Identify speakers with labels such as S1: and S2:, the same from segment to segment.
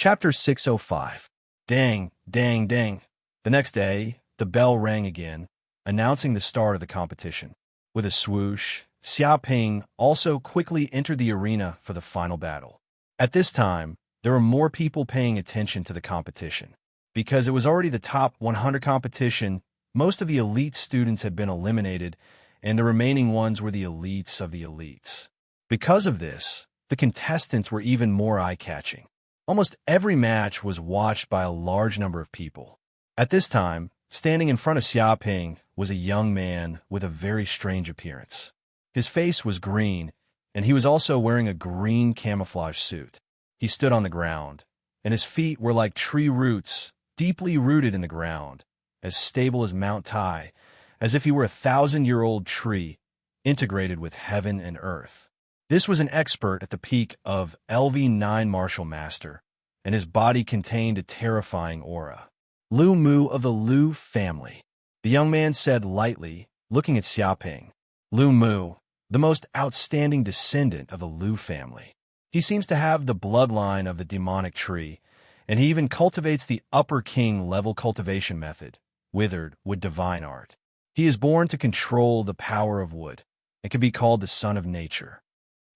S1: Chapter 605. Dang, dang, dang. The next day, the bell rang again, announcing the start of the competition. With a swoosh, Xiaoping also quickly entered the arena for the final battle. At this time, there were more people paying attention to the competition. Because it was already the top 100 competition, most of the elite students had been eliminated, and the remaining ones were the elites of the elites. Because of this, the contestants were even more eye-catching. Almost every match was watched by a large number of people. At this time, standing in front of Xiaoping was a young man with a very strange appearance. His face was green, and he was also wearing a green camouflage suit. He stood on the ground, and his feet were like tree roots, deeply rooted in the ground, as stable as Mount Tai, as if he were a 1,000-year-old tree, integrated with heaven and earth. This was an expert at the peak of LV9 Martial Master, and his body contained a terrifying aura. Lu Mu of the Lu family, the young man said lightly, looking at Xiaoping. Lu Mu, the most outstanding descendant of the Lu family. He seems to have the bloodline of the demonic tree, and he even cultivates the upper king level cultivation method, withered with divine art. He is born to control the power of wood, and can be called the son of nature.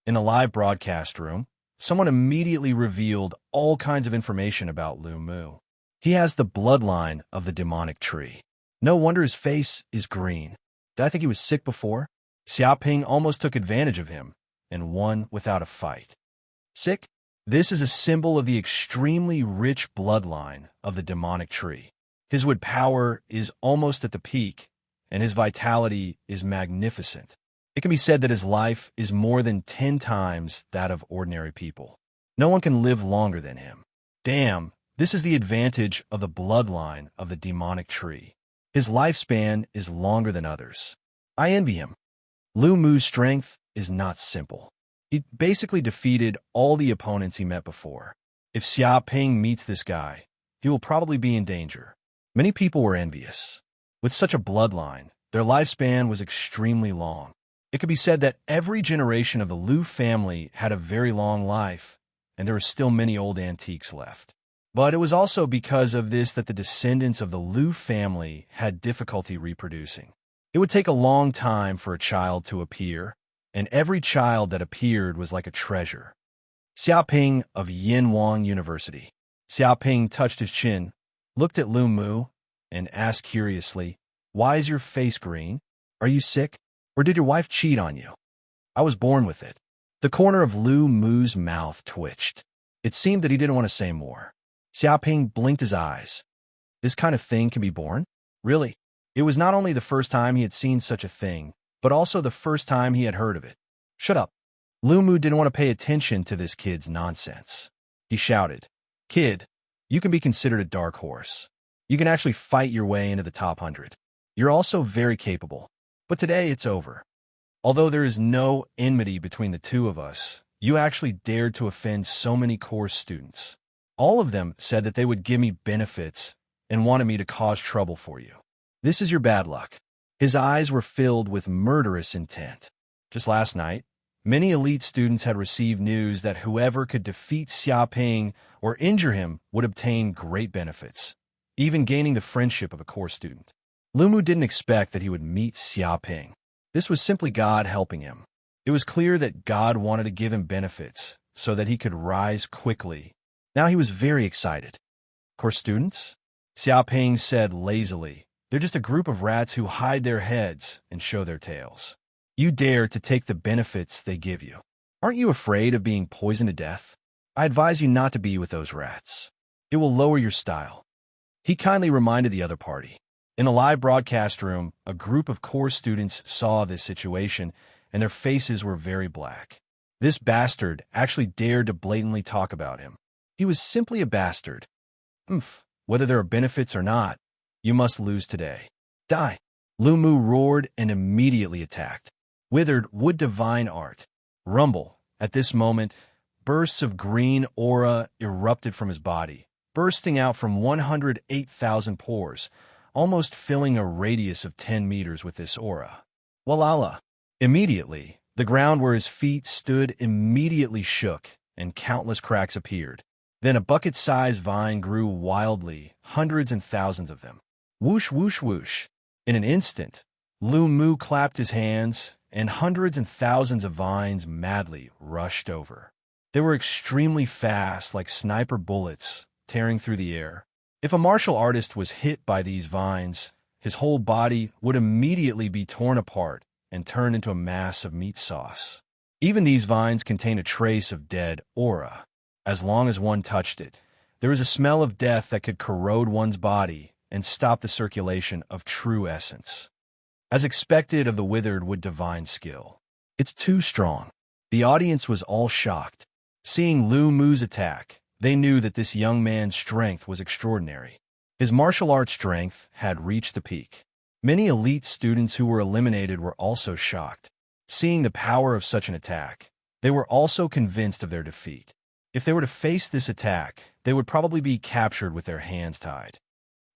S1: In a live broadcast room, someone immediately revealed all kinds of information about Lu Mu. He has the bloodline of the demonic tree. No wonder his face is green. Did I think he was sick before? Xiaoping almost took advantage of him and won without a fight. Sick? This is a symbol of the extremely rich bloodline of the demonic tree. His wood power is almost at the peak, and his vitality is magnificent. It can be said that his life is more than 10 times that of ordinary people. No one can live longer than him. Damn, this is the advantage of the bloodline of the demonic tree. His lifespan is longer than others. I envy him. Lu Mu's strength is not simple. He basically defeated all the opponents he met before. If Xiaoping meets this guy, he will probably be in danger. Many people were envious. With such a bloodline, their lifespan was extremely long. It could be said that every generation of the Lu family had a very long life, and there were still many old antiques left. But it was also because of this that the descendants of the Lu family had difficulty reproducing. It would take a long time for a child to appear, and every child that appeared was like a treasure. Xiaoping of Yinwang University. Xiaoping touched his chin, looked at Lu Mu, and asked curiously, "Why is your face green? Are you sick? Or did your wife cheat on you?" "I was born with it." The corner of Lu Mu's mouth twitched. It seemed that he didn't want to say more. Xiaoping blinked his eyes. This kind of thing can be born? Really? It was not only the first time he had seen such a thing, but also the first time he had heard of it. "Shut up." Lu Mu didn't want to pay attention to this kid's nonsense. He shouted, "Kid, you can be considered a dark horse. You can actually fight your way into the top 100. You're also very capable. But today it's over. Although there is no enmity between the two of us, you actually dared to offend so many course students. All of them said that they would give me benefits and wanted me to cause trouble for you. This is your bad luck." His eyes were filled with murderous intent. Just last night, many elite students had received news that whoever could defeat Xiaoping or injure him would obtain great benefits, even gaining the friendship of a course student. Lu Mu didn't expect that he would meet Xiaoping. This was simply God helping him. It was clear that God wanted to give him benefits so that he could rise quickly. Now he was very excited. "Course students?" Xiaoping said lazily. "They're just a group of rats who hide their heads and show their tails. You dare to take the benefits they give you. Aren't you afraid of being poisoned to death? I advise you not to be with those rats. It will lower your style." He kindly reminded the other party. In a live broadcast room, a group of course students saw this situation, and their faces were very black. This bastard actually dared to blatantly talk about him. He was simply a bastard. Whether there are benefits or not, you must lose today. Die. Lu Mu roared and immediately attacked. Withered wood divine art. Rumble. At this moment, bursts of green aura erupted from his body, bursting out from 108,000 pores, almost filling a radius of 10 meters with this aura. Walala. Immediately, the ground where his feet stood immediately shook, and countless cracks appeared. Then a bucket-sized vine grew wildly, hundreds and thousands of them. Whoosh, whoosh, whoosh. In an instant, Lu Mu clapped his hands, and hundreds and thousands of vines madly rushed over. They were extremely fast, like sniper bullets, tearing through the air. If a martial artist was hit by these vines, his whole body would immediately be torn apart and turned into a mass of meat sauce. Even these vines contained a trace of dead aura. As long as one touched it, there was a smell of death that could corrode one's body and stop the circulation of true essence. As expected of the withered with divine skill. It's too strong. The audience was all shocked. Seeing Lu Mu's attack, they knew that this young man's strength was extraordinary. His martial arts strength had reached the peak. Many elite students who were eliminated were also shocked. Seeing the power of such an attack, they were also convinced of their defeat. If they were to face this attack, they would probably be captured with their hands tied.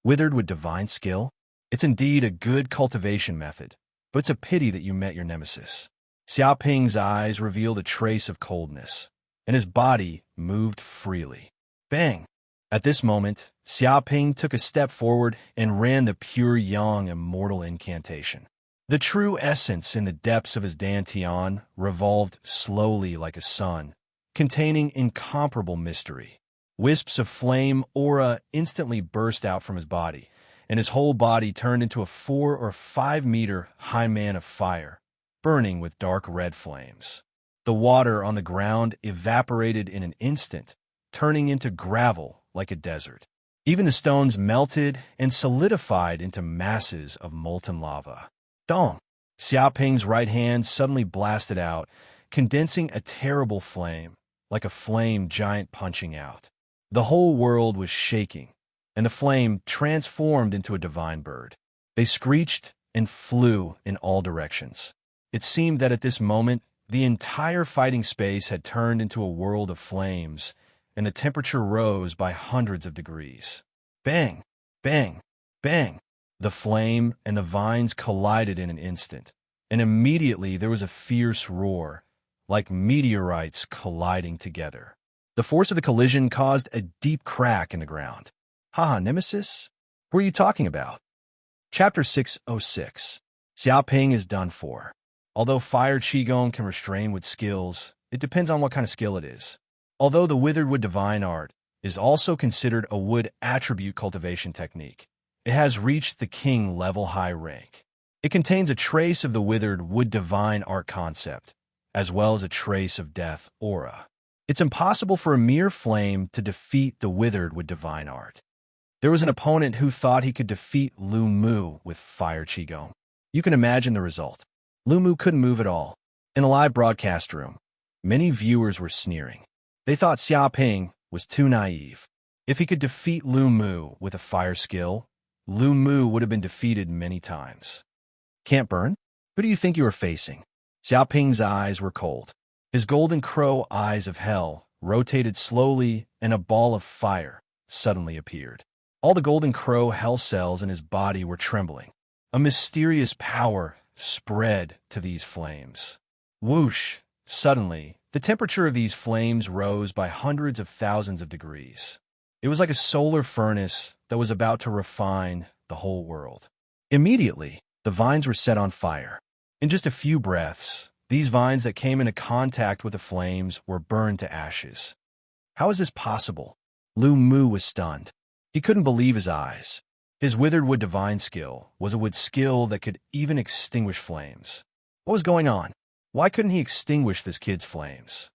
S1: Withered with divine skill? It's indeed a good cultivation method, but it's a pity that you met your nemesis. Xiaoping's eyes revealed a trace of coldness, and his body moved freely. Bang! At this moment, Xiaoping took a step forward and ran the pure yang immortal incantation. The true essence in the depths of his dantian revolved slowly like a sun, containing incomparable mystery. Wisps of flame aura instantly burst out from his body, and his whole body turned into a 4 or 5 meter high man of fire, burning with dark red flames. The water on the ground evaporated in an instant, turning into gravel like a desert. Even the stones melted and solidified into masses of molten lava. Dong! Xiaoping's right hand suddenly blasted out, condensing a terrible flame, like a flame giant punching out. The whole world was shaking, and the flame transformed into a divine bird. They screeched and flew in all directions. It seemed that at this moment, the entire fighting space had turned into a world of flames, and the temperature rose by hundreds of degrees. Bang! Bang! Bang! The flame and the vines collided in an instant, and immediately there was a fierce roar, like meteorites colliding together. The force of the collision caused a deep crack in the ground. Haha, Nemesis? What are you talking about? Chapter 606. Xiaoping is done for. Although fire qigong can restrain with skills, it depends on what kind of skill it is. Although the withered wood divine art is also considered a wood attribute cultivation technique, it has reached the king level high rank. It contains a trace of the withered wood divine art concept, as well as a trace of death aura. It's impossible for a mere flame to defeat the withered with divine art. There was an opponent who thought he could defeat Lu Mu with fire qigong. You can imagine the result. Lu Mu couldn't move at all. In a live broadcast room, many viewers were sneering. They thought Xiaoping was too naive. If he could defeat Lu Mu with a fire skill, Lu Mu would have been defeated many times. Can't burn? Who do you think you are facing? Xiaoping's eyes were cold. His golden crow eyes of hell rotated slowly, and a ball of fire suddenly appeared. All the golden crow hell cells in his body were trembling. A mysterious power spread to these flames. Whoosh! Suddenly, the temperature of these flames rose by hundreds of thousands of degrees. It was like a solar furnace that was about to refine the whole world. Immediately, the vines were set on fire. In just a few breaths, these vines that came into contact with the flames were burned to ashes. How is this possible? Lu Mu was stunned. He couldn't believe his eyes. His withered wood divine skill was a wood skill that could even extinguish flames. What was going on? Why couldn't he extinguish this kid's flames?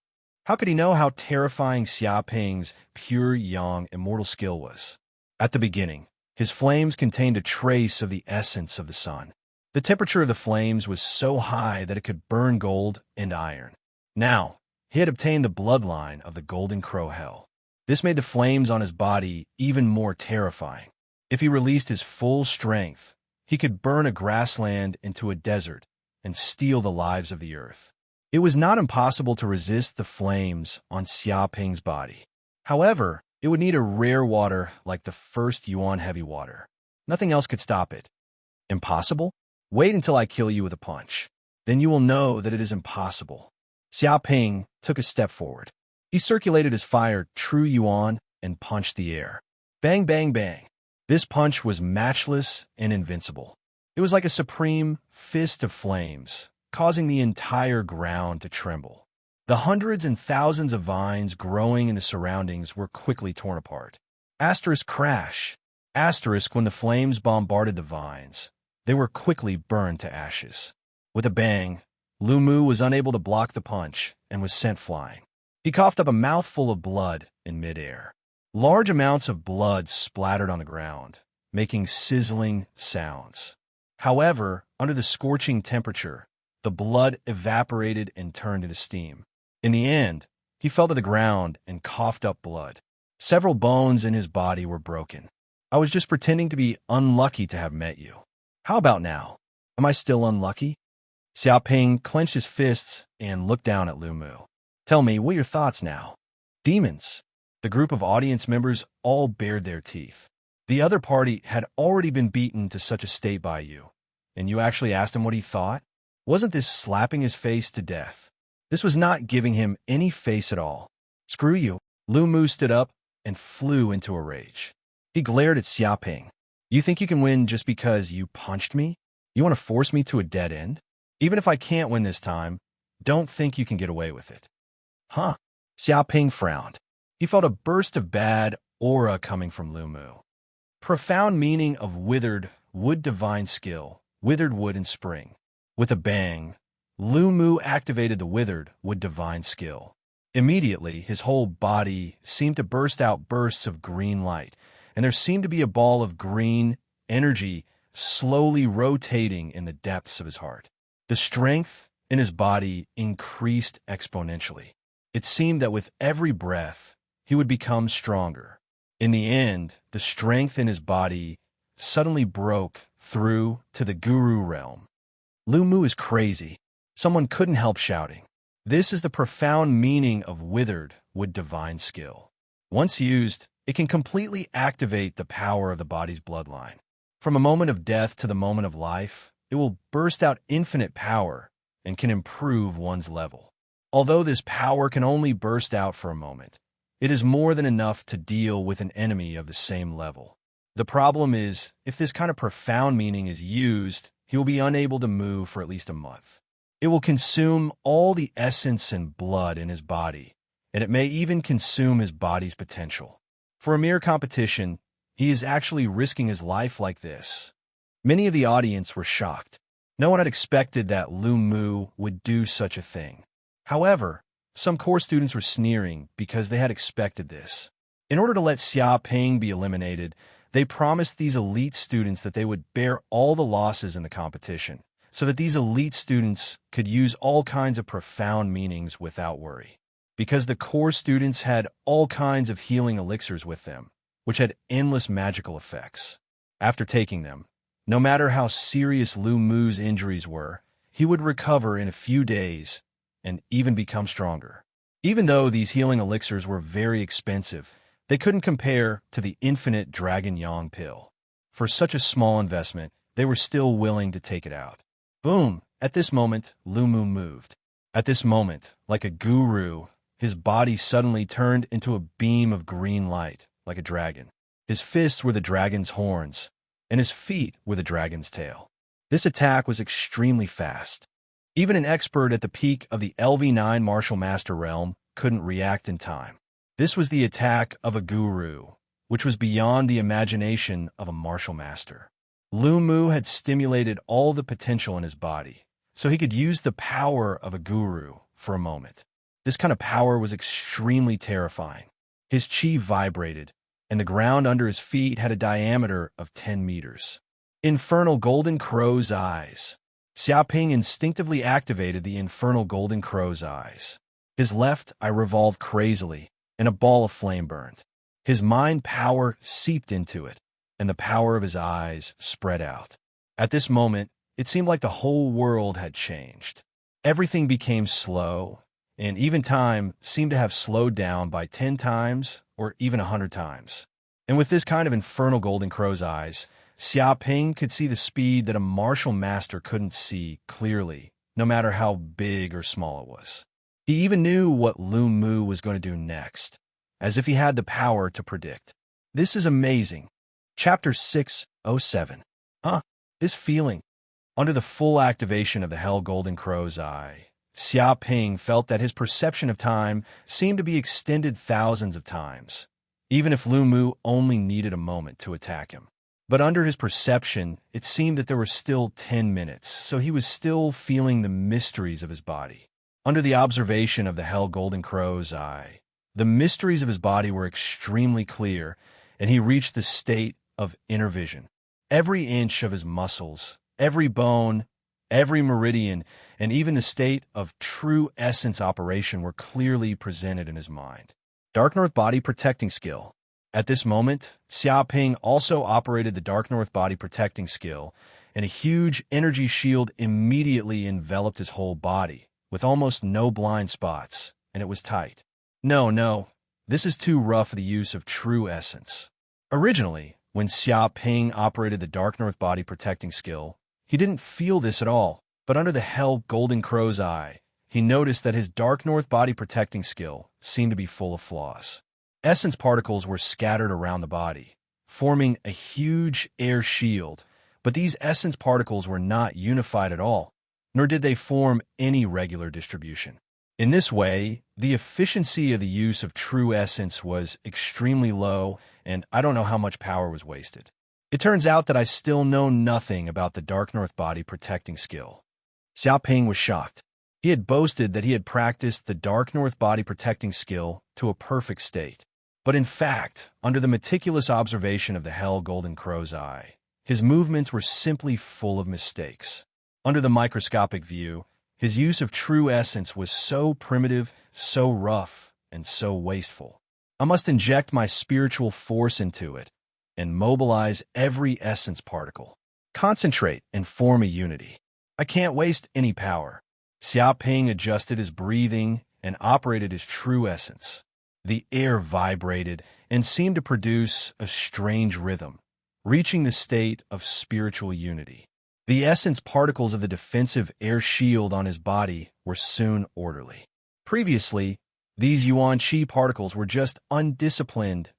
S1: How could he know how terrifying Xiaoping's pure yang immortal skill was? At the beginning, his flames contained a trace of the essence of the sun. The temperature of the flames was so high that it could burn gold and iron. Now, he had obtained the bloodline of the Golden Crow Hell. This made the flames on his body even more terrifying. If he released his full strength, he could burn a grassland into a desert and steal the lives of the earth. It was not impossible to resist the flames on Xiaoping's body. However, it would need a rare water like the first Yuan heavy water. Nothing else could stop it. Impossible? Wait until I kill you with a punch. Then you will know that it is impossible. Xiaoping took a step forward. He circulated his fire true yuan and punched the air. Bang, bang, bang. This punch was matchless and invincible. It was like a supreme fist of flames, causing the entire ground to tremble. The hundreds and thousands of vines growing in the surroundings were quickly torn apart. Asterisk crash. Asterisk when the flames bombarded the vines, they were quickly burned to ashes. With a bang, Lu Mu was unable to block the punch and was sent flying. He coughed up a mouthful of blood in midair. Large amounts of blood splattered on the ground, making sizzling sounds. However, under the scorching temperature, the blood evaporated and turned into steam. In the end, he fell to the ground and coughed up blood. Several bones in his body were broken. I was just pretending to be unlucky to have met you. How about now? Am I still unlucky? Xiaoping clenched his fists and looked down at Lu Mu. Tell me, what are your thoughts now? Demons. The group of audience members all bared their teeth. The other party had already been beaten to such a state by you, and you actually asked him what he thought? Wasn't this slapping his face to death? This was not giving him any face at all. Screw you. Lu Mu stood up and flew into a rage. He glared at Xiaoping. You think you can win just because you punched me? You want to force me to a dead end? Even if I can't win this time, don't think you can get away with it. Huh? Xiaoping frowned. He felt a burst of bad aura coming from Lu Mu. Profound meaning of withered wood divine skill, withered wood in spring. With a bang, Lu Mu activated the withered wood divine skill. Immediately, his whole body seemed to burst out bursts of green light, and there seemed to be a ball of green energy slowly rotating in the depths of his heart. The strength in his body increased exponentially. It seemed that with every breath, he would become stronger. In the end, the strength in his body suddenly broke through to the guru realm. Lu Mu is crazy. Someone couldn't help shouting. This is the profound meaning of withered wood divine skill. Once used, it can completely activate the power of the body's bloodline. From a moment of death to the moment of life, it will burst out infinite power and can improve one's level. Although this power can only burst out for a moment, it is more than enough to deal with an enemy of the same level. The problem is, if this kind of profound meaning is used, he will be unable to move for at least a month. It will consume all the essence and blood in his body, and it may even consume his body's potential. For a mere competition, he is actually risking his life like this. Many of the audience were shocked. No one had expected that Lu Mu would do such a thing. However, some core students were sneering because they had expected this. In order to let Xiaoping be eliminated, they promised these elite students that they would bear all the losses in the competition, so that these elite students could use all kinds of profound meanings without worry. Because the core students had all kinds of healing elixirs with them, which had endless magical effects. After taking them, no matter how serious Lu Mu's injuries were, he would recover in a few days and even become stronger. Even though these healing elixirs were very expensive, they couldn't compare to the infinite Dragon Yang pill. For such a small investment, they were still willing to take it out. Boom! At this moment, Lu Mu moved. At this moment, like a guru, his body suddenly turned into a beam of green light, like a dragon. His fists were the dragon's horns, and his feet were the dragon's tail. This attack was extremely fast. Even an expert at the peak of the LV9 Martial Master realm couldn't react in time. This was the attack of a guru, which was beyond the imagination of a martial master. Lu Mu had stimulated all the potential in his body, so he could use the power of a guru for a moment. This kind of power was extremely terrifying. His chi vibrated, and the ground under his feet had a diameter of 10 meters. Infernal Golden Crow's Eyes. Xiaoping instinctively activated the Infernal Golden Crow's Eyes. His left eye revolved crazily, and a ball of flame burned. His mind power seeped into it, and the power of his eyes spread out. At this moment, it seemed like the whole world had changed. Everything became slow, and even time seemed to have slowed down by 10 times or even 100 times. And with this kind of Infernal Golden Crow's Eyes, Xiaoping could see the speed that a martial master couldn't see clearly, no matter how big or small it was. He even knew what Lu Mu was going to do next, as if he had the power to predict. This is amazing. Chapter 607. This feeling. Under the full activation of the Hell Golden Crow's eye, Xia Ping felt that his perception of time seemed to be extended thousands of times, even if Lu Mu only needed a moment to attack him. But under his perception, it seemed that there were still 10 minutes, so he was still feeling the mysteries of his body. Under the observation of the Hell Golden Crow's eye, the mysteries of his body were extremely clear, and he reached the state of inner vision. Every inch of his muscles, every bone, every meridian, and even the state of true essence operation were clearly presented in his mind. Dark North Body Protecting Skill. At this moment, Xia Ping also operated the Dark North Body Protecting Skill, and a huge energy shield immediately enveloped his whole body, with almost no blind spots, and it was tight. No, this is too rough for the use of true essence. Originally, when Xia Ping operated the Dark North Body Protecting Skill, he didn't feel this at all, but under the Hell Golden Crow's eye, he noticed that his Dark North Body Protecting Skill seemed to be full of flaws. Essence particles were scattered around the body, forming a huge air shield, but these essence particles were not unified at all, nor did they form any regular distribution. In this way, the efficiency of the use of true essence was extremely low, and I don't know how much power was wasted. It turns out that I still know nothing about the Dark North Body Protecting Skill. Xia Ping was shocked. He had boasted that he had practiced the Dark North Body Protecting Skill to a perfect state. But in fact, under the meticulous observation of the Hell Golden Crow's eye, his movements were simply full of mistakes. Under the microscopic view, his use of true essence was so primitive, so rough, and so wasteful. I must inject my spiritual force into it and mobilize every essence particle. Concentrate and form a unity. I can't waste any power. Xia Ping adjusted his breathing and operated his true essence. The air vibrated and seemed to produce a strange rhythm, reaching the state of spiritual unity. The essence particles of the defensive air shield on his body were soon orderly. Previously, these Yuan Qi particles were just undisciplined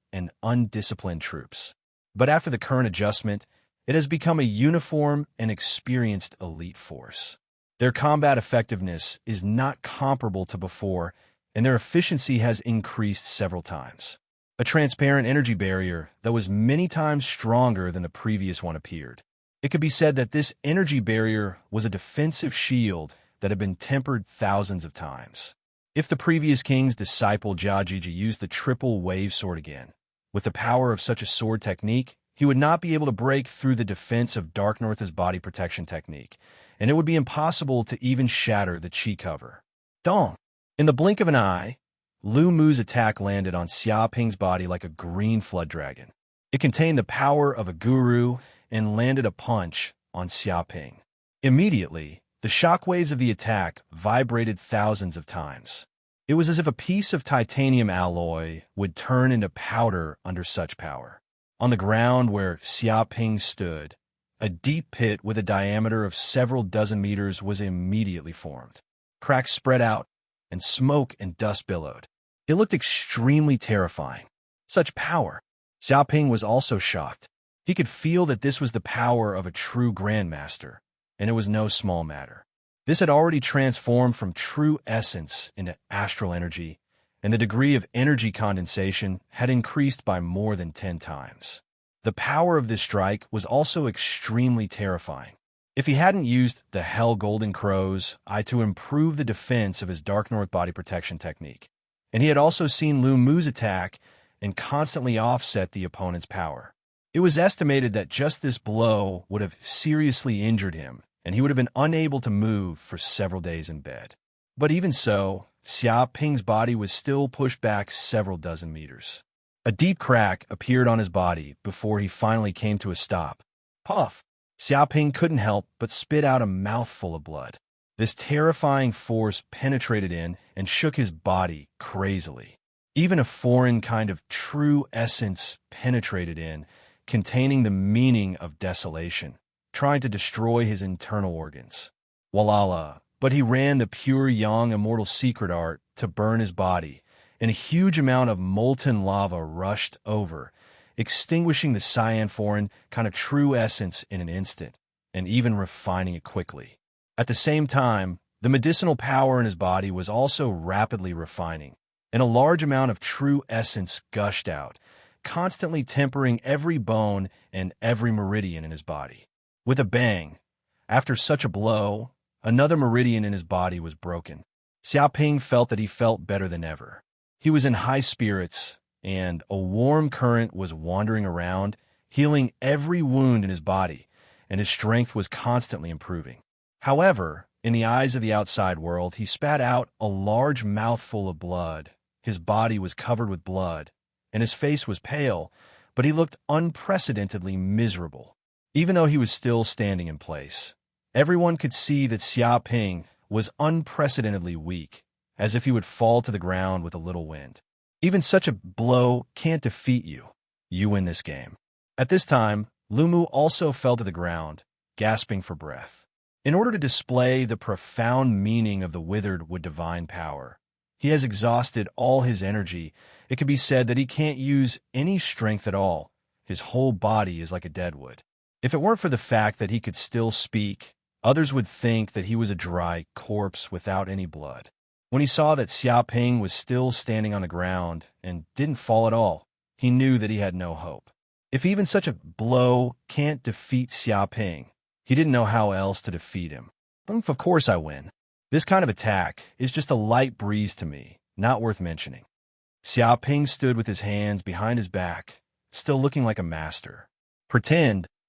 S1: troops. But after the current adjustment, it has become a uniform and experienced elite force. Their combat effectiveness is not comparable to before, and their efficiency has increased several times. A transparent energy barrier that was many times stronger than the previous one appeared. It could be said that this energy barrier was a defensive shield that had been tempered thousands of times. If the previous king's disciple Jiajiji used the triple wave sword again, with the power of such a sword technique, he would not be able to break through the defense of Dark North's body protection technique, and it would be impossible to even shatter the chi cover. Dong! In the blink of an eye, Lu Mu's attack landed on Xia Ping's body like a green flood dragon. It contained the power of a guru and landed a punch on Xia Ping. Immediately, the shockwaves of the attack vibrated thousands of times. It was as if a piece of titanium alloy would turn into powder under such power. On the ground where Xia Ping stood, a deep pit with a diameter of several dozen meters was immediately formed. Cracks spread out, and smoke and dust billowed. It looked extremely terrifying. Such power! Xia Ping was also shocked. He could feel that this was the power of a true grandmaster, and it was no small matter. This had already transformed from true essence into astral energy, and the degree of energy condensation had increased by more than 10 times. The power of this strike was also extremely terrifying. If he hadn't used the Hell Golden Crow's eye to improve the defense of his Dark North body protection technique, and he had also seen Lu Mu's attack and constantly offset the opponent's power, it was estimated that just this blow would have seriously injured him, and he would have been unable to move for several days in bed. But even so, Xia Ping's body was still pushed back several dozen meters. A deep crack appeared on his body before he finally came to a stop. Puff! Xia Ping couldn't help but spit out a mouthful of blood. This terrifying force penetrated in and shook his body crazily. Even a foreign kind of true essence penetrated in, containing the meaning of desolation, trying to destroy his internal organs. Walala! but he ran the pure yang immortal secret art to burn his body, and a huge amount of molten lava rushed over, extinguishing the cyanophorin kind of true essence in an instant, and even refining it quickly. At the same time, the medicinal power in his body was also rapidly refining, and a large amount of true essence gushed out, constantly tempering every bone and every meridian in his body. With a bang, after such a blow, another meridian in his body was broken. Xiaoping felt that he felt better than ever. He was in high spirits, and a warm current was wandering around, healing every wound in his body, and his strength was constantly improving. However, in the eyes of the outside world, he spat out a large mouthful of blood. His body was covered with blood, and his face was pale, but he looked unprecedentedly miserable. Even though he was still standing in place, everyone could see that Xiaoping was unprecedentedly weak, as if he would fall to the ground with a little wind. Even such a blow can't defeat you. You win this game. At this time, Lumu also fell to the ground, gasping for breath. In order to display the profound meaning of the withered with divine power, he has exhausted all his energy. It could be said that he can't use any strength at all. His whole body is like a deadwood. If it weren't for the fact that he could still speak, others would think that he was a dry corpse without any blood. When he saw that Xiaoping was still standing on the ground and didn't fall at all, he knew that he had no hope. If even such a blow can't defeat Xiaoping, he didn't know how else to defeat him. Of course I win. This kind of attack is just a light breeze to me, not worth mentioning. Xiaoping stood with his hands behind his back, still looking like a master.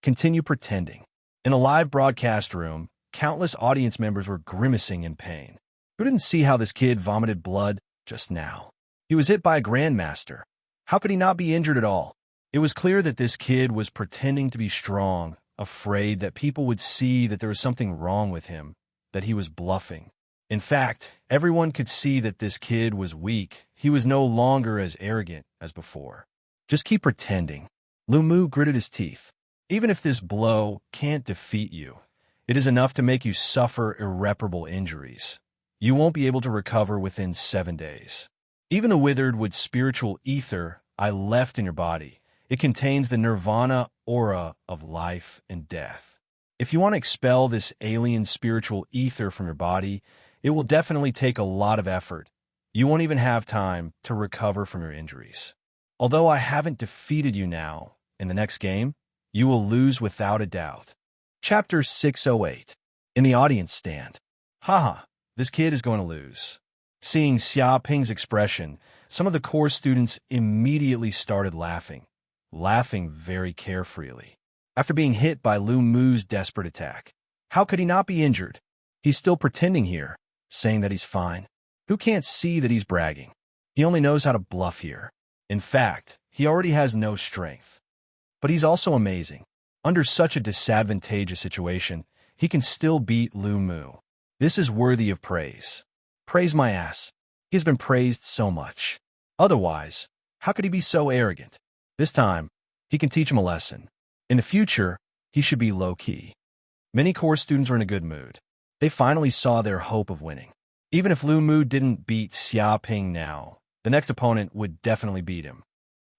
S1: Continue pretending. In a live broadcast room, countless audience members were grimacing in pain. Who didn't see how this kid vomited blood just now? He was hit by a grandmaster. How could he not be injured at all? It was clear that this kid was pretending to be strong, afraid that people would see that there was something wrong with him, that he was bluffing. In fact, everyone could see that this kid was weak. He was no longer as arrogant as before. Just keep pretending. Lumu gritted his teeth. Even if this blow can't defeat you, it is enough to make you suffer irreparable injuries. You won't be able to recover within 7 days. Even the withered with spiritual ether I left in your body, it contains the nirvana aura of life and death. If you want to expel this alien spiritual ether from your body, it will definitely take a lot of effort. You won't even have time to recover from your injuries. Although I haven't defeated you now, in the next game, you will lose without a doubt. Chapter 608. In the audience stand. Haha, this kid is going to lose. Seeing Xiaoping's expression, some of the course students immediately started laughing very carefreely. After being hit by Lu Mu's desperate attack, how could he not be injured? He's still pretending here, saying that he's fine. Who can't see that he's bragging? He only knows how to bluff here. In fact, he already has no strength. But he's also amazing. Under such a disadvantageous situation, he can still beat Lu Mu. This is worthy of praise. Praise my ass. He has been praised so much. Otherwise, how could he be so arrogant? This time, he can teach him a lesson. In the future, he should be low-key. Many course students are in a good mood. They finally saw their hope of winning. Even if Lu Mu didn't beat Xiaoping now, the next opponent would definitely beat him.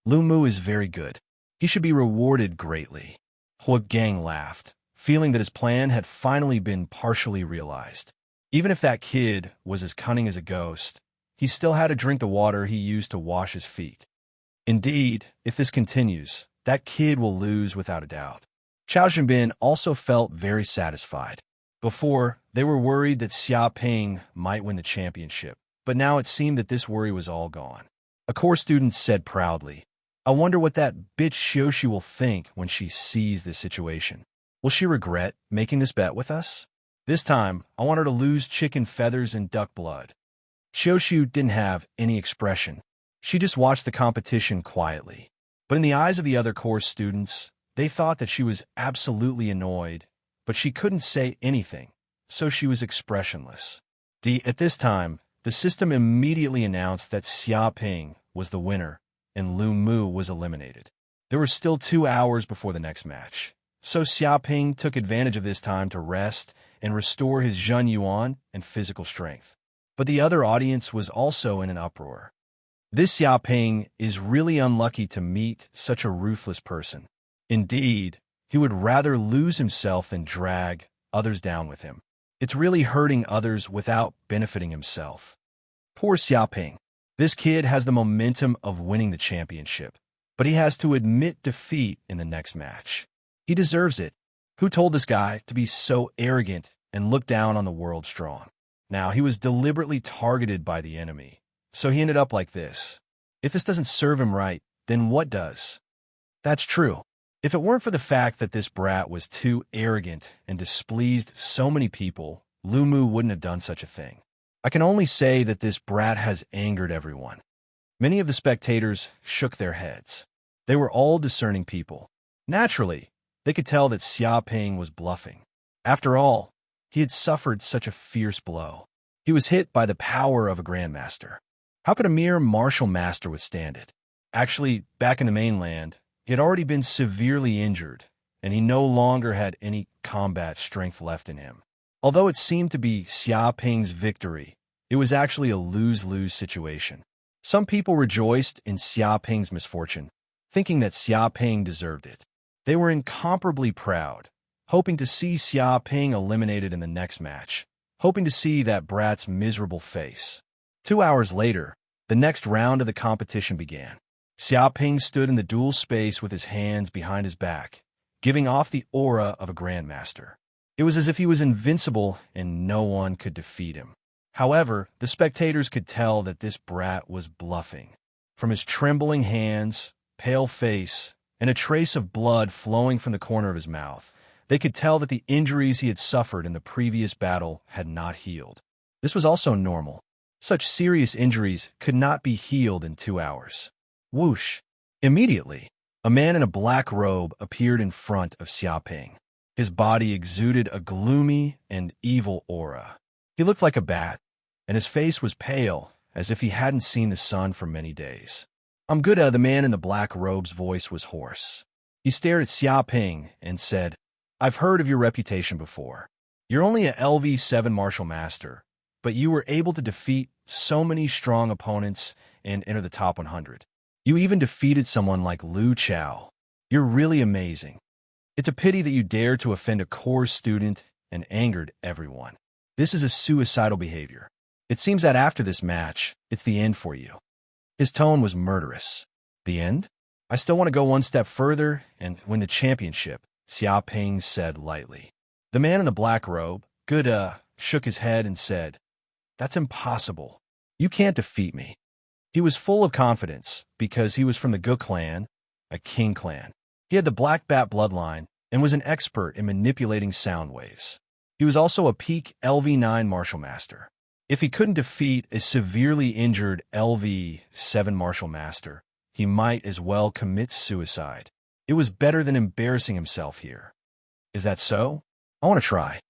S1: Lu Mu is very good. He should be rewarded greatly. Hua Gang laughed, feeling that his plan had finally been partially realized. Even if that kid was as cunning as a ghost, he still had to drink the water he used to wash his feet. Indeed, if this continues, that kid will lose without a doubt. Chao Xinbin also felt very satisfied. Before, they were worried that Xiaoping might win the championship, but now it seemed that this worry was all gone. A core student said proudly, I wonder what that bitch Xiaoxu will think when she sees this situation. Will she regret making this bet with us? This time, I want her to lose chicken feathers and duck blood. Xiaoxu didn't have any expression. She just watched the competition quietly. But in the eyes of the other course students, they thought that she was absolutely annoyed, but she couldn't say anything, so she was expressionless. At this time, the system immediately announced that Xiaoping was the winner, and Lu Mu was eliminated. There were still 2 hours before the next match, so Xiaoping took advantage of this time to rest and restore his Zhen Yuan and physical strength. But the other audience was also in an uproar. This Xiaoping is really unlucky to meet such a ruthless person. Indeed, he would rather lose himself than drag others down with him. It's really hurting others without benefiting himself. Poor Xiaoping. This kid has the momentum of winning the championship, but he has to admit defeat in the next match. He deserves it. Who told this guy to be so arrogant and look down on the world strong? Now, he was deliberately targeted by the enemy, so he ended up like this. If this doesn't serve him right, then what does? That's true. If it weren't for the fact that this brat was too arrogant and displeased so many people, Lu Mu wouldn't have done such a thing. I can only say that this brat has angered everyone. Many of the spectators shook their heads. They were all discerning people. Naturally, they could tell that Xiaoping was bluffing. After all, he had suffered such a fierce blow. He was hit by the power of a grandmaster. How could a mere martial master withstand it? Actually, back in the mainland, he had already been severely injured, and he no longer had any combat strength left in him. Although it seemed to be Xiaoping's victory, it was actually a lose-lose situation. Some people rejoiced in Xiaoping's misfortune, thinking that Xiaoping deserved it. They were incomparably proud, hoping to see Xiaoping eliminated in the next match, hoping to see that brat's miserable face. 2 hours later, the next round of the competition began. Xiaoping stood in the duel space with his hands behind his back, giving off the aura of a grandmaster. It was as if he was invincible and no one could defeat him. However, the spectators could tell that this brat was bluffing. From his trembling hands, pale face, and a trace of blood flowing from the corner of his mouth, they could tell that the injuries he had suffered in the previous battle had not healed. This was also normal. Such serious injuries could not be healed in 2 hours. Whoosh! Immediately, a man in a black robe appeared in front of Xiaoping. His body exuded a gloomy and evil aura. He looked like a bat, and his face was pale, as if he hadn't seen the sun for many days. "I'm good," the man in the black robe's voice was hoarse. He stared at Xiaoping and said, "I've heard of your reputation before. You're only a LV7 martial master, but you were able to defeat so many strong opponents and enter the top 100. You even defeated someone like Lu Chao. You're really amazing. It's a pity that you dared to offend a core student and angered everyone. This is a suicidal behavior. It seems that after this match, it's the end for you." His tone was murderous. "The end? I still want to go one step further and win the championship," Xiaoping said lightly. The man in the black robe, Guda, shook his head and said, "That's impossible. You can't defeat me." He was full of confidence because he was from the Gu clan, a king clan. He had the Black Bat bloodline and was an expert in manipulating sound waves. He was also a peak LV9 martial master. If he couldn't defeat a severely injured LV7 martial master, he might as well commit suicide. It was better than embarrassing himself here. Is that so? I want to try.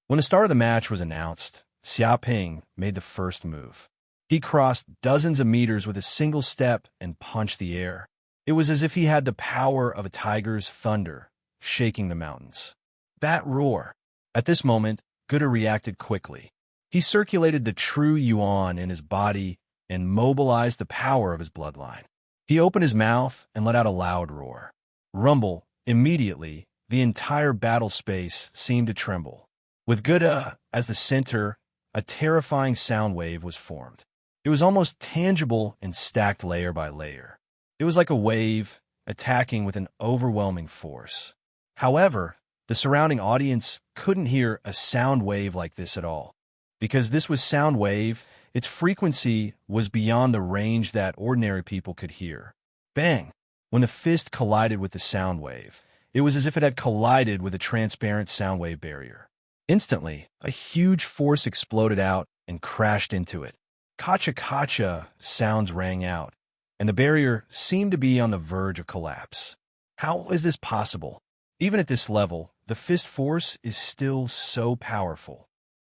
S1: When the start of the match was announced, Xiaoping made the first move. He crossed dozens of meters with a single step and punched the air. It was as if he had the power of a tiger's thunder, shaking the mountains. Bat roar. At this moment, Guda reacted quickly. He circulated the true yuan in his body and mobilized the power of his bloodline. He opened his mouth and let out a loud roar. Rumble. Immediately, the entire battle space seemed to tremble. With Guda as the center, a terrifying sound wave was formed. It was almost tangible and stacked layer by layer. It was like a wave attacking with an overwhelming force. However, the surrounding audience couldn't hear a sound wave like this at all. Because this was sound wave, its frequency was beyond the range that ordinary people could hear. Bang! When the fist collided with the sound wave, it was as if it had collided with a transparent sound wave barrier. Instantly, a huge force exploded out and crashed into it. Kacha-kacha sounds rang out, and the barrier seemed to be on the verge of collapse. How is this possible? Even at this level, the fist force is still so powerful.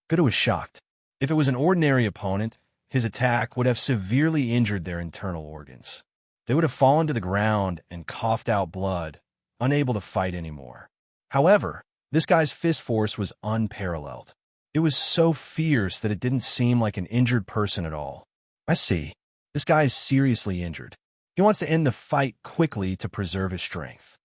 S1: Guda was shocked. If it was an ordinary opponent, his attack would have severely injured their internal organs. They would have fallen to the ground and coughed out blood, unable to fight anymore. However, This guy's fist force was unparalleled. It was so fierce that it didn't seem like an injured person at all. I see. This guy is seriously injured. He wants to end the fight quickly to preserve his strength.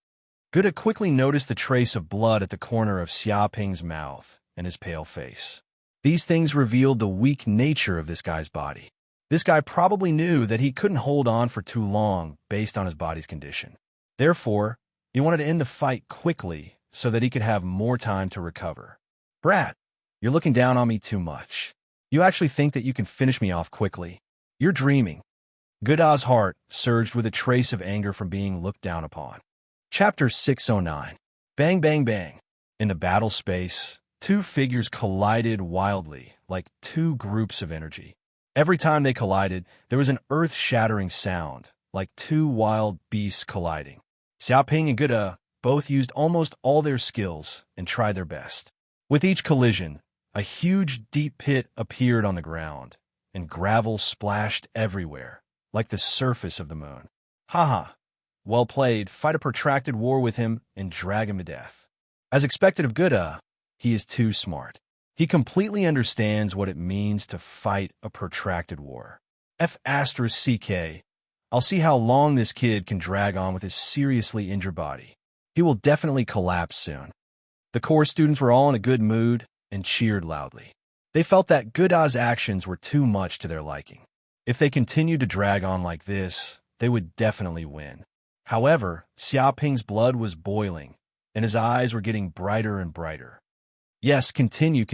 S1: Guda quickly noticed the trace of blood at the corner of Xiaoping's mouth and his pale face. These things revealed the weak nature of this guy's body. This guy probably knew that he couldn't hold on for too long based on his body's condition. Therefore, he wanted to end the fight quickly so that he could have more time to recover. Brat, you're looking down on me too much. You actually think that you can finish me off quickly? You're dreaming. Guda's heart surged with a trace of anger from being looked down upon. Chapter 609. Bang, bang, bang. In the battle space, two figures collided wildly, like two groups of energy. Every time they collided, there was an earth-shattering sound, like two wild beasts colliding. Xiaoping and Guda both used almost all their skills and tried their best. With each collision, a huge deep pit appeared on the ground, and gravel splashed everywhere, like the surface of the moon. Haha. Well played, fight a protracted war with him and drag him to death. As expected of Guda, he is too smart. He completely understands what it means to fight a protracted war. F***, I'll see how long this kid can drag on with his seriously injured body. He will definitely collapse soon. The core students were all in a good mood and cheered loudly. They felt that Guda's actions were too much to their liking. If they continued to drag on like this, they would definitely win. However, Xiaoping's blood was boiling, and his eyes were getting brighter and brighter. Yes, continue.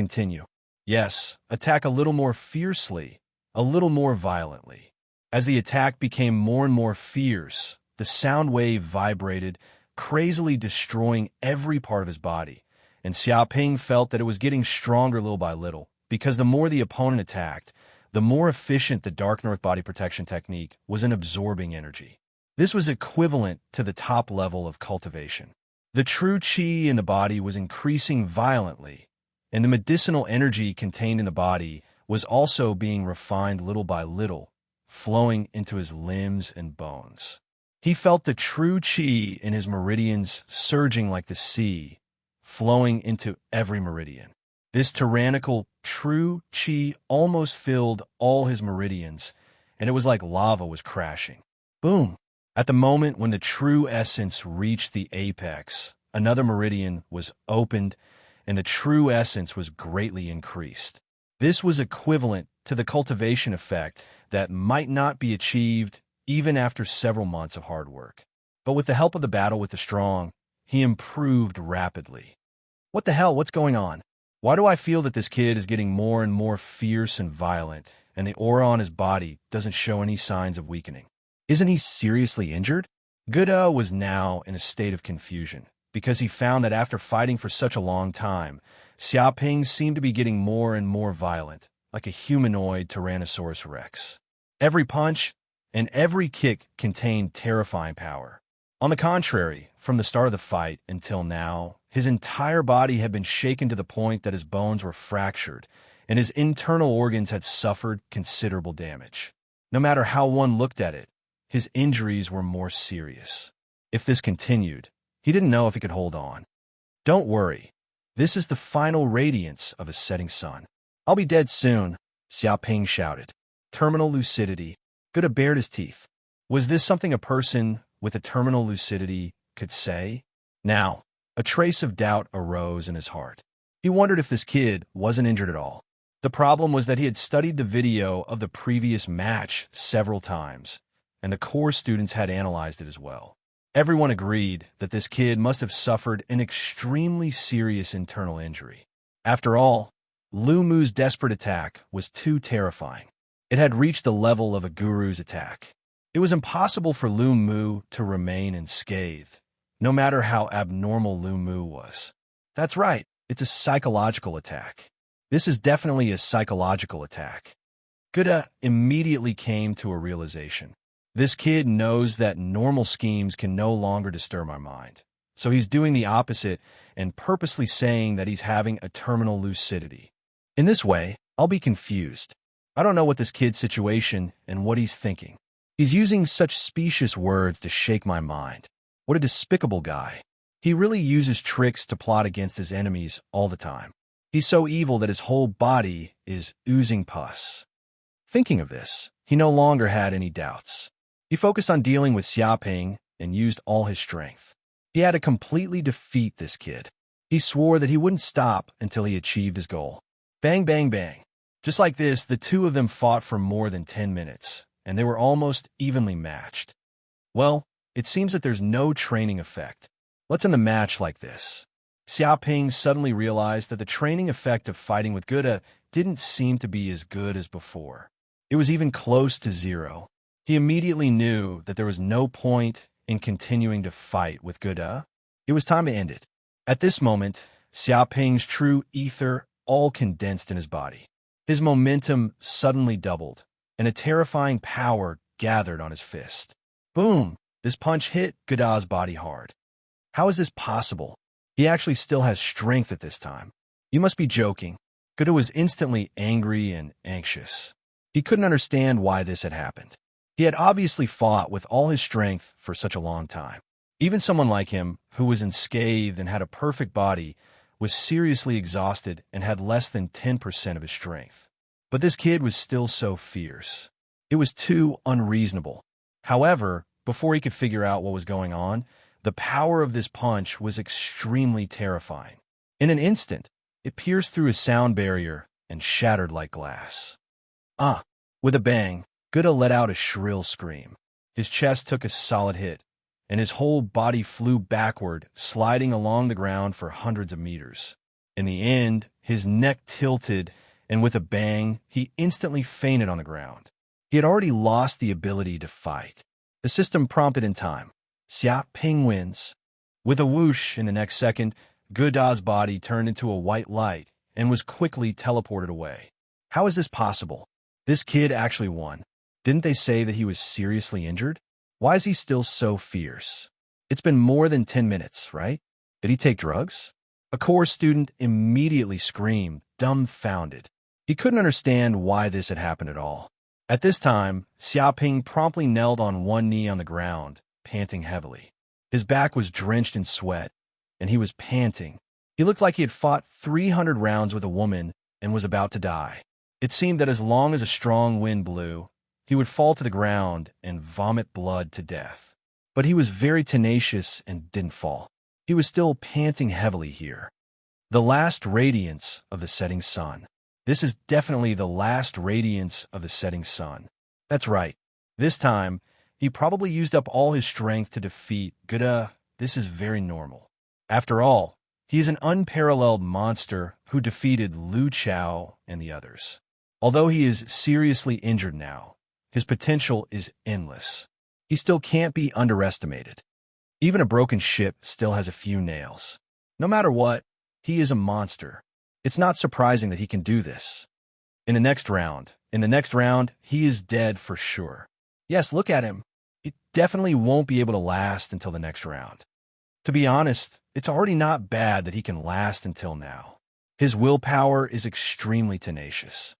S1: Yes, attack a little more fiercely, a little more violently. As the attack became more and more fierce, the sound wave vibrated, crazily destroying every part of his body, and Xiaoping felt that it was getting stronger little by little, because the more the opponent attacked, the more efficient the Dark North body protection technique was in absorbing energy. This was equivalent to the top level of cultivation. The true qi in the body was increasing violently, and the medicinal energy contained in the body was also being refined little by little, flowing into his limbs and bones. He felt the true qi in his meridians surging like the sea, flowing into every meridian. This tyrannical, true qi almost filled all his meridians, and it was like lava was crashing. Boom! At the moment when the true essence reached the apex, another meridian was opened, and the true essence was greatly increased. This was equivalent to the cultivation effect that might not be achieved even after several months of hard work. But with the help of the battle with the strong, he improved rapidly. What the hell? What's going on? Why do I feel that this kid is getting more and more fierce and violent, and the aura on his body doesn't show any signs of weakening? Isn't he seriously injured? Guda was now in a state of confusion, because he found that after fighting for such a long time, Xiaoping seemed to be getting more and more violent, like a humanoid Tyrannosaurus Rex. Every punch and every kick contained terrifying power. On the contrary, from the start of the fight until now, his entire body had been shaken to the point that his bones were fractured, and his internal organs had suffered considerable damage. No matter how one looked at it, his injuries were more serious. If this continued, he didn't know if he could hold on. Don't worry. This is the final radiance of a setting sun. I'll be dead soon, Xiaoping shouted. Terminal lucidity. Guda bared his teeth. Was this something a person with a terminal lucidity could say? Now, a trace of doubt arose in his heart. He wondered if this kid wasn't injured at all. The problem was that he had studied the video of the previous match several times, and the core students had analyzed it as well. Everyone agreed that this kid must have suffered an extremely serious internal injury. After all, Lu Mu's desperate attack was too terrifying. It had reached the level of a guru's attack. It was impossible for Lu Mu to remain unscathed, no matter how abnormal Lu Mu was. That's right, it's a psychological attack. This is definitely a psychological attack. Guda immediately came to a realization. This kid knows that normal schemes can no longer disturb my mind. So he's doing the opposite and purposely saying that he's having a terminal lucidity. In this way, I'll be confused. I don't know what this kid's situation and what he's thinking. He's using such specious words to shake my mind. What a despicable guy. He really uses tricks to plot against his enemies all the time. He's so evil that his whole body is oozing pus. Thinking of this, he no longer had any doubts. He focused on dealing with Xiaoping and used all his strength. He had to completely defeat this kid. He swore that he wouldn't stop until he achieved his goal. Bang, bang, bang. Just like this, the two of them fought for more than 10 minutes, and they were almost evenly matched. Well, it seems that there's no training effect. Let's end the match like this. Xiaoping suddenly realized that the training effect of fighting with Guda didn't seem to be as good as before. It was even close to zero. He immediately knew that there was no point in continuing to fight with Guda. It was time to end it. At this moment, Xiaoping's true ether all condensed in his body. His momentum suddenly doubled, and a terrifying power gathered on his fist. Boom! This punch hit Guda's body hard. How is this possible? He actually still has strength at this time. You must be joking. Guda was instantly angry and anxious. He couldn't understand why this had happened. He had obviously fought with all his strength for such a long time. Even someone like him, who was unscathed and had a perfect body, was seriously exhausted and had less than 10% of his strength. But this kid was still so fierce. It was too unreasonable. However, before he could figure out what was going on, the power of this punch was extremely terrifying. In an instant, it pierced through his sound barrier and shattered like glass. With a bang, Guda let out a shrill scream. His chest took a solid hit, and his whole body flew backward, sliding along the ground for hundreds of meters. In the end, his neck tilted, and with a bang, he instantly fainted on the ground. He had already lost the ability to fight. The system prompted in time. Xiaoping wins. With a whoosh in the next second, Guda's body turned into a white light and was quickly teleported away. How is this possible? This kid actually won. Didn't they say that he was seriously injured? Why is he still so fierce? It's been more than 10 minutes, right? Did he take drugs? A core student immediately screamed, dumbfounded. He couldn't understand why this had happened at all. At this time, Xiaoping promptly knelt on one knee on the ground, panting heavily. His back was drenched in sweat, and he was panting. He looked like he had fought 300 rounds with a woman and was about to die. It seemed that as long as a strong wind blew, he would fall to the ground and vomit blood to death. But he was very tenacious and didn't fall. He was still panting heavily here. The last radiance of the setting sun. This is definitely the last radiance of the setting sun. That's right. This time, he probably used up all his strength to defeat Guda. This is very normal. After all, he is an unparalleled monster who defeated Lu Chao and the others. Although he is seriously injured now, his potential is endless. He still can't be underestimated. Even a broken ship still has a few nails. No matter what, he is a monster. It's not surprising that he can do this. In the next round, he is dead for sure. Yes, look at him. He definitely won't be able to last until the next round. To be honest, it's already not bad that he can last until now. His willpower is extremely tenacious.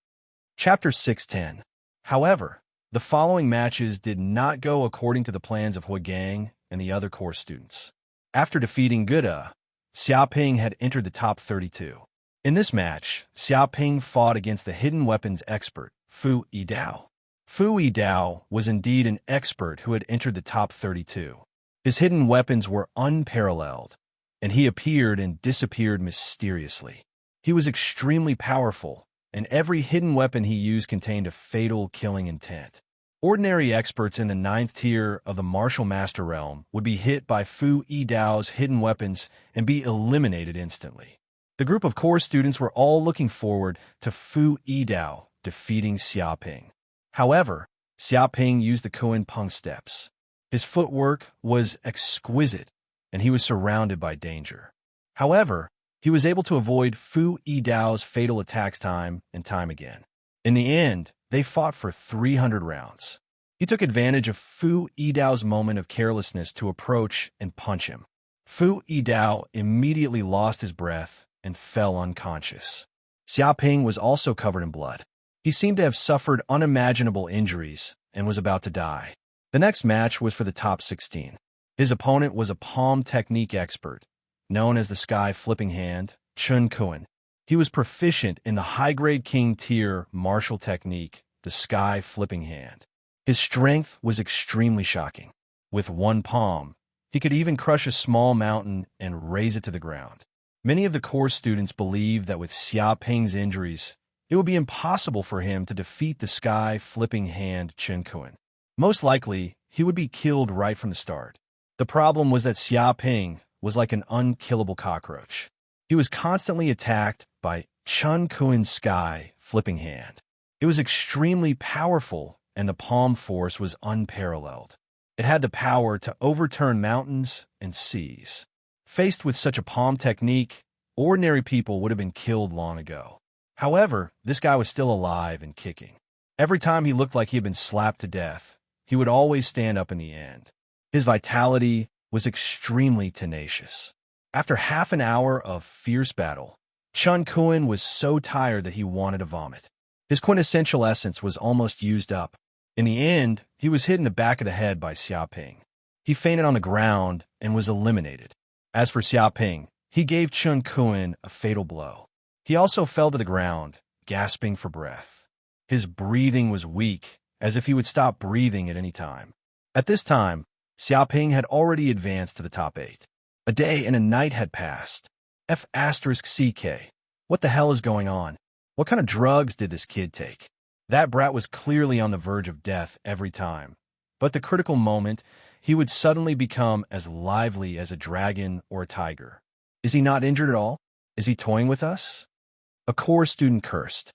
S1: Chapter 610. However, the following matches did not go according to the plans of Huigang and the other core students. After defeating Guda, Xiaoping had entered the top 32. In this match, Xiaoping fought against the hidden weapons expert, Fu Yidao. Fu Yidao was indeed an expert who had entered the top 32. His hidden weapons were unparalleled, and he appeared and disappeared mysteriously. He was extremely powerful, and every hidden weapon he used contained a fatal killing intent. Ordinary experts in the 9th tier of the Martial Master realm would be hit by Fu Yidao's hidden weapons and be eliminated instantly. The group of core students were all looking forward to Fu Yidao defeating Xiaoping. However, Xiaoping used the Kuan Peng steps. His footwork was exquisite, and he was surrounded by danger. However, he was able to avoid Fu Yidao's fatal attacks time and time again. In the end, they fought for 300 rounds. He took advantage of Fu Yidao's moment of carelessness to approach and punch him. Fu Yidao immediately lost his breath and fell unconscious. Xiaoping was also covered in blood. He seemed to have suffered unimaginable injuries and was about to die. The next match was for the top 16. His opponent was a palm technique expert, known as the Sky Flipping Hand, Chun Kuan. He was proficient in the high-grade king tier martial technique, the Sky Flipping Hand. His strength was extremely shocking. With one palm, he could even crush a small mountain and raise it to the ground. Many of the course students believed that with Xia Ping's injuries, it would be impossible for him to defeat the Sky Flipping Hand Chun Kuan. Most likely, he would be killed right from the start. The problem was that Xia Ping was like an unkillable cockroach. He was constantly attacked by Chun Kuan's Sky Flipping Hand. It was extremely powerful, and the palm force was unparalleled. It had the power to overturn mountains and seas. Faced with such a palm technique, ordinary people would have been killed long ago. However, this guy was still alive and kicking. Every time he looked like he had been slapped to death, he would always stand up in the end. His vitality was extremely tenacious. After half an hour of fierce battle, Chun Kuan was so tired that he wanted to vomit. His quintessential essence was almost used up. In the end, he was hit in the back of the head by Xia Ping. He fainted on the ground and was eliminated. As for Xia Ping, he gave Chun Kuan a fatal blow. He also fell to the ground, gasping for breath. His breathing was weak, as if he would stop breathing at any time. At this time, Xia Ping had already advanced to the top 8. A day and a night had passed. F***CK. What the hell is going on? What kind of drugs did this kid take? That brat was clearly on the verge of death every time. But the critical moment, he would suddenly become as lively as a dragon or a tiger. Is he not injured at all? Is he toying with us? A core student cursed.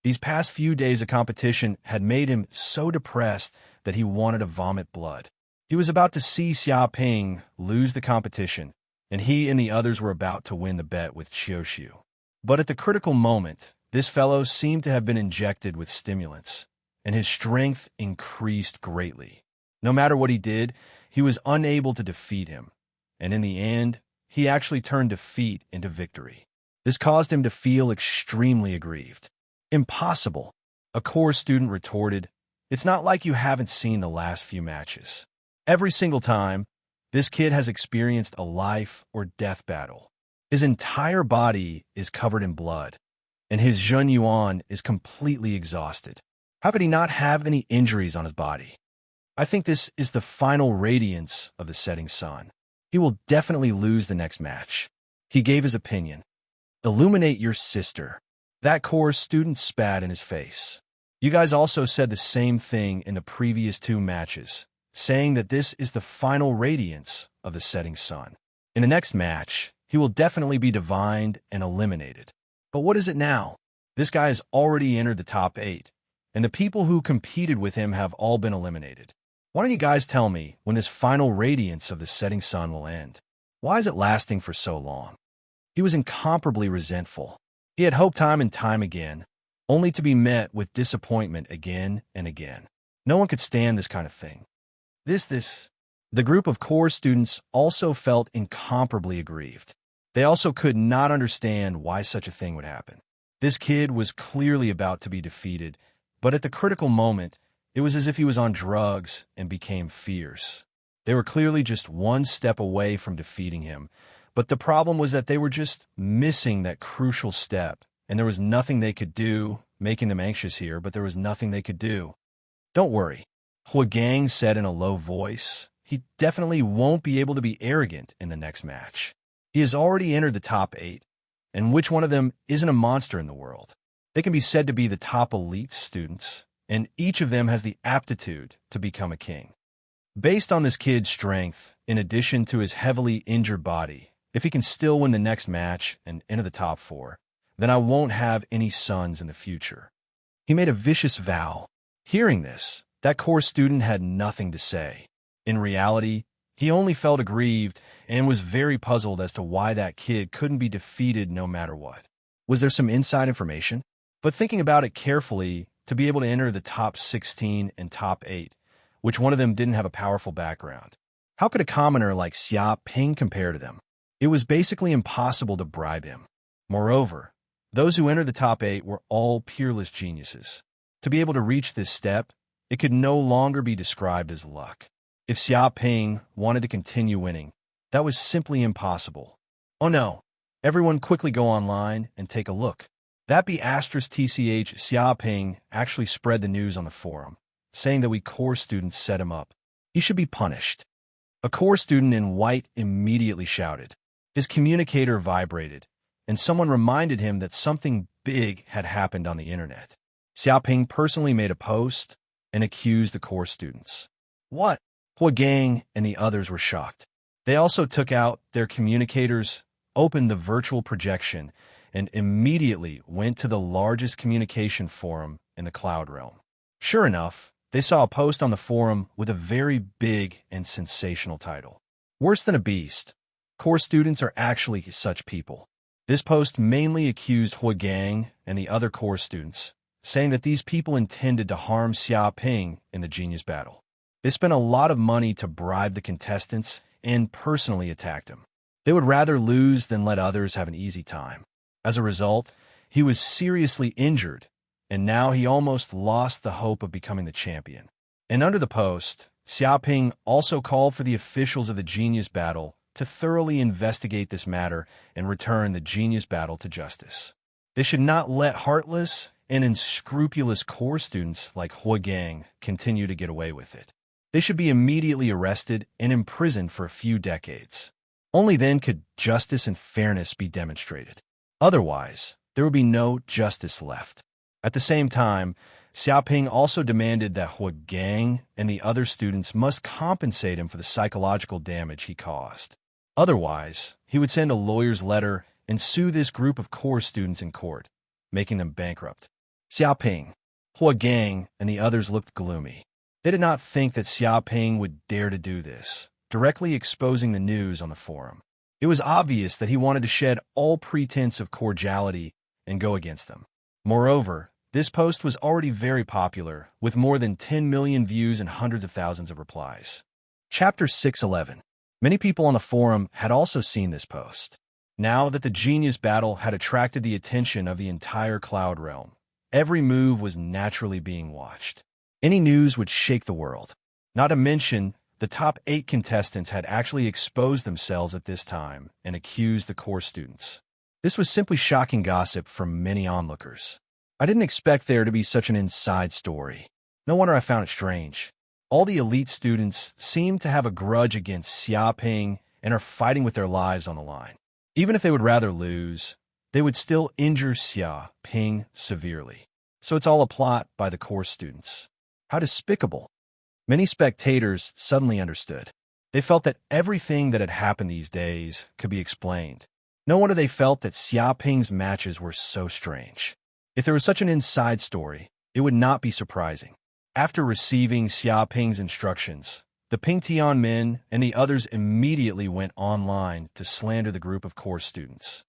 S1: These past few days of competition had made him so depressed that he wanted to vomit blood. He was about to see Xia Ping lose the competition, and he and the others were about to win the bet with Qiushu. But at the critical moment, this fellow seemed to have been injected with stimulants, and his strength increased greatly. No matter what he did, he was unable to defeat him, and in the end, he actually turned defeat into victory. This caused him to feel extremely aggrieved. Impossible, a core student retorted. It's not like you haven't seen the last few matches. Every single time, this kid has experienced a life or death battle. His entire body is covered in blood, and his Zhen Yuan is completely exhausted. How could he not have any injuries on his body? I think this is the final radiance of the setting sun. He will definitely lose the next match. He gave his opinion. Illuminate your sister. That core student spat in his face. You guys also said the same thing in the previous 2 matches, saying that this is the final radiance of the setting sun. In the next match, he will definitely be divined and eliminated. But what is it now? This guy has already entered the top 8, and the people who competed with him have all been eliminated. Why don't you guys tell me when this final radiance of the setting sun will end? Why is it lasting for so long? He was incomparably resentful. He had hoped time and time again, only to be met with disappointment again and again. No one could stand this kind of thing. The group of core students also felt incomparably aggrieved. They also could not understand why such a thing would happen. This kid was clearly about to be defeated, but at the critical moment, it was as if he was on drugs and became fierce. They were clearly just one step away from defeating him, but the problem was that they were just missing that crucial step, and there was nothing they could do, making them anxious here, but there was nothing they could do. Don't worry, Huagang said in a low voice. He definitely won't be able to be arrogant in the next match. He has already entered the top 8, and which one of them isn't a monster in the world? They can be said to be the top elite students, and each of them has the aptitude to become a king. Based on this kid's strength, in addition to his heavily injured body, if he can still win the next match and enter the top 4, then I won't have any sons in the future. He made a vicious vow. Hearing this, that core student had nothing to say. In reality, he only felt aggrieved and was very puzzled as to why that kid couldn't be defeated no matter what. Was there some inside information? But thinking about it carefully, to be able to enter the top 16 and top 8, which one of them didn't have a powerful background? How could a commoner like Xia Ping compare to them? It was basically impossible to bribe him. Moreover, those who entered the top 8 were all peerless geniuses. To be able to reach this step, it could no longer be described as luck. If Xia Ping wanted to continue winning, that was simply impossible. Oh no, everyone quickly go online and take a look. That be asterisk TCH Xiaoping actually spread the news on the forum, saying that we core students set him up. He should be punished. A core student in white immediately shouted. His communicator vibrated, and someone reminded him that something big had happened on the internet. Xiaoping personally made a post and accused the core students. What? Hua Gang and the others were shocked. They also took out their communicators, opened the virtual projection, and immediately went to the largest communication forum in the cloud realm. Sure enough, they saw a post on the forum with a very big and sensational title. Worse than a beast. Core students are actually such people. This post mainly accused Hua Gang and the other core students, saying that these people intended to harm Xiaoping in the genius battle. They spent a lot of money to bribe the contestants and personally attacked him. They would rather lose than let others have an easy time. As a result, he was seriously injured, and now he almost lost the hope of becoming the champion. And under the post, Xiaoping also called for the officials of the genius battle to thoroughly investigate this matter and return the genius battle to justice. They should not let heartless and unscrupulous core students like Hua Gang continue to get away with it. They should be immediately arrested and imprisoned for a few decades. Only then could justice and fairness be demonstrated. Otherwise, there would be no justice left. At the same time, Xiaoping also demanded that Hua Gang and the other students must compensate him for the psychological damage he caused. Otherwise, he would send a lawyer's letter and sue this group of core students in court, making them bankrupt. Xiaoping, Hua Gang, and the others looked gloomy. They did not think that Xiaoping would dare to do this, directly exposing the news on the forum. It was obvious that he wanted to shed all pretense of cordiality and go against them. Moreover, this post was already very popular, with more than 10 million views and hundreds of thousands of replies. Chapter 611. Many people on the forum had also seen this post. Now that the genius battle had attracted the attention of the entire cloud realm, every move was naturally being watched. Any news would shake the world. Not to mention, the top 8 contestants had actually exposed themselves at this time and accused the core students. This was simply shocking gossip from many onlookers. I didn't expect there to be such an inside story. No wonder I found it strange. All the elite students seem to have a grudge against Xiaoping and are fighting with their lives on the line. Even if they would rather lose, they would still injure Xiaoping severely. So it's all a plot by the core students. How despicable. Many spectators suddenly understood. They felt that everything that had happened these days could be explained. No wonder they felt that Xiaoping's matches were so strange. If there was such an inside story, it would not be surprising. After receiving Xiaoping's instructions, the Pingtian men and the others immediately went online to slander the group of core students.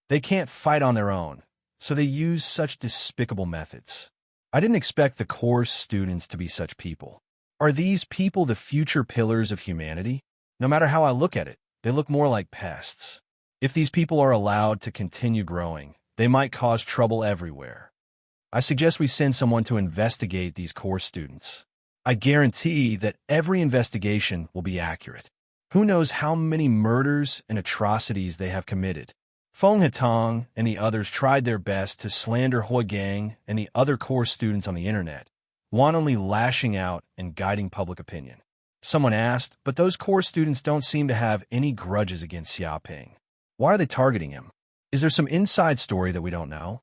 S1: They can't fight on their own, so they use such despicable methods. I didn't expect the core students to be such people. Are these people the future pillars of humanity? No matter how I look at it, they look more like pests. If these people are allowed to continue growing, they might cause trouble everywhere. I suggest we send someone to investigate these core students. I guarantee that every investigation will be accurate. Who knows how many murders and atrocities they have committed? Feng Hetong and the others tried their best to slander Hua Gang and the other core students on the internet, wantonly lashing out and guiding public opinion. Someone asked, but those core students don't seem to have any grudges against Xiaoping. Why are they targeting him? Is there some inside story that we don't know?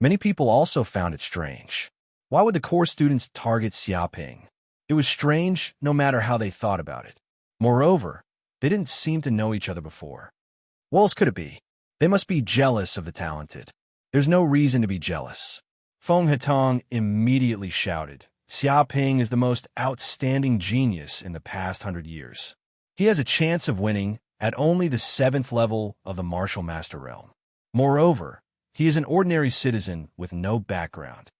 S1: Many people also found it strange. Why would the core students target Xiaoping? It was strange no matter how they thought about it. Moreover, they didn't seem to know each other before. What else could it be? They must be jealous of the talented. There's no reason to be jealous. Feng Hetong immediately shouted, Xiaoping is the most outstanding genius in the past 100 years. He has a chance of winning at only the 7th level of the martial master realm. Moreover, he is an ordinary citizen with no background.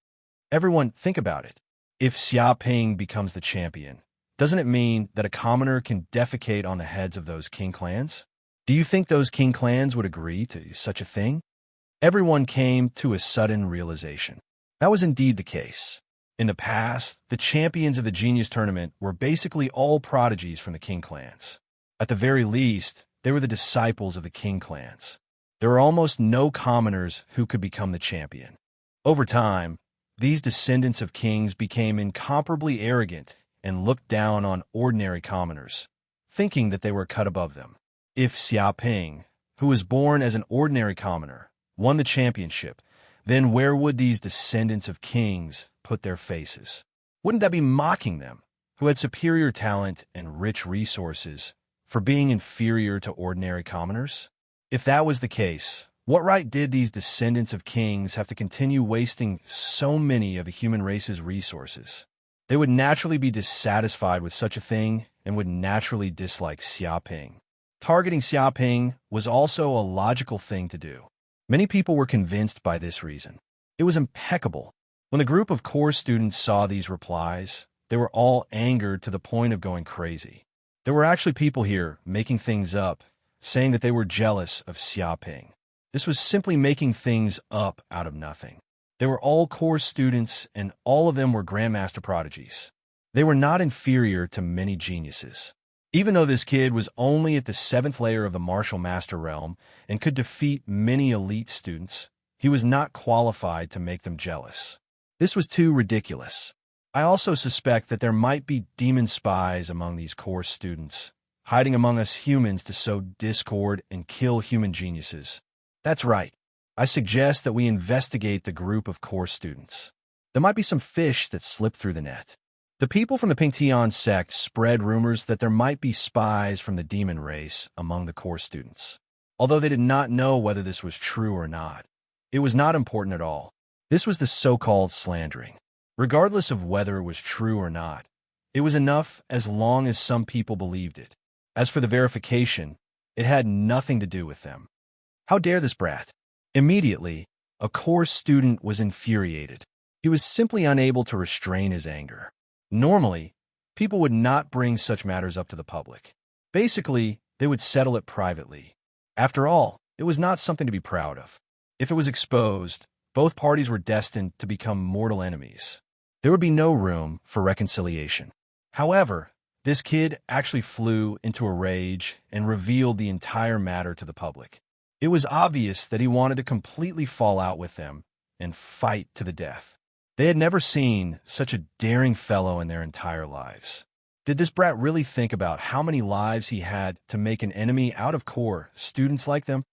S1: Everyone, think about it. If Xiaoping becomes the champion, doesn't it mean that a commoner can defecate on the heads of those king clans? Do you think those king clans would agree to such a thing? Everyone came to a sudden realization. That was indeed the case. In the past, the champions of the Genius Tournament were basically all prodigies from the king clans. At the very least, they were the disciples of the king clans. There were almost no commoners who could become the champion. Over time, these descendants of kings became incomparably arrogant and looked down on ordinary commoners, thinking that they were cut above them. If Xiaoping, who was born as an ordinary commoner, won the championship, then where would these descendants of kings put their faces? Wouldn't that be mocking them, who had superior talent and rich resources, for being inferior to ordinary commoners? If that was the case, what right did these descendants of kings have to continue wasting so many of the human race's resources? They would naturally be dissatisfied with such a thing and would naturally dislike Xiaoping. Targeting Xiaoping was also a logical thing to do. Many people were convinced by this reason. It was impeccable. When the group of core students saw these replies, they were all angered to the point of going crazy. There were actually people here making things up, saying that they were jealous of Xiaoping. This was simply making things up out of nothing. They were all core students, and all of them were grandmaster prodigies. They were not inferior to many geniuses. Even though this kid was only at the 7th layer of the martial master realm and could defeat many elite students, he was not qualified to make them jealous. This was too ridiculous. I also suspect that there might be demon spies among these core students, hiding among us humans to sow discord and kill human geniuses. That's right. I suggest that we investigate the group of core students. There might be some fish that slip through the net. The people from the Pingtian sect spread rumors that there might be spies from the demon race among the core students. Although they did not know whether this was true or not, it was not important at all. This was the so-called slandering. Regardless of whether it was true or not, it was enough as long as some people believed it. As for the verification, it had nothing to do with them. How dare this brat? Immediately, a core student was infuriated. He was simply unable to restrain his anger. Normally, people would not bring such matters up to the public. Basically, they would settle it privately. After all, it was not something to be proud of. If it was exposed, both parties were destined to become mortal enemies. There would be no room for reconciliation. However, this kid actually flew into a rage and revealed the entire matter to the public. It was obvious that he wanted to completely fall out with them and fight to the death. They had never seen such a daring fellow in their entire lives. Did this brat really think about how many lives he had to make an enemy out of core students like them?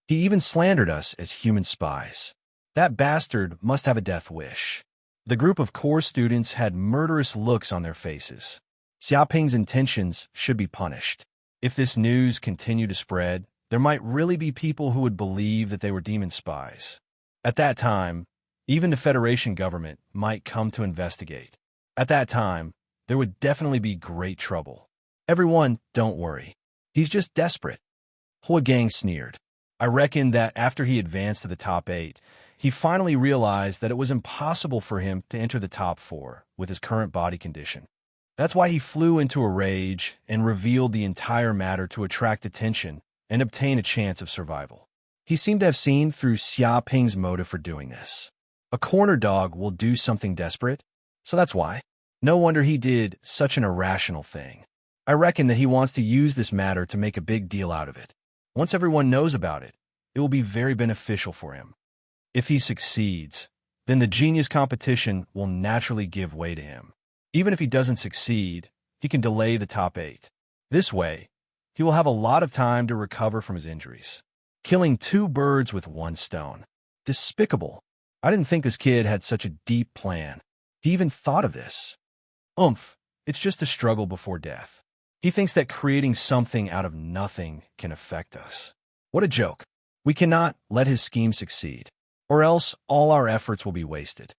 S1: He even slandered us as human spies. That bastard must have a death wish. The group of core students had murderous looks on their faces. Xiaoping's intentions should be punished. If this news continued to spread, there might really be people who would believe that they were demon spies. At that time, even the Federation government might come to investigate. At that time, there would definitely be great trouble. Everyone, don't worry. He's just desperate. Huagang sneered. I reckon that after he advanced to the top 8, he finally realized that it was impossible for him to enter the top 4 with his current body condition. That's why he flew into a rage and revealed the entire matter to attract attention and obtain a chance of survival. He seemed to have seen through Xiaoping's motive for doing this. A corner dog will do something desperate, so that's why. No wonder he did such an irrational thing. I reckon that he wants to use this matter to make a big deal out of it. Once everyone knows about it, it will be very beneficial for him. If he succeeds, then the genius competition will naturally give way to him. Even if he doesn't succeed, he can delay the top 8. This way, he will have a lot of time to recover from his injuries. Killing 2 birds with 1 stone. Despicable. I didn't think this kid had such a deep plan. He even thought of this. It's just a struggle before death. He thinks that creating something out of nothing can affect us. What a joke. We cannot let his scheme succeed, or else all our efforts will be wasted.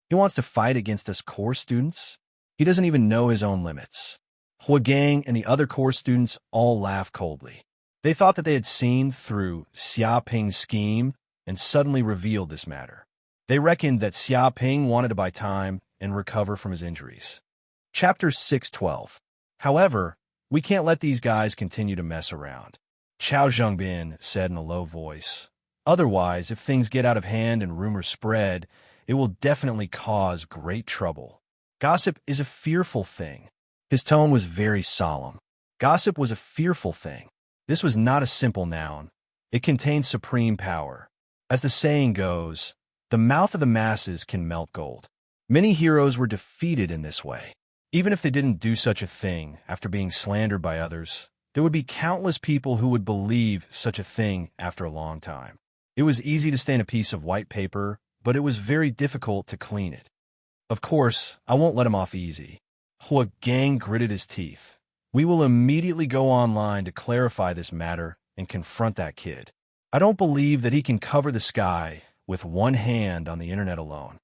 S1: He wants to fight against us core students? He doesn't even know his own limits. Huagang and the other core students all laughed coldly. They thought that they had seen through Xiaoping's scheme and suddenly revealed this matter. They reckoned that Xiaoping wanted to buy time and recover from his injuries. Chapter 6:12. However, we can't let these guys continue to mess around, Qiao Zhengbin said in a low voice. Otherwise, if things get out of hand and rumors spread, it will definitely cause great trouble. Gossip is a fearful thing. His tone was very solemn. Gossip was a fearful thing. This was not a simple noun. It contained supreme power. As the saying goes, the mouth of the masses can melt gold. Many heroes were defeated in this way. Even if they didn't do such a thing after being slandered by others, there would be countless people who would believe such a thing after a long time. It was easy to stain a piece of white paper, but it was very difficult to clean it. Of course, I won't let him off easy. Hua Gang gritted his teeth. We will immediately go online to clarify this matter and confront that kid. I don't believe that he can cover the sky with one hand on the internet alone.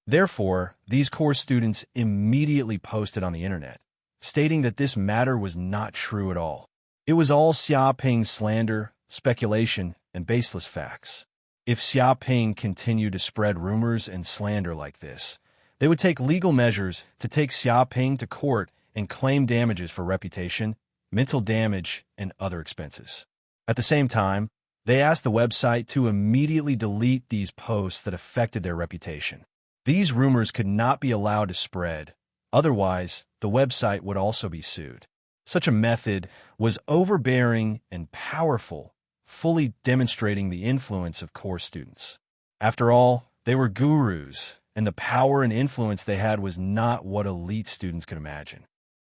S1: Therefore, these course students immediately posted on the internet, stating that this matter was not true at all. It was all Xiaoping's slander, speculation, and baseless facts. If Xiaoping continued to spread rumors and slander like this, they would take legal measures to take Xiaoping to court and claim damages for reputation, mental damage, and other expenses. At the same time, they asked the website to immediately delete these posts that affected their reputation. These rumors could not be allowed to spread, otherwise the website would also be sued. Such a method was overbearing and powerful, fully demonstrating the influence of course students. After all, they were gurus, and the power and influence they had was not what elite students could imagine.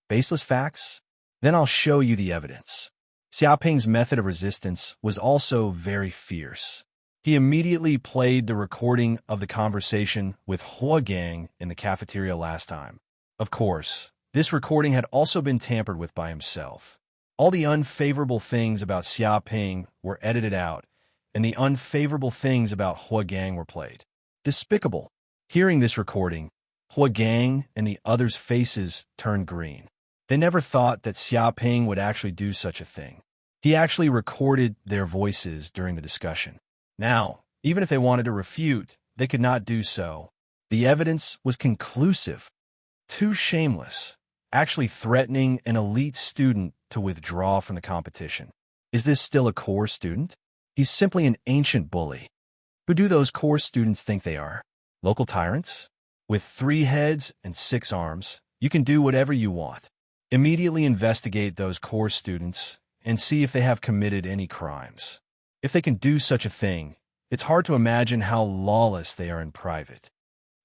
S1: Baseless facts? Then I'll show you the evidence. Xiaoping's method of resistance was also very fierce. He immediately played the recording of the conversation with Hua Gang in the cafeteria last time. Of course, this recording had also been tampered with by himself. All the unfavorable things about Xiaoping were edited out, and the unfavorable things about Hua Gang were played. Despicable. Hearing this recording, Hua Gang and the others' faces turned green. They never thought that Xiaoping would actually do such a thing. He actually recorded their voices during the discussion. Now, even if they wanted to refute, they could not do so. The evidence was conclusive. Too shameless, actually threatening an elite student to withdraw from the competition. Is this still a core student? He's simply an ancient bully. Who do those core students think they are? Local tyrants? With 3 heads and 6 arms, you can do whatever you want. Immediately investigate those core students and see if they have committed any crimes. If they can do such a thing, it's hard to imagine how lawless they are in private.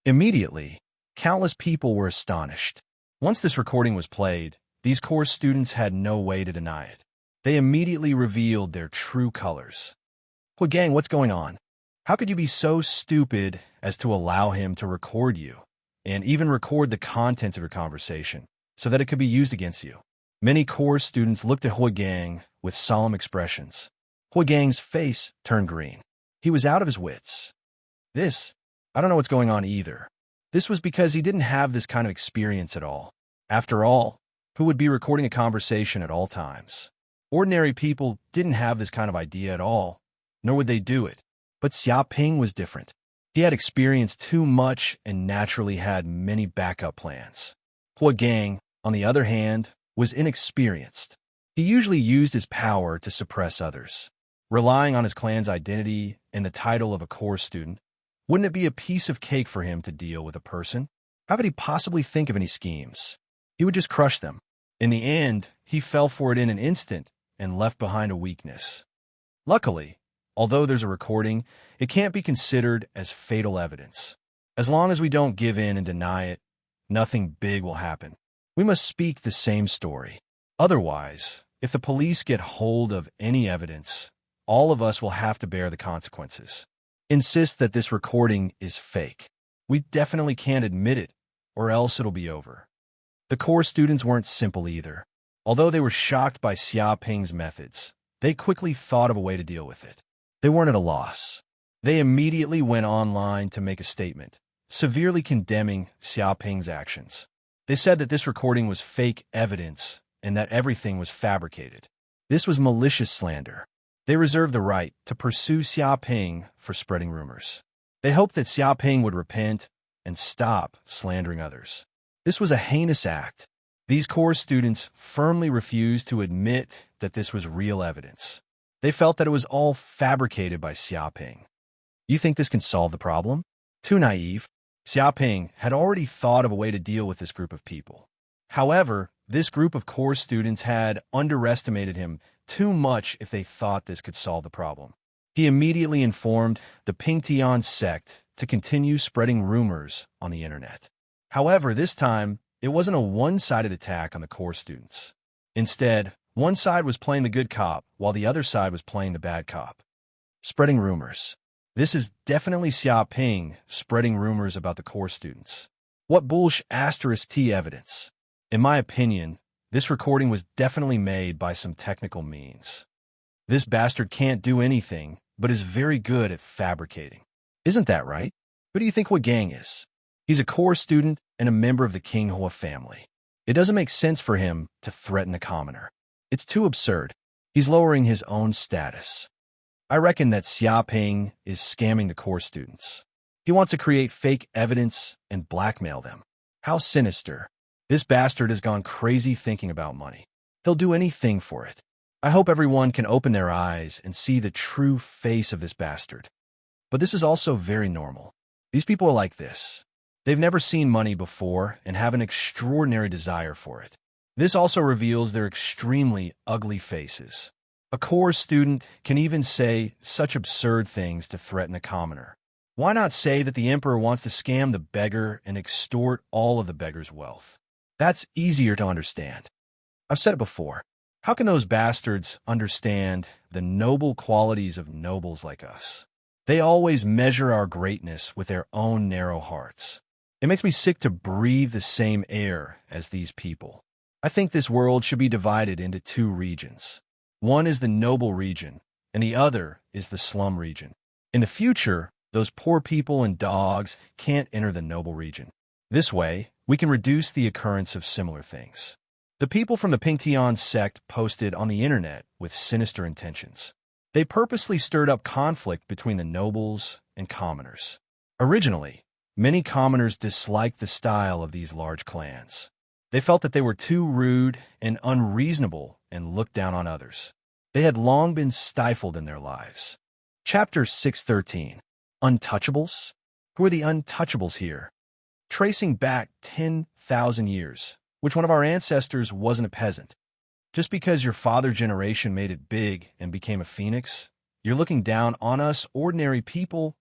S1: Immediately, countless people were astonished. Once this recording was played, these core students had no way to deny it. They immediately revealed their true colors. Hua Gang, what's going on? How could you be so stupid as to allow him to record you, and even record the contents of your conversation, so that it could be used against you? Many core students looked at Hua Gang with solemn expressions. Hua Gang's face turned green. He was out of his wits. I don't know what's going on either. This was because he didn't have this kind of experience at all. After all, who would be recording a conversation at all times? Ordinary people didn't have this kind of idea at all, nor would they do it. But Xiaoping was different. He had experienced too much and naturally had many backup plans. Hua Gang, on the other hand, was inexperienced. He usually used his power to suppress others. Relying on his clan's identity and the title of a core student, wouldn't it be a piece of cake for him to deal with a person? How could he possibly think of any schemes? He would just crush them. In the end, he fell for it in an instant and left behind a weakness. Luckily, although there's a recording, it can't be considered as fatal evidence. As long as we don't give in and deny it, nothing big will happen. We must speak the same story. Otherwise, if the police get hold of any evidence, all of us will have to bear the consequences. Insist that this recording is fake. We definitely can't admit it, or else it'll be over. The core students weren't simple either. Although they were shocked by Xiaoping's methods, they quickly thought of a way to deal with it. They weren't at a loss. They immediately went online to make a statement, severely condemning Xiaoping's actions. They said that this recording was fake evidence and that everything was fabricated. This was malicious slander. They reserved the right to pursue Xiaoping for spreading rumors. They hoped that Xiaoping would repent and stop slandering others. This was a heinous act. These core students firmly refused to admit that this was real evidence. They felt that it was all fabricated by Xiaoping. You think this can solve the problem? Too naive. Xiaoping had already thought of a way to deal with this group of people. However, this group of core students had underestimated him too much if they thought this could solve the problem. He immediately informed the Pingtian sect to continue spreading rumors on the internet. However, this time, it wasn't a one-sided attack on the core students. Instead, one side was playing the good cop, while the other side was playing the bad cop. Spreading rumors. This is definitely Xiaoping spreading rumors about the core students. What bullsh asterisk T evidence? In my opinion, this recording was definitely made by some technical means. This bastard can't do anything, but is very good at fabricating. Isn't that right? Who do you think Hui Gang is? He's a core student and a member of the King Hua family. It doesn't make sense for him to threaten a commoner. It's too absurd. He's lowering his own status. I reckon that Xiaoping is scamming the core students. He wants to create fake evidence and blackmail them. How sinister. This bastard has gone crazy thinking about money. He'll do anything for it. I hope everyone can open their eyes and see the true face of this bastard. But this is also very normal. These people are like this. They've never seen money before and have an extraordinary desire for it. This also reveals their extremely ugly faces. A core student can even say such absurd things to threaten a commoner. Why not say that the emperor wants to scam the beggar and extort all of the beggar's wealth? That's easier to understand. I've said it before. How can those bastards understand the noble qualities of nobles like us? They always measure our greatness with their own narrow hearts. It makes me sick to breathe the same air as these people. I think this world should be divided into two regions. One is the noble region, and the other is the slum region. In the future, those poor people and dogs can't enter the noble region. This way, we can reduce the occurrence of similar things. The people from the Pingtian sect posted on the internet with sinister intentions. They purposely stirred up conflict between the nobles and commoners. Originally, many commoners disliked the style of these large clans. They felt that they were too rude and unreasonable and looked down on others. They had long been stifled in their lives. Chapter 613. Untouchables? Who are the untouchables here? Tracing back 10,000 years, which one of our ancestors wasn't a peasant? Just because your father's generation made it big and became a phoenix, you're looking down on us ordinary people?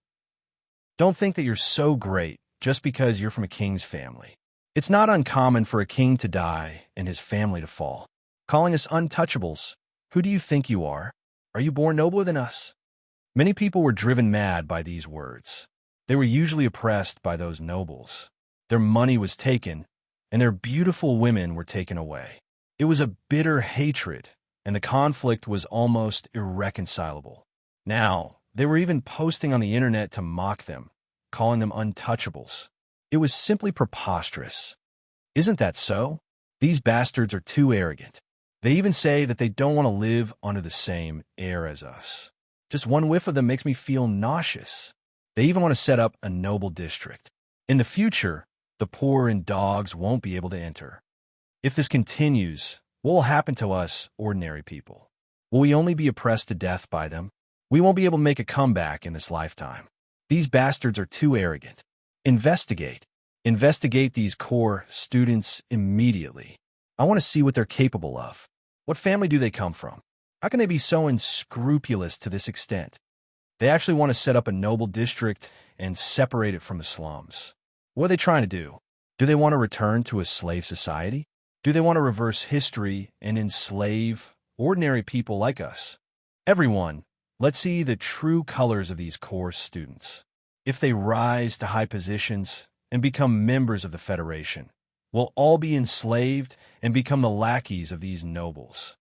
S1: Don't think that you're so great just because you're from a king's family. It's not uncommon for a king to die and his family to fall. Calling us untouchables, who do you think you are? Are you born nobler than us? Many people were driven mad by these words. They were usually oppressed by those nobles. Their money was taken, and their beautiful women were taken away. It was a bitter hatred, and the conflict was almost irreconcilable. Now, they were even posting on the internet to mock them, calling them untouchables. It was simply preposterous. Isn't that so? These bastards are too arrogant. They even say that they don't want to live under the same air as us. Just one whiff of them makes me feel nauseous. They even want to set up a noble district. In the future, the poor and dogs won't be able to enter. If this continues, what will happen to us, ordinary people? Will we only be oppressed to death by them? We won't be able to make a comeback in this lifetime. These bastards are too arrogant. Investigate. Investigate these core students immediately. I want to see what they're capable of. What family do they come from? How can they be so unscrupulous to this extent? They actually want to set up a noble district and separate it from the slums. What are they trying to do? Do they want to return to a slave society? Do they want to reverse history and enslave ordinary people like us? Everyone, let's see the true colors of these core students. If they rise to high positions and become members of the Federation, we'll all be enslaved and become the lackeys of these nobles.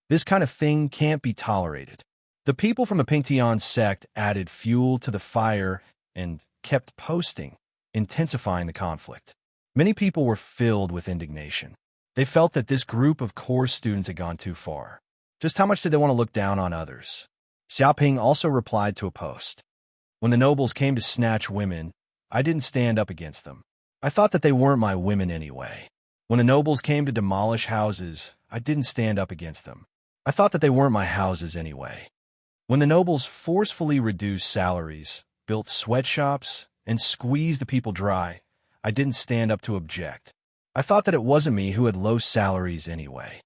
S1: This kind of thing can't be tolerated. The people from the Pingtian sect added fuel to the fire and kept posting, intensifying the conflict. Many people were filled with indignation. They felt that this group of core students had gone too far. Just how much did they want to look down on others? Xiaoping also replied to a post. When the nobles came to snatch women, I didn't stand up against them. I thought that they weren't my women anyway. When the nobles came to demolish houses, I didn't stand up against them. I thought that they weren't my houses anyway. When the nobles forcefully reduced salaries, built sweatshops, and squeezed the people dry, I didn't stand up to object. I thought that it wasn't me who had low salaries anyway.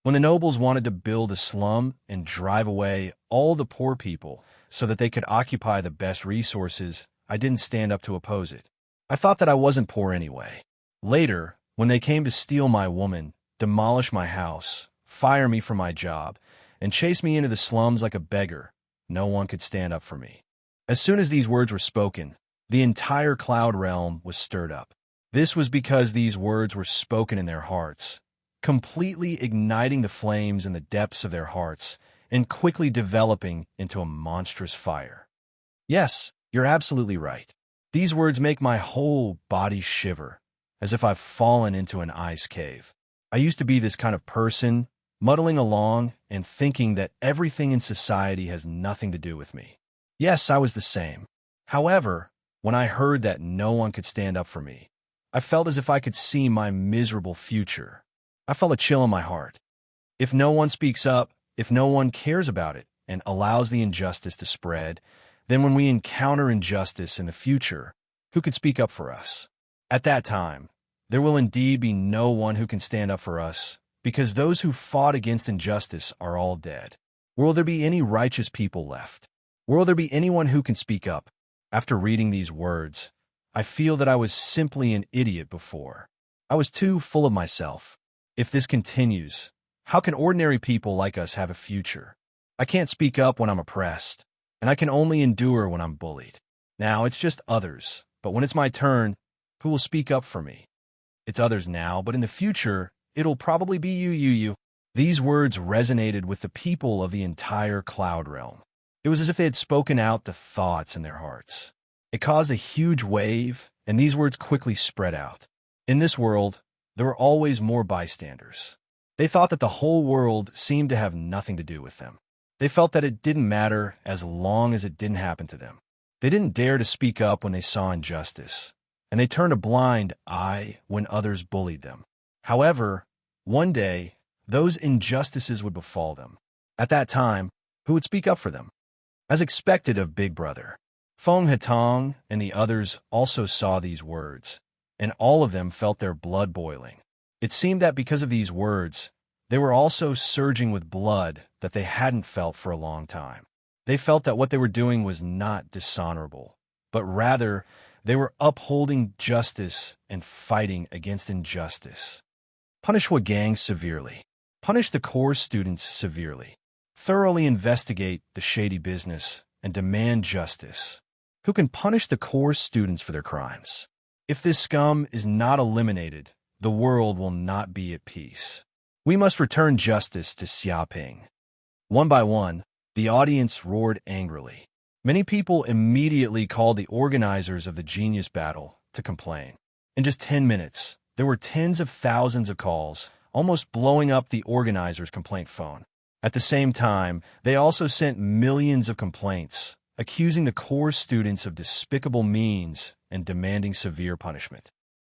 S1: When the nobles wanted to build a slum and drive away all the poor people so that they could occupy the best resources, I didn't stand up to oppose it. I thought that I wasn't poor anyway. Later, when they came to steal my woman, demolish my house, fire me from my job, and chase me into the slums like a beggar, no one could stand up for me. As soon as these words were spoken, the entire cloud realm was stirred up. This was because these words were spoken in their hearts, completely igniting the flames in the depths of their hearts and quickly developing into a monstrous fire. Yes, you're absolutely right. These words make my whole body shiver, as if I've fallen into an ice cave. I used to be this kind of person, muddling along and thinking that everything in society has nothing to do with me. Yes, I was the same. However, when I heard that no one could stand up for me, I felt as if I could see my miserable future. I felt a chill in my heart. If no one speaks up, if no one cares about it and allows the injustice to spread, then when we encounter injustice in the future, who could speak up for us? At that time, there will indeed be no one who can stand up for us, because those who fought against injustice are all dead. Will there be any righteous people left? Will there be anyone who can speak up? After reading these words, I feel that I was simply an idiot before. I was too full of myself. If this continues, how can ordinary people like us have a future? I can't speak up when I'm oppressed, and I can only endure when I'm bullied. Now it's just others, but when it's my turn, who will speak up for me? It's others now, but in the future, it'll probably be you. These words resonated with the people of the entire cloud realm. It was as if they had spoken out the thoughts in their hearts. It caused a huge wave, and these words quickly spread out. In this world, there were always more bystanders. They thought that the whole world seemed to have nothing to do with them. They felt that it didn't matter as long as it didn't happen to them. They didn't dare to speak up when they saw injustice, and they turned a blind eye when others bullied them. However, one day, those injustices would befall them. At that time, who would speak up for them? As expected of Big Brother, Feng Hetong and the others also saw these words, and all of them felt their blood boiling. It seemed that because of these words, they were also surging with blood that they hadn't felt for a long time. They felt that what they were doing was not dishonorable, but rather they were upholding justice and fighting against injustice. Punish Huagang severely. Punish the core students severely. Thoroughly investigate the shady business and demand justice. Who can punish the core students for their crimes? If this scum is not eliminated, the world will not be at peace. We must return justice to Xiaoping. One by one, the audience roared angrily. Many people immediately called the organizers of the genius battle to complain. In just 10 minutes, there were tens of thousands of calls, almost blowing up the organizers' complaint phone. At the same time, they also sent millions of complaints, accusing the core students of despicable means and demanding severe punishment.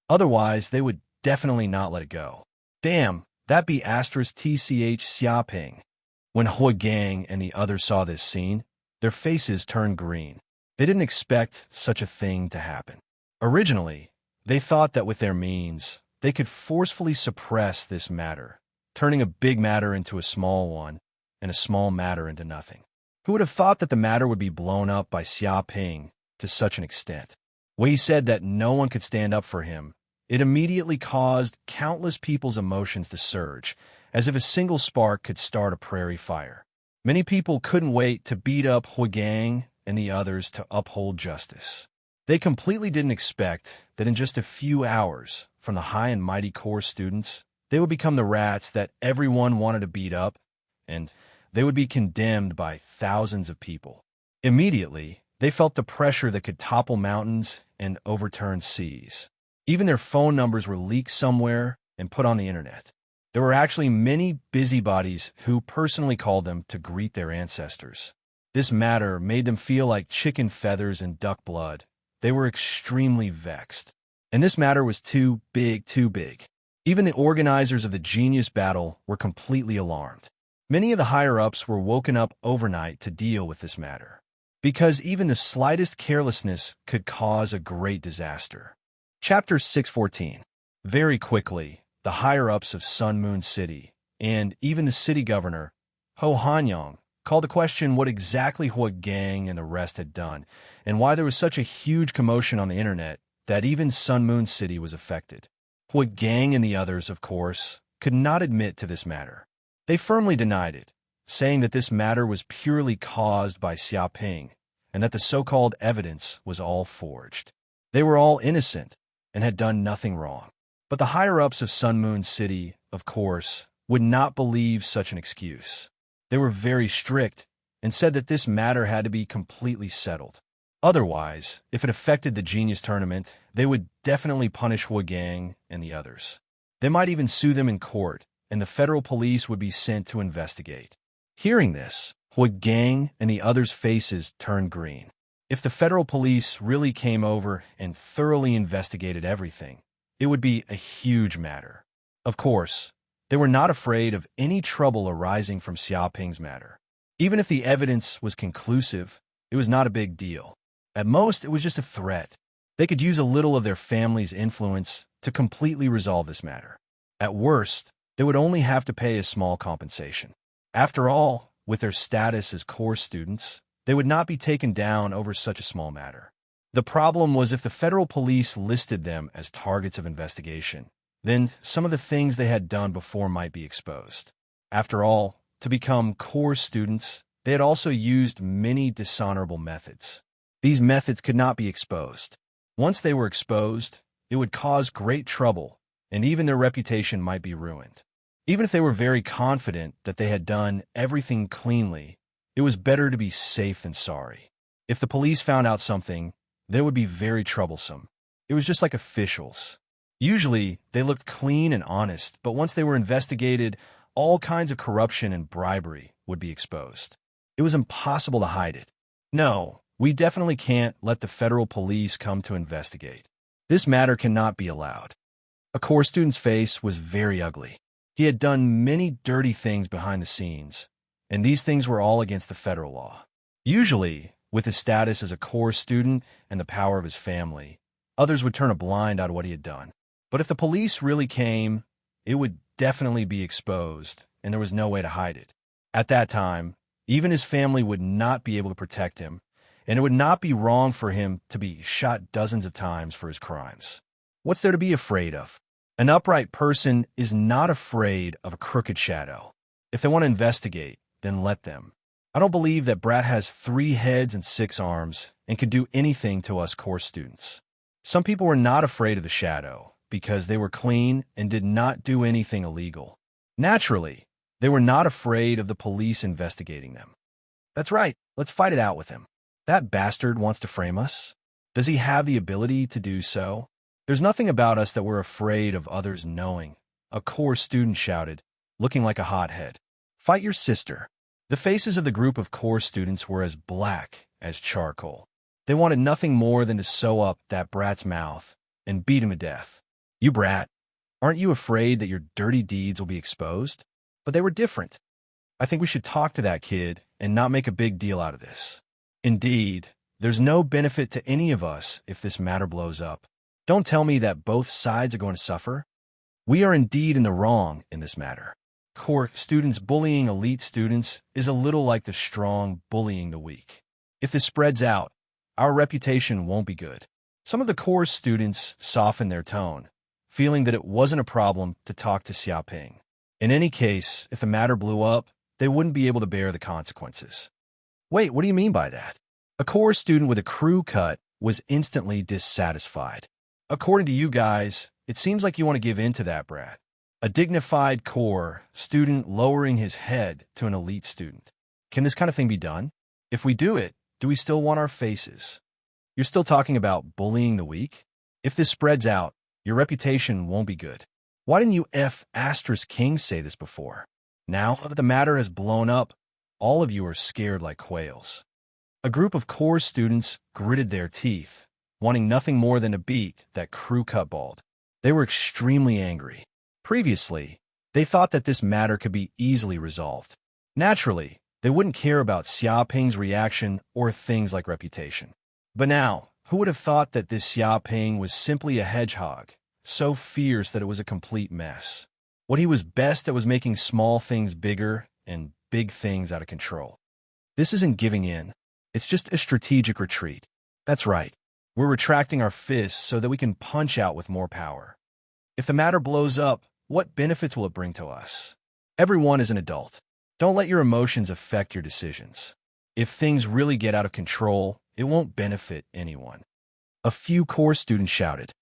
S1: Otherwise, they would definitely not let it go. Damn, that be asterisk TCH Xiaoping. When Huagang and the others saw this scene, their faces turned green. They didn't expect such a thing to happen. Originally, they thought that with their means, they could forcefully suppress this matter, turning a big matter into a small one, and a small matter into nothing. Who would have thought that the matter would be blown up by Xiaoping to such an extent? When he said that no one could stand up for him, it immediately caused countless people's emotions to surge, as if a single spark could start a prairie fire. Many people couldn't wait to beat up Huagang and the others to uphold justice. They completely didn't expect that in just a few hours, from the high and mighty core students, they would become the rats that everyone wanted to beat up, and they would be condemned by thousands of people. Immediately, they felt the pressure that could topple mountains and overturn seas. Even their phone numbers were leaked somewhere and put on the internet. There were actually many busybodies who personally called them to greet their ancestors. This matter made them feel like chicken feathers and duck blood. They were extremely vexed. And this matter was too big. Even the organizers of the genius battle were completely alarmed. Many of the higher-ups were woken up overnight to deal with this matter, because even the slightest carelessness could cause a great disaster. Chapter 614. Very quickly, the higher-ups of Sun Moon City, and even the city governor, Ho Hanyang, called to question what exactly Hua Gang and the rest had done, and why there was such a huge commotion on the internet that even Sun Moon City was affected. Hua Gang and the others, of course, could not admit to this matter. They firmly denied it, saying that this matter was purely caused by Xiaoping, and that the so-called evidence was all forged. They were all innocent and had done nothing wrong. But the higher-ups of Sun Moon City, of course, would not believe such an excuse. They were very strict and said that this matter had to be completely settled. Otherwise, if it affected the Genius Tournament, they would definitely punish Hua Gang and the others. They might even sue them in court, and the federal police would be sent to investigate. Hearing this, Hua Gang and the others' faces turned green. If the federal police really came over and thoroughly investigated everything, it would be a huge matter. Of course, they were not afraid of any trouble arising from Xiaoping's matter. Even if the evidence was conclusive, it was not a big deal. At most, it was just a threat. They could use a little of their family's influence to completely resolve this matter. At worst, they would only have to pay a small compensation. After all, with their status as core students, they would not be taken down over such a small matter. The problem was if the federal police listed them as targets of investigation, then some of the things they had done before might be exposed. After all, to become core students, they had also used many dishonorable methods. These methods could not be exposed. Once they were exposed, it would cause great trouble, and even their reputation might be ruined. Even if they were very confident that they had done everything cleanly, it was better to be safe than sorry. If the police found out something, they would be very troublesome. It was just like officials. Usually, they looked clean and honest, but once they were investigated, all kinds of corruption and bribery would be exposed. It was impossible to hide it. No, we definitely can't let the federal police come to investigate. This matter cannot be allowed. A core student's face was very ugly. He had done many dirty things behind the scenes, and these things were all against the federal law. Usually, with his status as a core student and the power of his family, others would turn a blind eye to what he had done. But if the police really came, it would definitely be exposed, and there was no way to hide it. At that time, even his family would not be able to protect him, and it would not be wrong for him to be shot dozens of times for his crimes. What's there to be afraid of? An upright person is not afraid of a crooked shadow. If they want to investigate, then let them. I don't believe that Brat has 3 heads and 6 arms and could do anything to us core students. Some people were not afraid of the shadow because they were clean and did not do anything illegal. Naturally, they were not afraid of the police investigating them. That's right, let's fight it out with him. That bastard wants to frame us. Does he have the ability to do so? There's nothing about us that we're afraid of others knowing, a core student shouted, looking like a hothead. Fight your sister. The faces of the group of core students were as black as charcoal. They wanted nothing more than to sew up that brat's mouth and beat him to death. You brat, aren't you afraid that your dirty deeds will be exposed? But they were different. I think we should talk to that kid and not make a big deal out of this. Indeed, there's no benefit to any of us if this matter blows up. Don't tell me that both sides are going to suffer. We are indeed in the wrong in this matter. Core students bullying elite students is a little like the strong bullying the weak. If this spreads out, our reputation won't be good. Some of the core students softened their tone, feeling that it wasn't a problem to talk to Xiaoping. In any case, if the matter blew up, they wouldn't be able to bear the consequences. Wait, what do you mean by that? A core student with a crew cut was instantly dissatisfied. According to you guys, it seems like you want to give in to that brat. A dignified core student lowering his head to an elite student. Can this kind of thing be done? If we do it, do we still want our faces? You're still talking about bullying the weak? If this spreads out, your reputation won't be good. Why didn't you King say this before? Now that the matter has blown up, all of you are scared like quails. A group of core students gritted their teeth, wanting nothing more than to beat that crew cut bald. They were extremely angry. Previously, they thought that this matter could be easily resolved. Naturally, they wouldn't care about Xiaoping's reaction or things like reputation. But now, who would have thought that this Xiaoping was simply a hedgehog, so fierce that it was a complete mess. What he was best at was making small things bigger and big things out of control. This isn't giving in. It's just a strategic retreat. That's right. We're retracting our fists so that we can punch out with more power. If the matter blows up, what benefits will it bring to us? Everyone is an adult. Don't let your emotions affect your decisions. If things really get out of control, it won't benefit anyone. A few core students shouted,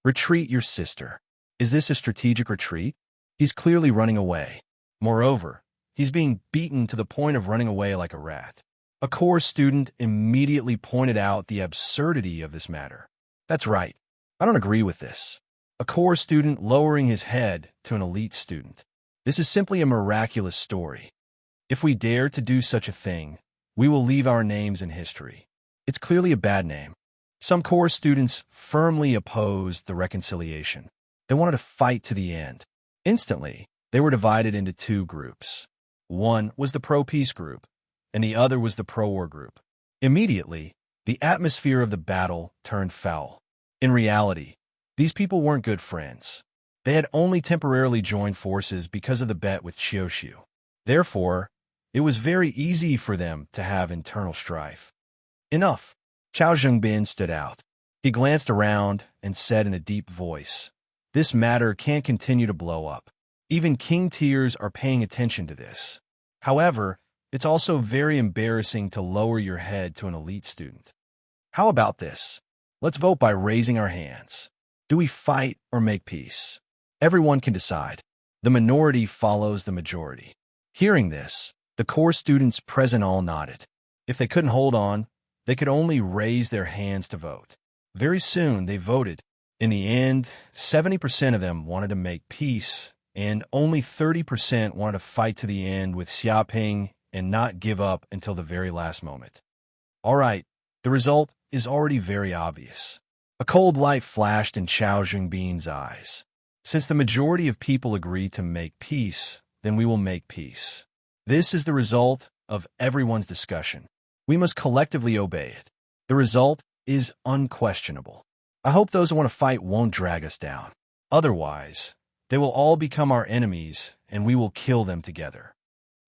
S1: "Retreat your sister." Is this a strategic retreat? He's clearly running away. Moreover, he's being beaten to the point of running away like a rat. A core student immediately pointed out the absurdity of this matter. That's right. I don't agree with this. A core student lowering his head to an elite student. This is simply a miraculous story. If we dare to do such a thing, we will leave our names in history. It's clearly a bad name. Some core students firmly opposed the reconciliation. They wanted to fight to the end. Instantly, they were divided into two groups. One was the pro-peace group, and the other was the pro-war group. Immediately, the atmosphere of the battle turned foul. In reality, these people weren't good friends. They had only temporarily joined forces because of the bet with Qiushu. Therefore, it was very easy for them to have internal strife. Enough. Chao Zhengbin stood out. He glanced around and said in a deep voice, "This matter can't continue to blow up. Even king tiers are paying attention to this. However, it's also very embarrassing to lower your head to an elite student. How about this? Let's vote by raising our hands. Do we fight or make peace? Everyone can decide. The minority follows the majority." Hearing this, the core students present all nodded. If they couldn't hold on, they could only raise their hands to vote. Very soon, they voted. In the end, 70% of them wanted to make peace, and only 30% wanted to fight to the end with Xiaoping and not give up until the very last moment. All right, the result is already very obvious. A cold light flashed in Chao Zhengbin's eyes. Since the majority of people agree to make peace, then we will make peace. This is the result of everyone's discussion. We must collectively obey it. The result is unquestionable. I hope those who want to fight won't drag us down. Otherwise, they will all become our enemies, and we will kill them together.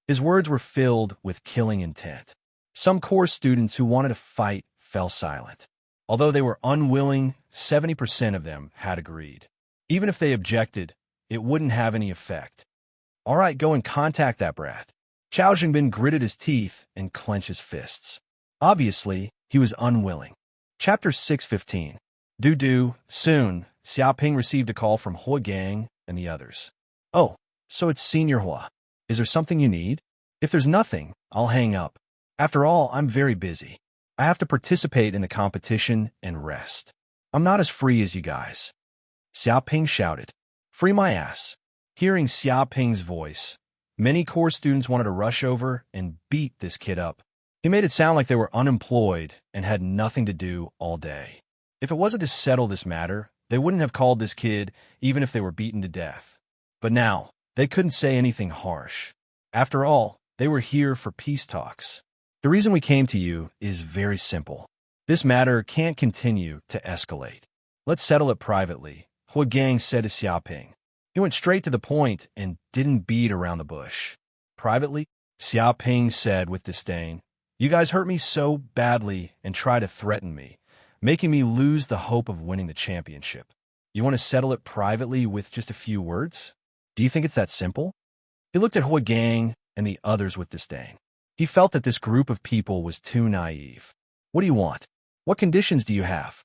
S1: His words were filled with killing intent. Some core students who wanted to fight fell silent. Although they were unwilling, 70% of them had agreed. Even if they objected, it wouldn't have any effect. All right, go and contact that brat. Chao Zhengbin gritted his teeth and clenched his fists. Obviously, he was unwilling. Chapter 6:15. Soon, Xiaoping received a call from Hua Gang and the others. "Oh, so it's Senior Hua. Is there something you need? If there's nothing, I'll hang up. After all, I'm very busy. I have to participate in the competition and rest. I'm not as free as you guys." Xiaoping shouted, "Free my ass." Hearing Xiaoping's voice, many core students wanted to rush over and beat this kid up. He made it sound like they were unemployed and had nothing to do all day. If it wasn't to settle this matter, they wouldn't have called this kid even if they were beaten to death. But now, they couldn't say anything harsh. After all, they were here for peace talks. "The reason we came to you is very simple. This matter can't continue to escalate. Let's settle it privately," Hua Gang said to Xiaoping. He went straight to the point and didn't beat around the bush. "Privately?" Xiaoping said with disdain. "You guys hurt me so badly and try to threaten me, making me lose the hope of winning the championship. You want to settle it privately with just a few words? Do you think it's that simple?" He looked at Hua Gang and the others with disdain. He felt that this group of people was too naive. "What do you want? What conditions do you have?"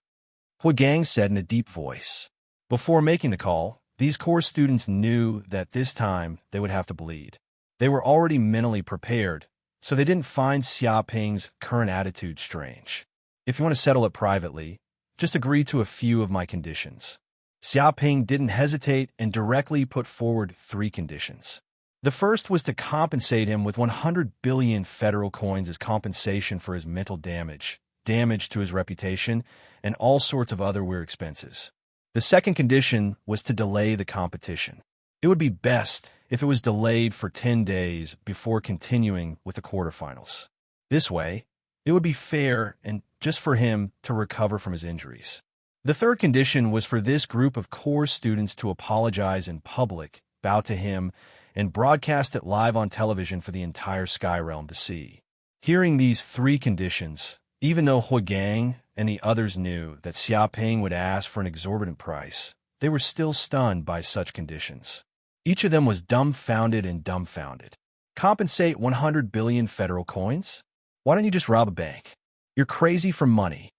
S1: Hua Gang said in a deep voice. Before making the call, these core students knew that this time they would have to bleed. They were already mentally prepared, so they didn't find Xiaoping's current attitude strange. "If you want to settle it privately, just agree to a few of my conditions." Xiaoping didn't hesitate and directly put forward 3 conditions. The first was to compensate him with 100 billion federal coins as compensation for his mental damage to his reputation, and all sorts of other weird expenses. The second condition was to delay the competition. It would be best if it was delayed for 10 days before continuing with the quarterfinals. This way, it would be fair and just for him to recover from his injuries. The third condition was for this group of core students to apologize in public, bow to him, and broadcast it live on television for the entire Sky Realm to see. Hearing these three conditions, even though Huigang and the others knew that Xiaoping would ask for an exorbitant price, they were still stunned by such conditions. Each of them was dumbfounded and dumbfounded. Compensate 100 billion federal coins? Why don't you just rob a bank? You're crazy for money.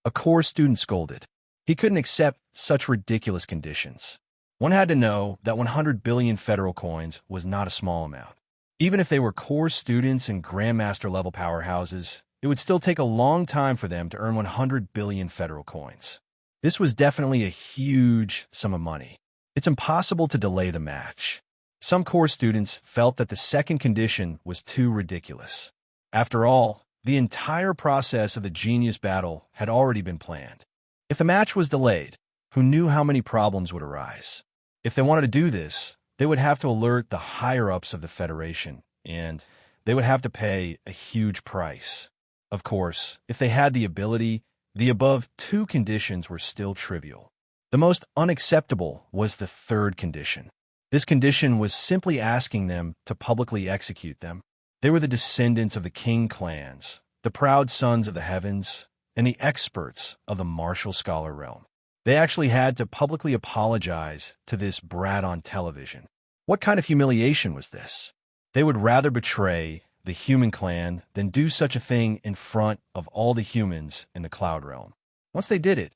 S1: A core student scolded. He couldn't accept such ridiculous conditions. One had to know that 100 billion federal coins was not a small amount. Even if they were core students and grandmaster-level powerhouses, it would still take a long time for them to earn 100 billion federal coins. This was definitely a huge sum of money. It's impossible to delay the match. Some core students felt that the second condition was too ridiculous. After all, the entire process of the genius battle had already been planned. If the match was delayed, who knew how many problems would arise? If they wanted to do this, they would have to alert the higher-ups of the Federation, and they would have to pay a huge price. Of course, if they had the ability, the above two conditions were still trivial. The most unacceptable was the third condition. This condition was simply asking them to publicly execute them. They were the descendants of the king clans, the proud sons of the heavens, and the experts of the martial scholar realm. They actually had to publicly apologize to this brat on television. What kind of humiliation was this? They would rather betray the human clan than do such a thing in front of all the humans in the cloud realm. Once they did it,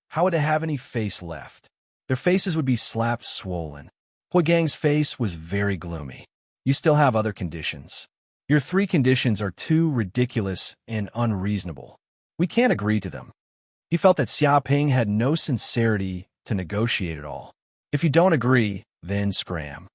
S1: how would they have any face left? Their faces would be slapped swollen. Huigang's face was very gloomy. You still have other conditions. Your three conditions are too ridiculous and unreasonable. We can't agree to them. He felt that Xiaoping had no sincerity to negotiate at all. If you don't agree, then scram.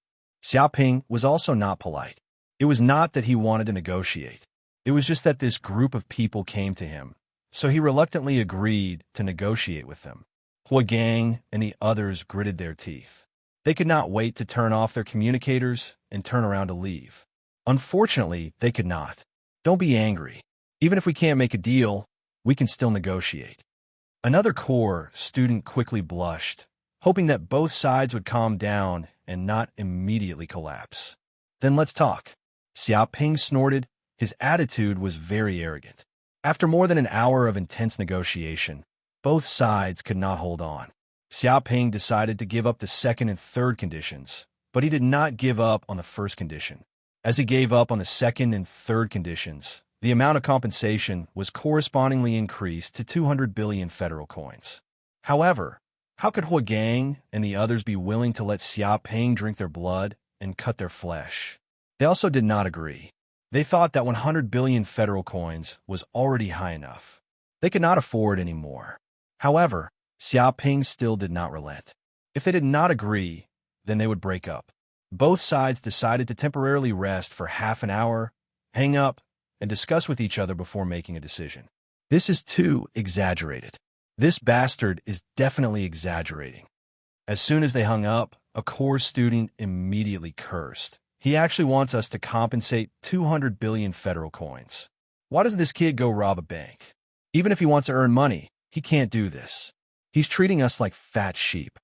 S1: Xiaoping was also not polite. It was not that he wanted to negotiate. It was just that this group of people came to him, so he reluctantly agreed to negotiate with them. Huigang and the others gritted their teeth. They could not wait to turn off their communicators and turn around to leave. Unfortunately, they could not. Don't be angry. Even if we can't make a deal, we can still negotiate. Another core student quickly blushed, hoping that both sides would calm down and not immediately collapse. Then let's talk. Xiaoping snorted. His attitude was very arrogant. After more than an hour of intense negotiation, both sides could not hold on. Xiaoping decided to give up the second and third conditions, but he did not give up on the first condition. As he gave up on the second and third conditions, the amount of compensation was correspondingly increased to 200 billion federal coins. However, how could Huigang and the others be willing to let Xiaoping drink their blood and cut their flesh? They also did not agree. They thought that 100 billion federal coins was already high enough. They could not afford any more. However, Xiaoping still did not relent. If they did not agree, then they would break up. Both sides decided to temporarily rest for half an hour, hang up, and discuss with each other before making a decision. This is too exaggerated. This bastard is definitely exaggerating. As soon as they hung up, a core student immediately cursed. He actually wants us to compensate 200 billion federal coins. Why doesn't this kid go rob a bank? Even if he wants to earn money, he can't do this. He's treating us like fat sheep.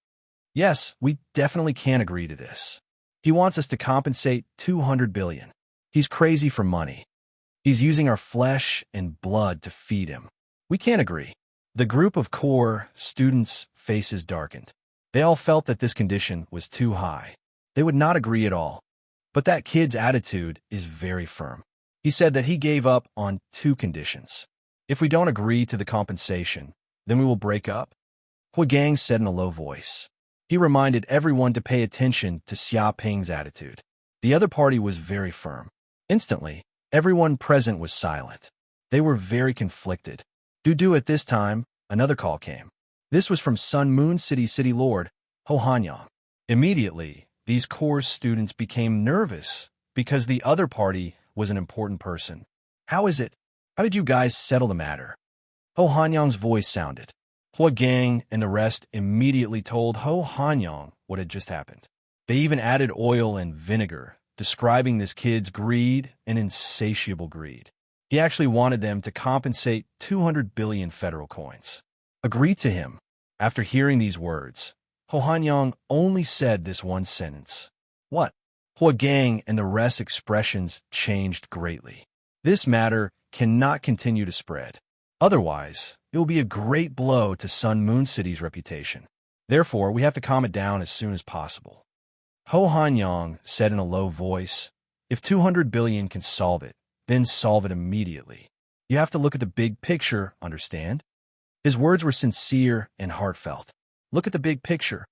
S1: Yes, we definitely can't agree to this. He wants us to compensate 200 billion. He's crazy for money. He's using our flesh and blood to feed him. We can't agree. The group of core students' faces darkened. They all felt that this condition was too high. They would not agree at all. But that kid's attitude is very firm. He said that he gave up on two conditions. If we don't agree to the compensation, then we will break up. Huigang said in a low voice. He reminded everyone to pay attention to Xiaoping's attitude. The other party was very firm. Instantly, everyone present was silent. They were very conflicted. Due at this time, another call came. This was from Sun Moon City Lord, Ho Hanyang. Immediately, these core students became nervous because the other party was an important person. How is it? How did you guys settle the matter? Ho Hanyang's voice sounded. Huigang and the rest immediately told Ho Hanyang what had just happened. They even added oil and vinegar, describing this kid's greed and insatiable greed. He actually wanted them to compensate 200 billion federal coins. Agree to him. After hearing these words, Ho Hanyang only said this one sentence. What? Hua Gang and the rest expressions changed greatly. This matter cannot continue to spread. Otherwise, it will be a great blow to Sun Moon City's reputation. Therefore, we have to calm it down as soon as possible. Ho Hanyang said in a low voice, if 200 billion can solve it, then solve it immediately. You have to look at the big picture, understand? His words were sincere and heartfelt. Look at the big picture.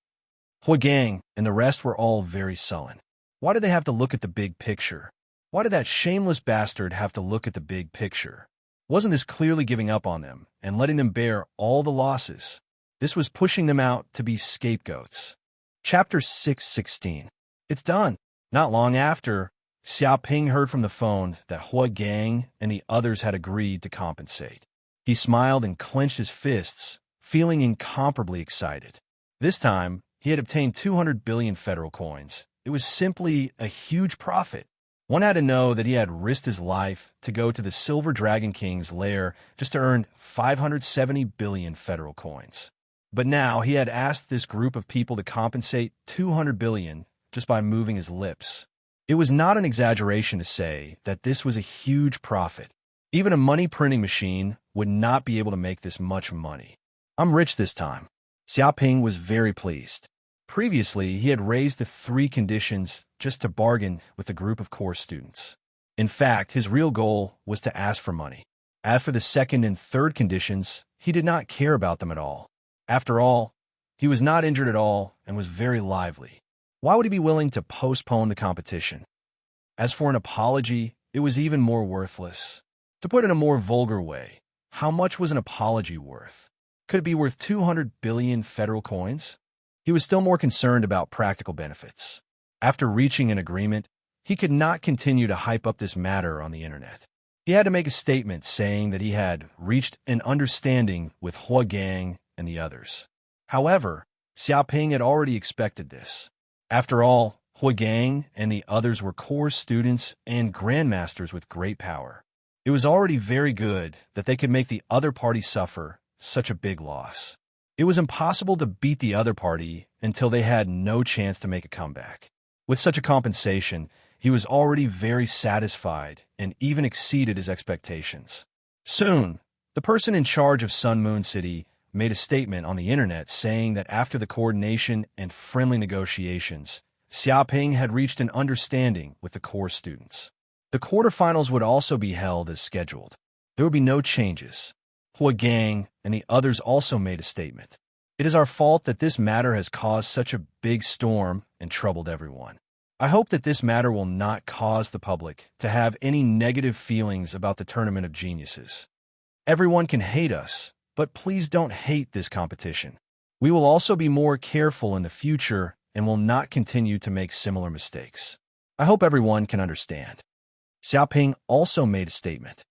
S1: Hua Gang and the rest were all very sullen. Why did they have to look at the big picture? Why did that shameless bastard have to look at the big picture? Wasn't this clearly giving up on them and letting them bear all the losses? This was pushing them out to be scapegoats. Chapter 616. It's done. Not long after, Xiaoping heard from the phone that Hua Gang and the others had agreed to compensate. He smiled and clenched his fists, feeling incomparably excited. This time, he had obtained 200 billion federal coins. It was simply a huge profit. One had to know that he had risked his life to go to the Silver Dragon King's lair just to earn 570 billion federal coins. But now he had asked this group of people to compensate 200 billion just by moving his lips. It was not an exaggeration to say that this was a huge profit. Even a money printing machine would not be able to make this much money. I'm rich this time. Xiaoping was very pleased. Previously, he had raised the 3 conditions just to bargain with a group of core students. In fact, his real goal was to ask for money. As for the 2nd and 3rd conditions, he did not care about them at all. After all, he was not injured at all and was very lively. Why would he be willing to postpone the competition? As for an apology, it was even more worthless. To put it in a more vulgar way, how much was an apology worth? Could it be worth 200 billion federal coins? He was still more concerned about practical benefits. After reaching an agreement, he could not continue to hype up this matter on the internet. He had to make a statement saying that he had reached an understanding with Hua Gang and the others. However, Xiaoping had already expected this. After all, Hua Gang and the others were core students and grandmasters with great power. It was already very good that they could make the other party suffer such a big loss. It was impossible to beat the other party until they had no chance to make a comeback. With such a compensation, he was already very satisfied and even exceeded his expectations. Soon, the person in charge of Sun Moon City made a statement on the internet saying that after the coordination and friendly negotiations, Xiaoping had reached an understanding with the core students. The quarterfinals would also be held as scheduled. There would be no changes. Hua Gang and the others also made a statement. It is our fault that this matter has caused such a big storm and troubled everyone. I hope that this matter will not cause the public to have any negative feelings about the Tournament of Geniuses. Everyone can hate us, but please don't hate this competition. We will also be more careful in the future and will not continue to make similar mistakes. I hope everyone can understand. Xiaoping also made a statement.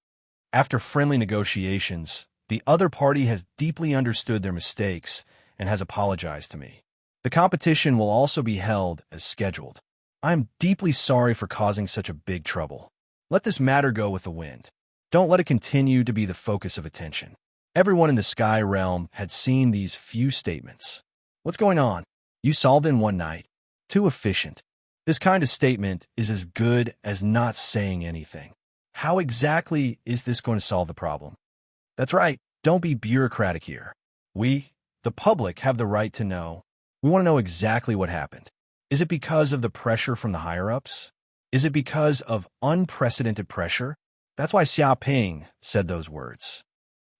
S1: After friendly negotiations, the other party has deeply understood their mistakes and has apologized to me. The competition will also be held as scheduled. I am deeply sorry for causing such a big trouble. Let this matter go with the wind. Don't let it continue to be the focus of attention. Everyone in the Sky Realm had seen these few statements. What's going on? You solved in one night. Too efficient. This kind of statement is as good as not saying anything. How exactly is this going to solve the problem? That's right. Don't be bureaucratic here. We, the public, have the right to know. We want to know exactly what happened. Is it because of the pressure from the higher-ups? Is it because of unprecedented pressure? That's why Xiaoping said those words.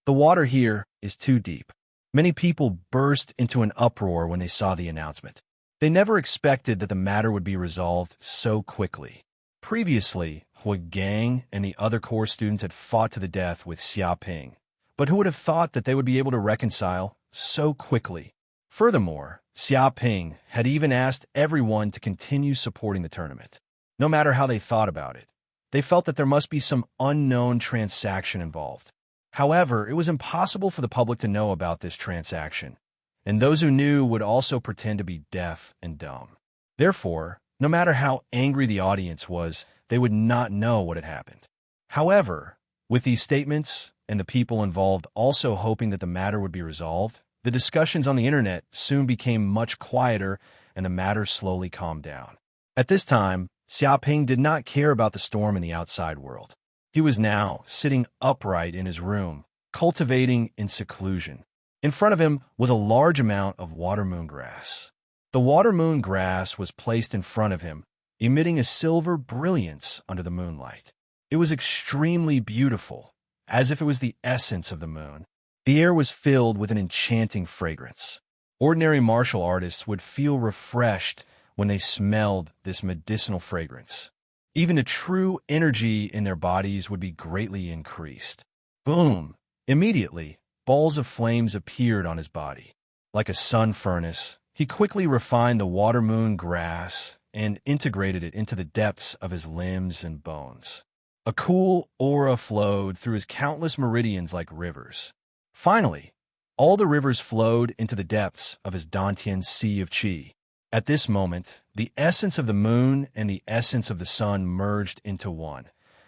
S1: The water here is too deep. Many people burst into an uproar when they saw the announcement. They never expected that the matter would be resolved so quickly. Previously, Hua Gang and the other core students had fought to the death with Xiaoping. But who would have thought that they would be able to reconcile so quickly? Furthermore, Xiaoping had even asked everyone to continue supporting the tournament. No matter how they thought about it, they felt that there must be some unknown transaction involved. However, it was impossible for the public to know about this transaction, and those who knew would also pretend to be deaf and dumb. Therefore, no matter how angry the audience was, they would not know what had happened. However, with these statements, and the people involved also hoping that the matter would be resolved, the discussions on the internet soon became much quieter and the matter slowly calmed down. At this time, Xiaoping did not care about the storm in the outside world. He was now sitting upright in his room, cultivating in seclusion. In front of him was a large amount of watermoon grass. The watermoon grass was placed in front of him, emitting a silver brilliance under the moonlight. It was extremely beautiful, as if it was the essence of the moon. The air was filled with an enchanting fragrance. Ordinary martial artists would feel refreshed when they smelled this medicinal fragrance. Even the true energy in their bodies would be greatly increased. Boom! Immediately, balls of flames appeared on his body. Like a sun furnace, he quickly refined the watermoon grass and integrated it into the depths of his limbs and bones. A cool aura flowed through his countless meridians like rivers. Finally, all the rivers flowed into the depths of his Dantian Sea of Qi. At this moment, the essence of the moon and the essence of the sun merged into one,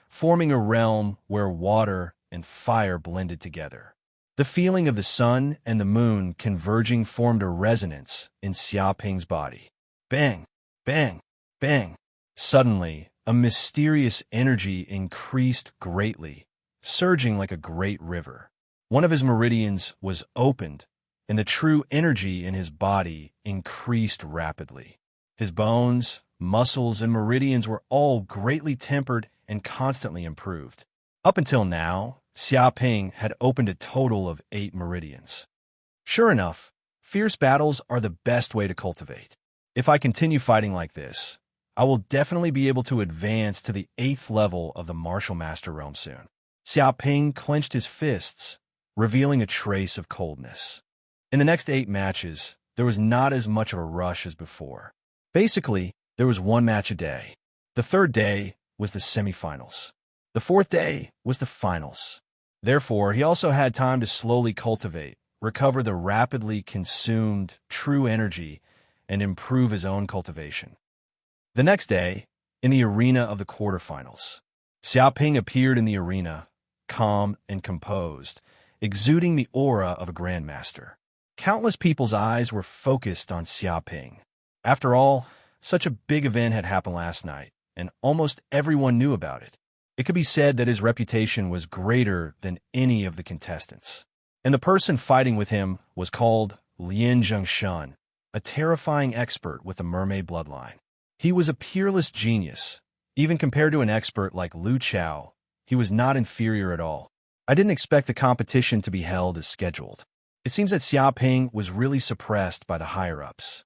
S1: forming a realm where water and fire blended together. The feeling of the sun and the moon converging formed a resonance in Xiaoping's body. Bang! Bang! Bang! Suddenly, a mysterious energy increased greatly, surging like a great river. One of his meridians was opened, and the true energy in his body increased rapidly. His bones, muscles, and meridians were all greatly tempered and constantly improved. Up until now, Xiaoping had opened a total of 8 meridians. Sure enough, fierce battles are the best way to cultivate. If I continue fighting like this, I will definitely be able to advance to the 8th level of the Martial Master realm soon. Xiaoping clenched his fists, revealing a trace of coldness. In the next 8 matches, there was not as much of a rush as before. Basically, there was 1 match a day. The 3rd day was the semifinals. The 4th day was the finals. Therefore, he also had time to slowly cultivate, recover the rapidly consumed true energy, and improve his own cultivation. The next day, in the arena of the quarterfinals, Xiaoping appeared in the arena, calm and composed, exuding the aura of a grandmaster. Countless people's eyes were focused on Xiaoping. After all, such a big event had happened last night, and almost everyone knew about it. It could be said that his reputation was greater than any of the contestants. And the person fighting with him was called Lian Zhengshan, a terrifying expert with the mermaid bloodline. He was a peerless genius. Even compared to an expert like Lu Chao, he was not inferior at all. I didn't expect the competition to be held as scheduled. It seems that Xiaoping was really suppressed by the higher-ups.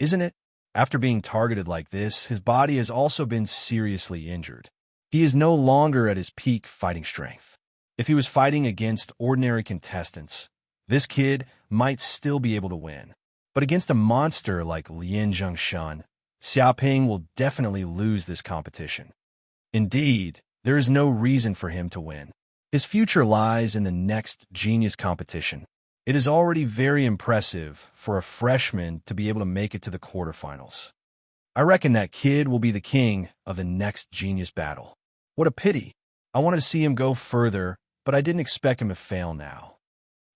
S1: Isn't it? After being targeted like this, his body has also been seriously injured. He is no longer at his peak fighting strength. If he was fighting against ordinary contestants, this kid might still be able to win. But against a monster like Lian Zhengshan, Xiaoping will definitely lose this competition. Indeed, there is no reason for him to win. His future lies in the next genius competition. It is already very impressive for a freshman to be able to make it to the quarterfinals. I reckon that kid will be the king of the next genius battle. What a pity. I wanted to see him go further, but I didn't expect him to fail now.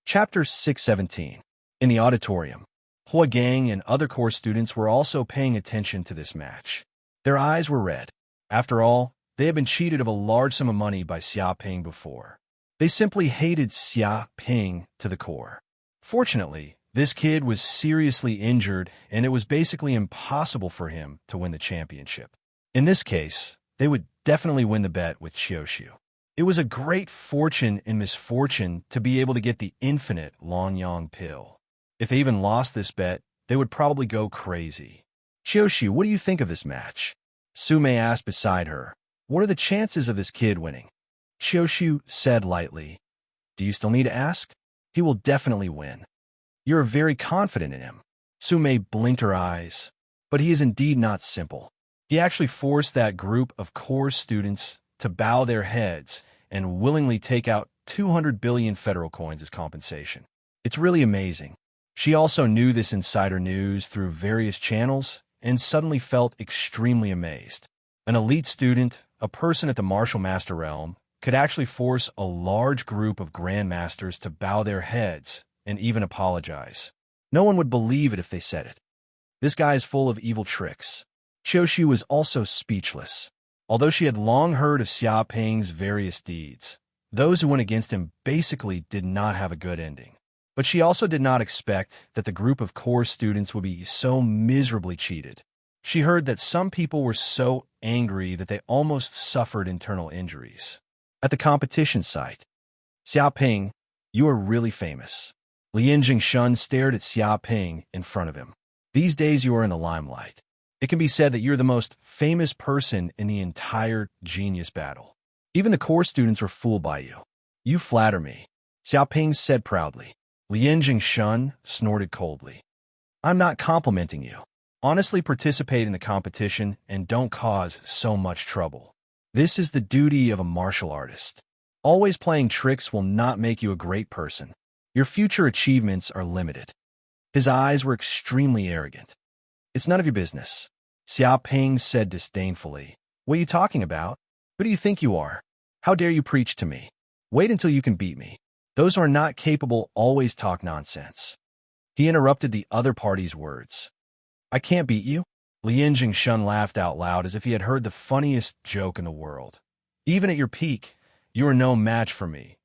S1: Chapter 617. In the auditorium, Hua Gang and other course students were also paying attention to this match. Their eyes were red. After all, they had been cheated of a large sum of money by Xiaoping before. They simply hated Xiaoping to the core. Fortunately, this kid was seriously injured, and it was basically impossible for him to win the championship. In this case, they would definitely win the bet with Qiushu. It was a great fortune in misfortune to be able to get the infinite Longyang pill. If they even lost this bet, they would probably go crazy. Qiushu, what do you think of this match? Sume asked beside her. What are the chances of this kid winning? Qiushu said lightly. Do you still need to ask? He will definitely win. You're very confident in him. Sume blinked her eyes. But he is indeed not simple. He actually forced that group of core students to bow their heads and willingly take out 200 billion federal coins as compensation. It's really amazing. She also knew this insider news through various channels and suddenly felt extremely amazed. An elite student, a person at the Martial Master realm, could actually force a large group of grandmasters to bow their heads and even apologize. No one would believe it if they said it. This guy is full of evil tricks. Qiushi was also speechless. Although she had long heard of Xia Ping's various deeds, those who went against him basically did not have a good ending. But she also did not expect that the group of core students would be so miserably cheated. She heard that some people were so angry that they almost suffered internal injuries. At the competition site, Xia Ping, you are really famous. Lian Jingshun stared at Xia Ping in front of him. These days you are in the limelight. It can be said that you're the most famous person in the entire genius battle. Even the core students were fooled by you. You flatter me, Xia Ping said proudly. Lian Jingshun snorted coldly. I'm not complimenting you. Honestly, participate in the competition and don't cause so much trouble. This is the duty of a martial artist. Always playing tricks will not make you a great person. Your future achievements are limited. His eyes were extremely arrogant. It's none of your business, Xia Ping said disdainfully. What are you talking about? Who do you think you are? How dare you preach to me? Wait until you can beat me. Those who are not capable always talk nonsense. He interrupted the other party's words. I can't beat you? Lian Jingshun laughed out loud as if he had heard the funniest joke in the world. Even at your peak, you are no match for me,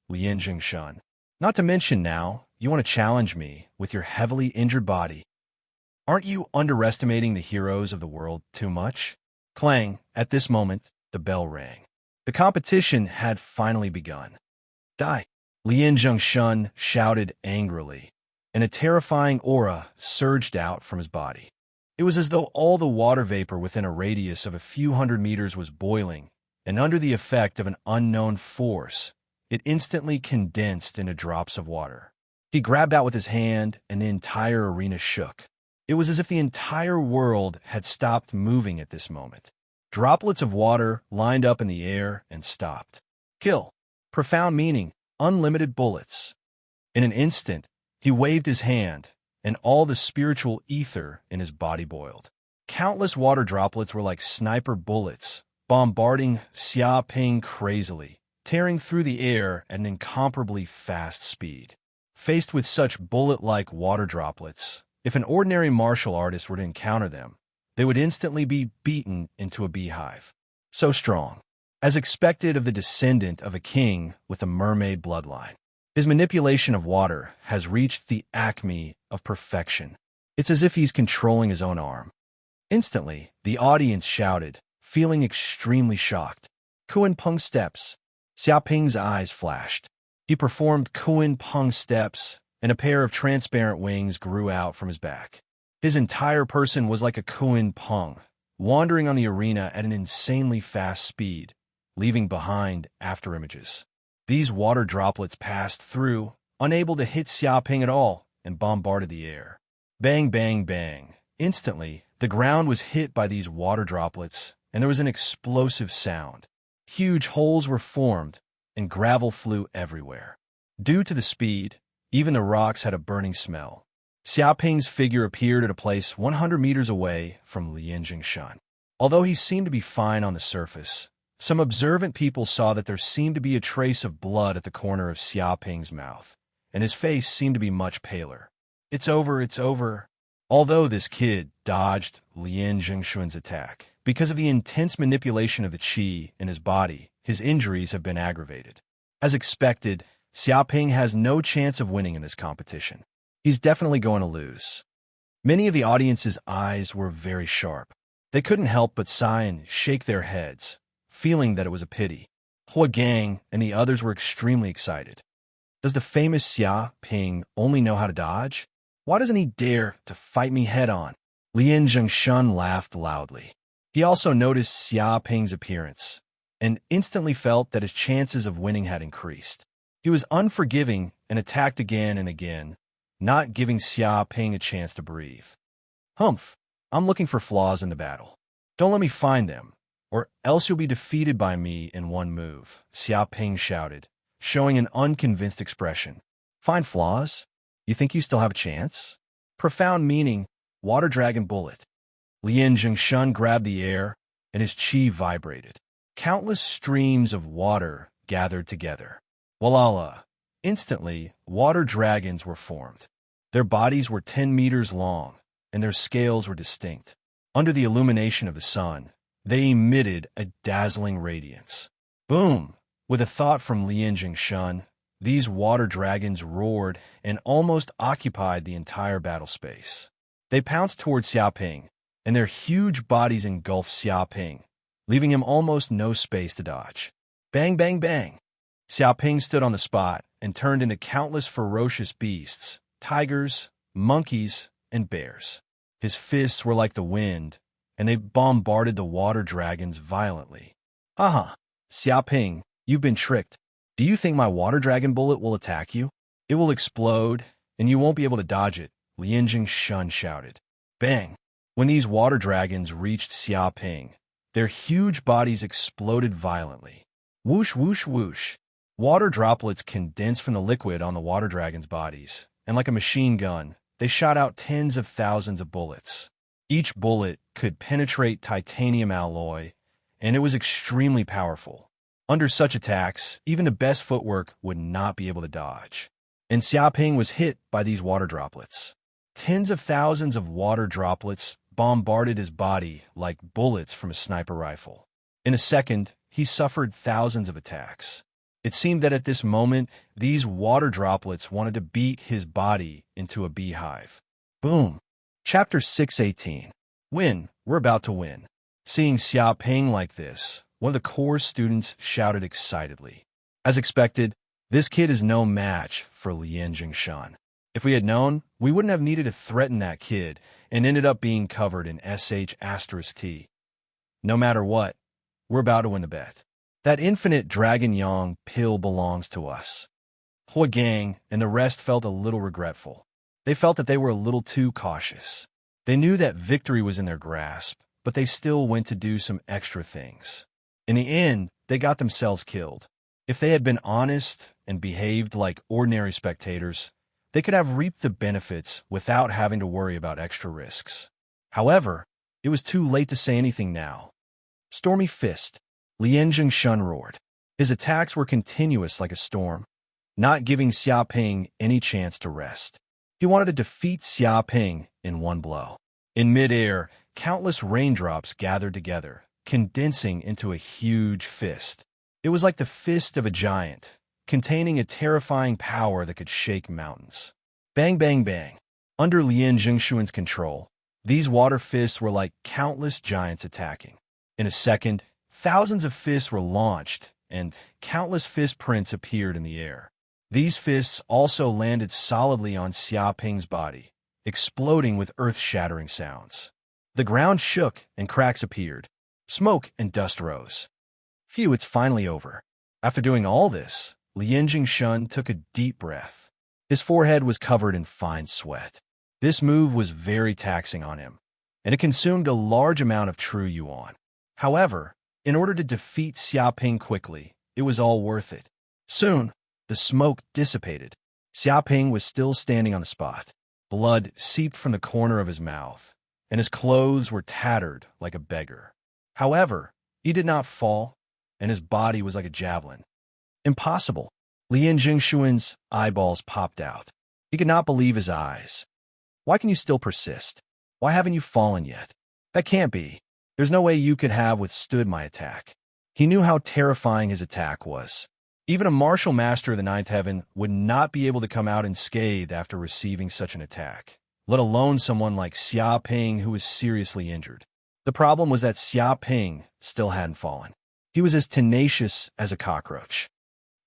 S1: Lian Jingshun. Not to mention now, you want to challenge me with your heavily injured body. Aren't you underestimating the heroes of the world too much? Clang, at this moment, the bell rang. The competition had finally begun. Die! Lian Jingshun shouted angrily, and a terrifying aura surged out from his body. It was as though all the water vapor within a radius of a few hundred meters was boiling, and under the effect of an unknown force, it instantly condensed into drops of water. He grabbed out with his hand, and the entire arena shook. It was as if the entire world had stopped moving at this moment. Droplets of water lined up in the air and stopped. Kill. Profound meaning. Unlimited bullets. In an instant, he waved his hand, and all the spiritual ether in his body boiled. Countless water droplets were like sniper bullets, bombarding Xia Ping crazily, tearing through the air at an incomparably fast speed. Faced with such bullet-like water droplets, if an ordinary martial artist were to encounter them, they would instantly be beaten into a beehive. So strong. As expected of the descendant of a king with a mermaid bloodline. His manipulation of water has reached the acme of perfection. It's as if he's controlling his own arm. Instantly, the audience shouted, feeling extremely shocked. Kuan Peng steps. Xia Ping's eyes flashed. He performed Kuan Peng steps, and a pair of transparent wings grew out from his back. His entire person was like a Kuan Peng, wandering on the arena at an insanely fast speed, leaving behind afterimages. These water droplets passed through, unable to hit Xia Ping at all, and bombarded the air. Bang, bang, bang. Instantly, the ground was hit by these water droplets, and there was an explosive sound. Huge holes were formed, and gravel flew everywhere. Due to the speed, even the rocks had a burning smell. Xia Ping's figure appeared at a place 100 meters away from Lian Jingshun. Although he seemed to be fine on the surface, some observant people saw that there seemed to be a trace of blood at the corner of Xia Ping's mouth, and his face seemed to be much paler. It's over, it's over. Although this kid dodged Lian Jingshun's attack, because of the intense manipulation of the qi in his body, his injuries have been aggravated. As expected, Xia Ping has no chance of winning in this competition. He's definitely going to lose. Many of the audience's eyes were very sharp. They couldn't help but sigh and shake their heads, feeling that it was a pity. Hua Gang and the others were extremely excited. Does the famous Xia Ping only know how to dodge? Why doesn't he dare to fight me head-on? Lian Jingshun laughed loudly. He also noticed Xia Ping's appearance, and instantly felt that his chances of winning had increased. He was unforgiving and attacked again and again, not giving Xia Ping a chance to breathe. Humph, I'm looking for flaws in the battle. Don't let me find them, or else you'll be defeated by me in one move, Xia Ping shouted, showing an unconvinced expression. Find flaws? You think you still have a chance? Profound meaning, water dragon bullet. Lian Jingshun grabbed the air, and his qi vibrated. Countless streams of water gathered together. Walala, Instantly, water dragons were formed. Their bodies were 10 meters long, and their scales were distinct. Under the illumination of the sun, they emitted a dazzling radiance. Boom! With a thought from Lien Jingshun, these water dragons roared and almost occupied the entire battle space. They pounced toward Xiaoping, and their huge bodies engulfed Xiaoping, leaving him almost no space to dodge. Bang, bang, bang! Xiaoping stood on the spot and turned into countless ferocious beasts, tigers, monkeys, and bears. His fists were like the wind, and they bombarded the water dragons violently. Haha, Xiaoping, you've been tricked. Do you think my water dragon bullet will attack you? It will explode, and you won't be able to dodge it, Lien Jingshun shouted. Bang! When these water dragons reached Xiaoping, their huge bodies exploded violently. Whoosh, whoosh, whoosh. Water droplets condensed from the liquid on the water dragons' bodies, and like a machine gun, they shot out tens of thousands of bullets. Each bullet could penetrate titanium alloy, and it was extremely powerful. Under such attacks, even the best footwork would not be able to dodge. And Xiaoping was hit by these water droplets. Tens of thousands of water droplets bombarded his body like bullets from a sniper rifle. In a second, he suffered thousands of attacks. It seemed that at this moment, these water droplets wanted to beat his body into a beehive. Boom! Chapter 618. Win. We're about to win. Seeing Xiaoping like this, one of the core students shouted excitedly. As expected, this kid is no match for Lien Jingshun. If we had known, we wouldn't have needed to threaten that kid and ended up being covered in sh*t. No matter what, we're about to win the bet. That infinite Dragon Yang pill belongs to us. Hua Gang and the rest felt a little regretful. They felt that they were a little too cautious. They knew that victory was in their grasp, but they still went to do some extra things. In the end, they got themselves killed. If they had been honest and behaved like ordinary spectators, they could have reaped the benefits without having to worry about extra risks. However, it was too late to say anything now. Stormy Fist. Lien Jingshun roared. His attacks were continuous like a storm, not giving Xiaoping any chance to rest. He wanted to defeat Xiaoping in one blow. In midair, countless raindrops gathered together, condensing into a huge fist. It was like the fist of a giant, containing a terrifying power that could shake mountains. Bang, bang, bang. Under Lien Jingshun's control, these water fists were like countless giants attacking. In a second, thousands of fists were launched, and countless fist prints appeared in the air. These fists also landed solidly on Xiaoping's body, exploding with earth-shattering sounds. The ground shook and cracks appeared. Smoke and dust rose. Phew, it's finally over. After doing all this, Lien Jingshun took a deep breath. His forehead was covered in fine sweat. This move was very taxing on him, and it consumed a large amount of true yuan. However, in order to defeat Xiaoping quickly, it was all worth it. Soon, the smoke dissipated. Xiaoping was still standing on the spot. Blood seeped from the corner of his mouth, and his clothes were tattered like a beggar. However, he did not fall, and his body was like a javelin. Impossible. Lien Jingshun's eyeballs popped out. He could not believe his eyes. Why can you still persist? Why haven't you fallen yet? That can't be. There's no way you could have withstood my attack. He knew how terrifying his attack was. Even a martial master of the ninth heaven would not be able to come out unscathed after receiving such an attack, let alone someone like Xiaoping who was seriously injured. The problem was that Xiaoping still hadn't fallen. He was as tenacious as a cockroach.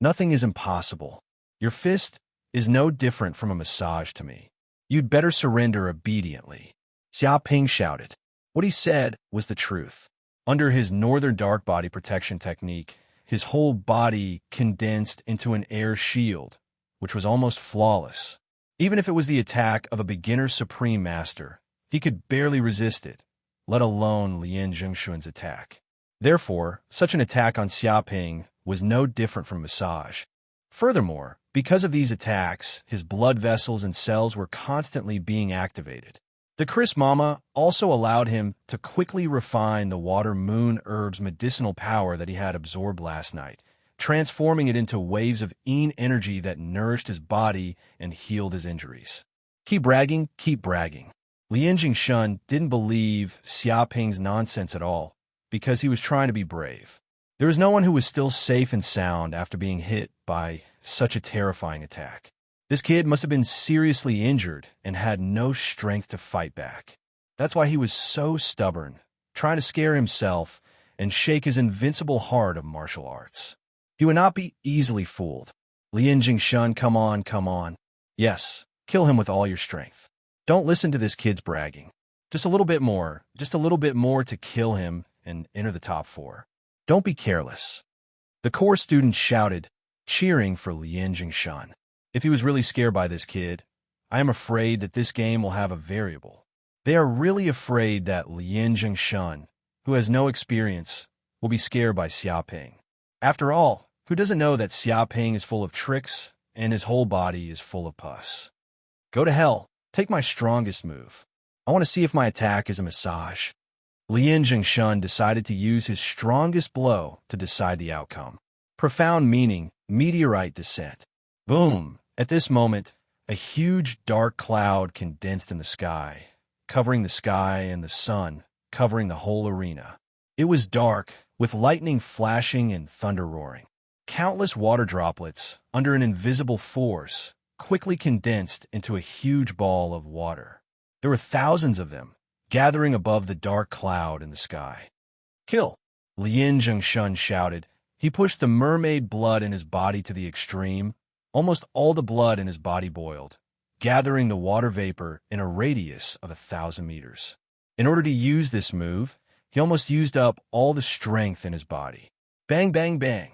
S1: Nothing is impossible. Your fist is no different from a massage to me. You'd better surrender obediently. Xiaoping shouted. What he said was the truth. Under his northern dark body protection technique, his whole body condensed into an air shield, which was almost flawless. Even if it was the attack of a beginner supreme master, he could barely resist it, let alone Lien Jingshun's attack. Therefore, such an attack on Xiaoping was no different from massage. Furthermore, because of these attacks, his blood vessels and cells were constantly being activated. The Chris Mama also allowed him to quickly refine the water moon herb's medicinal power that he had absorbed last night, transforming it into waves of energy that nourished his body and healed his injuries. Keep bragging, keep bragging. Lian Jingshun didn't believe Xiaoping's nonsense at all, because he was trying to be brave. There was no one who was still safe and sound after being hit by such a terrifying attack. This kid must have been seriously injured and had no strength to fight back. That's why he was so stubborn, trying to scare himself and shake his invincible heart of martial arts. He would not be easily fooled. Lian Jingshun, come on, come on. Yes, kill him with all your strength. Don't listen to this kid's bragging. Just a little bit more to kill him and enter the top 4. Don't be careless. The core students shouted, cheering for Lian Jingshun. If he was really scared by this kid, I am afraid that this game will have a variable. They are really afraid that Lian Jingshun, who has no experience, will be scared by Xiaoping. After all, who doesn't know that Xiaoping is full of tricks and his whole body is full of pus? Go to hell. Take my strongest move. I want to see if my attack is a massage. Lian Jingshun decided to use his strongest blow to decide the outcome. Profound meaning, meteorite descent. Boom! At this moment, a huge dark cloud condensed in the sky, covering the sky and the sun, covering the whole arena. It was dark, with lightning flashing and thunder roaring. Countless water droplets, under an invisible force, quickly condensed into a huge ball of water. There were thousands of them, gathering above the dark cloud in the sky. Kill! Lian Jingshun shouted. He pushed the mermaid blood in his body to the extreme. Almost all the blood in his body boiled, gathering the water vapor in a radius of 1,000 meters. In order to use this move, he almost used up all the strength in his body. Bang, bang, bang.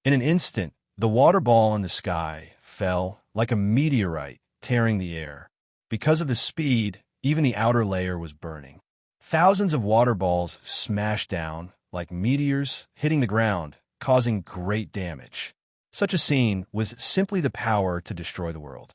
S1: In an instant, the water ball in the sky fell like a meteorite, tearing the air. Because of the speed, even the outer layer was burning. Thousands of water balls smashed down, like meteors, hitting the ground, causing great damage. Such a scene was simply the power to destroy the world.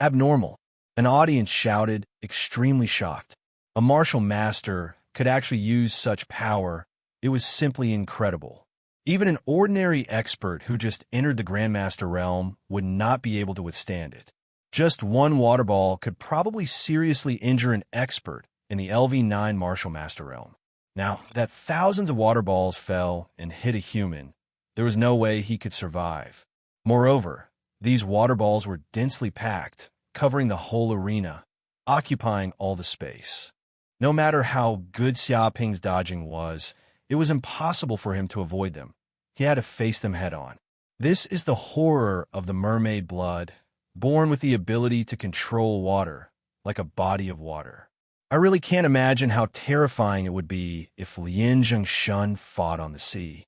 S1: Abnormal. An audience shouted, extremely shocked. A martial master could actually use such power. It was simply incredible. Even an ordinary expert who just entered the Grandmaster realm would not be able to withstand it. Just one water ball could probably seriously injure an expert in the LV9 Martial Master realm. Now, that thousands of water balls fell and hit a human, there was no way he could survive. Moreover, these water balls were densely packed, covering the whole arena, occupying all the space. No matter how good Xiaoping's dodging was, it was impossible for him to avoid them. He had to face them head-on. This is the horror of the mermaid blood, born with the ability to control water, like a body of water. I really can't imagine how terrifying it would be if Lian Jingshun fought on the sea.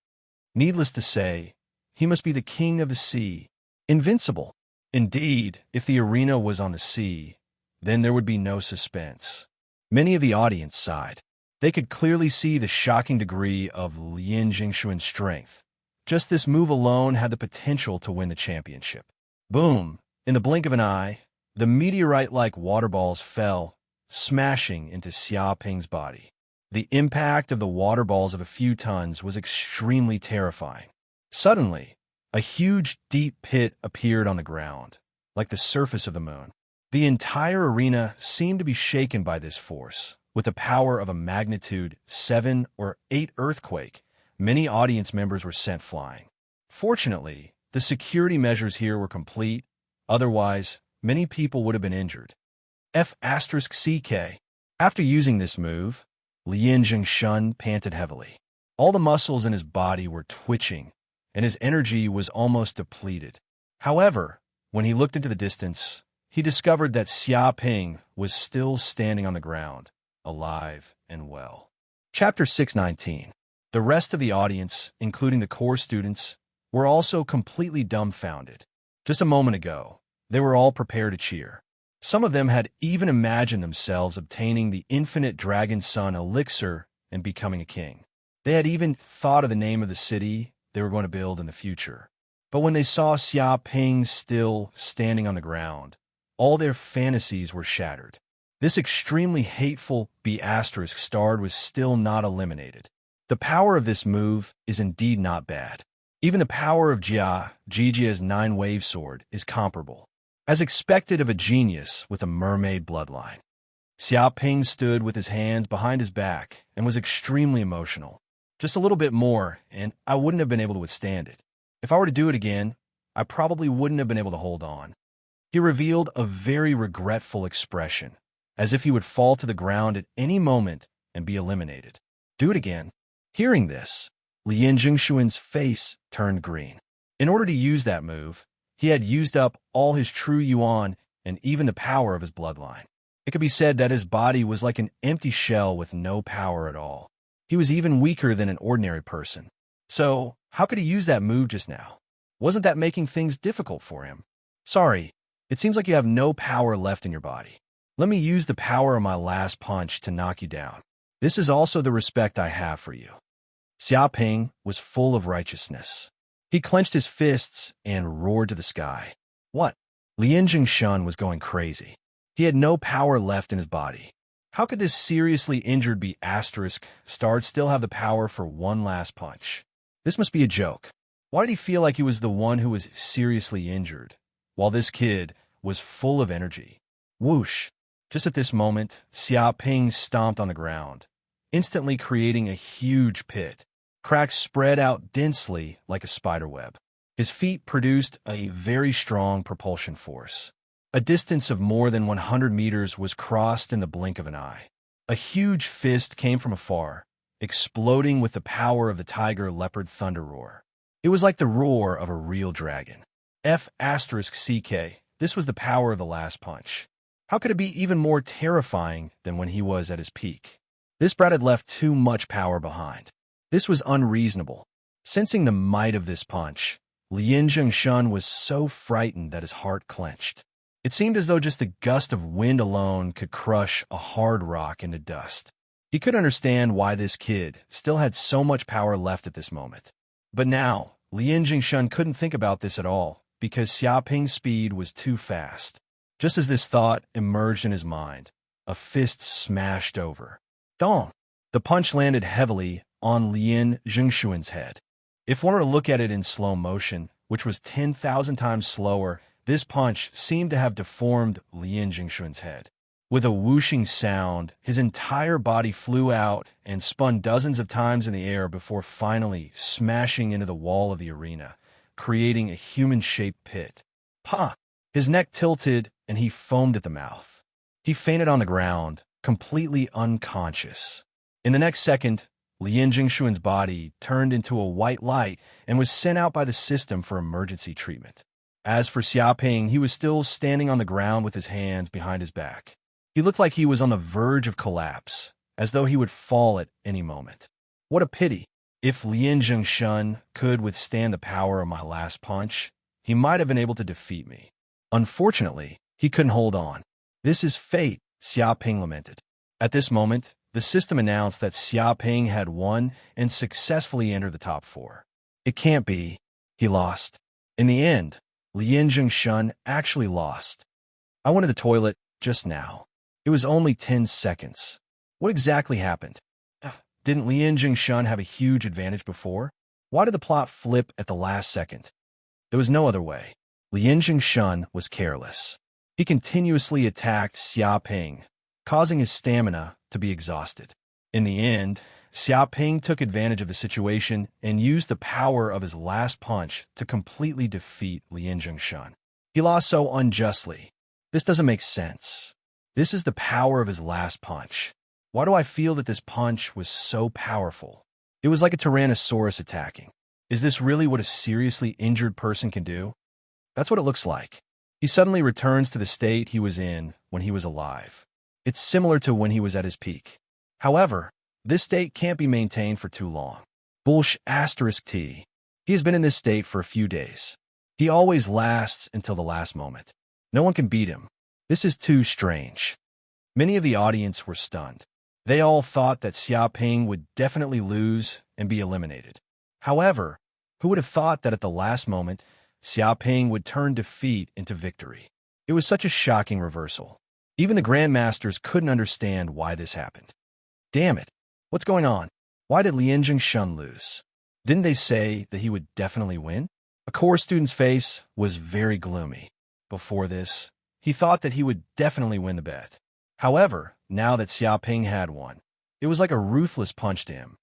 S1: Needless to say, he must be the king of the sea, invincible. Indeed, if the arena was on the sea, then there would be no suspense. Many of the audience sighed. They could clearly see the shocking degree of Lian Jingshun's strength. Just this move alone had the potential to win the championship. Boom! In the blink of an eye, the meteorite-like water balls fell, smashing into Xiaoping's body. The impact of the water balls of a few tons was extremely terrifying. Suddenly, a huge, deep pit appeared on the ground, like the surface of the moon. The entire arena seemed to be shaken by this force. With the power of a magnitude 7 or 8 earthquake, many audience members were sent flying. Fortunately, the security measures here were complete. Otherwise, many people would have been injured. F***CK. After using this move, Lian Jingshun panted heavily. All the muscles in his body were twitching, and his energy was almost depleted. However, when he looked into the distance, he discovered that Xiaoping was still standing on the ground, alive and well. Chapter 619. The rest of the audience, including the core students, were also completely dumbfounded. Just a moment ago, they were all prepared to cheer. Some of them had even imagined themselves obtaining the infinite Dragon Sun elixir and becoming a king. They had even thought of the name of the city they were going to build in the future. But when they saw Xiaoping still standing on the ground, all their fantasies were shattered. This extremely hateful B** star was still not eliminated. The power of this move is indeed not bad. Even the power of Jijia's nine-wave sword is comparable, as expected of a genius with a mermaid bloodline. Xiaoping stood with his hands behind his back and was extremely emotional. Just a little bit more, and I wouldn't have been able to withstand it. If I were to do it again, I probably wouldn't have been able to hold on. He revealed a very regretful expression, as if he would fall to the ground at any moment and be eliminated. Do it again. Hearing this, Lien Jingshuan's face turned green. In order to use that move, he had used up all his true yuan and even the power of his bloodline. It could be said that his body was like an empty shell with no power at all. He was even weaker than an ordinary person. So, how could he use that move just now? Wasn't that making things difficult for him? Sorry, it seems like you have no power left in your body. Let me use the power of my last punch to knock you down. This is also the respect I have for you. Xiaoping was full of righteousness. He clenched his fists and roared to the sky. What? Lien Jingshan was going crazy. He had no power left in his body. How could this seriously injured *** still have the power for one last punch? This must be a joke. Why did he feel like he was the one who was seriously injured, while this kid was full of energy? Whoosh! Just at this moment, Xiaoping stomped on the ground, instantly creating a huge pit. Cracks spread out densely like a spiderweb. His feet produced a very strong propulsion force. A distance of more than 100 meters was crossed in the blink of an eye. A huge fist came from afar, exploding with the power of the tiger leopard thunder roar. It was like the roar of a real dragon. **CK, this was the power of the last punch. How could it be even more terrifying than when he was at his peak? This brat had left too much power behind. This was unreasonable. Sensing the might of this punch, Lien Jingshan was so frightened that his heart clenched. It seemed as though just the gust of wind alone could crush a hard rock into dust. He could understand why this kid still had so much power left at this moment. But now, Lien Jingshan couldn't think about this at all, because Xiaoping's speed was too fast. Just as this thought emerged in his mind, a fist smashed over. Dong! The punch landed heavily on Lien Jingshuan's head. If one were to look at it in slow motion, which was 10,000 times slower, this punch seemed to have deformed Lien Jingshuan's head. With a whooshing sound, his entire body flew out and spun dozens of times in the air before finally smashing into the wall of the arena, creating a human-shaped pit. Pa! His neck tilted and he foamed at the mouth. He fainted on the ground, completely unconscious. In the next second, Lien Jingshuan's body turned into a white light and was sent out by the system for emergency treatment. As for Xiaoping, he was still standing on the ground with his hands behind his back. He looked like he was on the verge of collapse, as though he would fall at any moment. What a pity. If Lien Jingshan could withstand the power of my last punch, he might have been able to defeat me. Unfortunately, he couldn't hold on. This is fate, Xiaoping lamented. At this moment, the system announced that Xiaoping had won and successfully entered the top 4. It can't be. He lost. In the end, Lien Jingshan actually lost. I went to the toilet just now. It was only 10 seconds. What exactly happened? Didn't Lien Jingshan have a huge advantage before? Why did the plot flip at the last second? There was no other way. Lien Jingshan was careless. He continuously attacked Xiaoping, causing his stamina to be exhausted. In the end, Xiaoping took advantage of the situation and used the power of his last punch to completely defeat Lien Jingshan. He lost so unjustly. This doesn't make sense. This is the power of his last punch. Why do I feel that this punch was so powerful? It was like a Tyrannosaurus attacking. Is this really what a seriously injured person can do? That's what it looks like. He suddenly returns to the state he was in when he was alive. It's similar to when he was at his peak. However, this state can't be maintained for too long. **T. He has been in this state for a few days. He always lasts until the last moment. No one can beat him. This is too strange. Many of the audience were stunned. They all thought that Xiaoping would definitely lose and be eliminated. However, who would have thought that at the last moment, Xiaoping would turn defeat into victory? It was such a shocking reversal. Even the Grandmasters couldn't understand why this happened. Damn it. What's going on? Why did Lien Jingshan lose? Didn't they say that he would definitely win? A core student's face was very gloomy. Before this, he thought that he would definitely win the bet. However, now that Xiaoping had won, it was like a ruthless punch to him.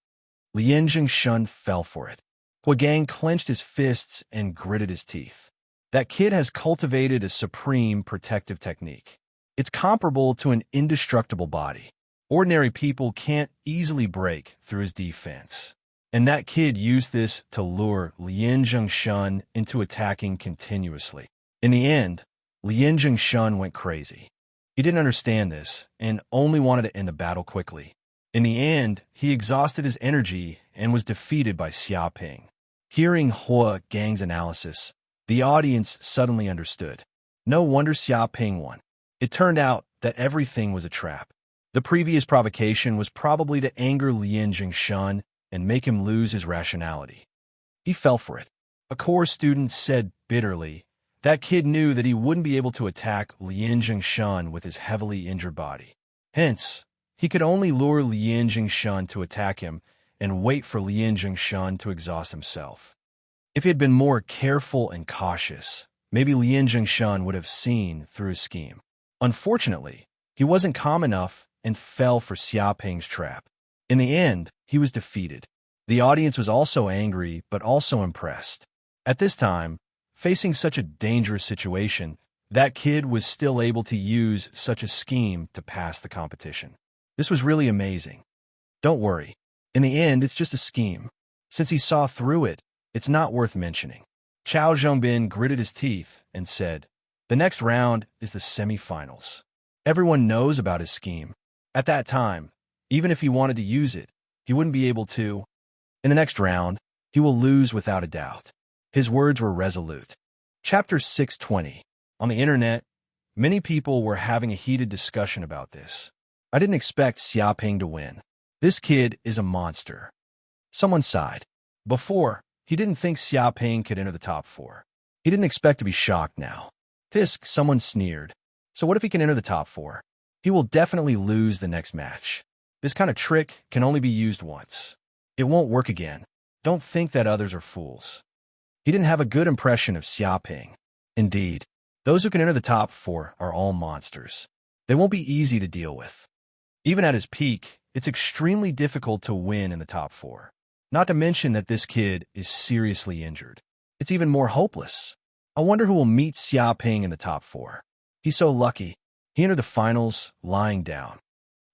S1: Lien Zhengshun fell for it. Huagang clenched his fists and gritted his teeth. That kid has cultivated a supreme protective technique. It's comparable to an indestructible body. Ordinary people can't easily break through his defense. And that kid used this to lure Lien Zhengshun into attacking continuously. In the end, Lien Zhengshun went crazy. He didn't understand this and only wanted to end the battle quickly. In the end, he exhausted his energy and was defeated by Xiaoping. Hearing Hua Gang's analysis, the audience suddenly understood. No wonder Xiaoping won. It turned out that everything was a trap. The previous provocation was probably to anger Lien Zhengshun and make him lose his rationality. He fell for it. A core student said bitterly, that kid knew that he wouldn't be able to attack Lien Zhengshun with his heavily injured body. Hence, he could only lure Lien Zhengshun to attack him and wait for Lien Zhengshun to exhaust himself. If he had been more careful and cautious, maybe Lien Zhengshun would have seen through his scheme. Unfortunately, he wasn't calm enough and fell for Xiaoping's trap. In the end, he was defeated. The audience was also angry, but also impressed. At this time, facing such a dangerous situation, that kid was still able to use such a scheme to pass the competition. This was really amazing. Don't worry. In the end, it's just a scheme. Since he saw through it, it's not worth mentioning. Chao Zhongbin gritted his teeth and said, the next round is the semifinals. Everyone knows about his scheme. At that time, even if he wanted to use it, he wouldn't be able to. In the next round, he will lose without a doubt. His words were resolute. Chapter 620. On the internet, many people were having a heated discussion about this. I didn't expect Xiaoping to win. This kid is a monster. Someone sighed. Before, he didn't think Xiaoping could enter the top 4. He didn't expect to be shocked now. Tisk, someone sneered. So what if he can enter the top 4? He will definitely lose the next match. This kind of trick can only be used once. It won't work again. Don't think that others are fools. He didn't have a good impression of Xiaoping. Indeed, those who can enter the top 4 are all monsters. They won't be easy to deal with. Even at his peak, it's extremely difficult to win in the top 4. Not to mention that this kid is seriously injured. It's even more hopeless. I wonder who will meet Xiaoping in the top 4. He's so lucky. He entered the finals lying down.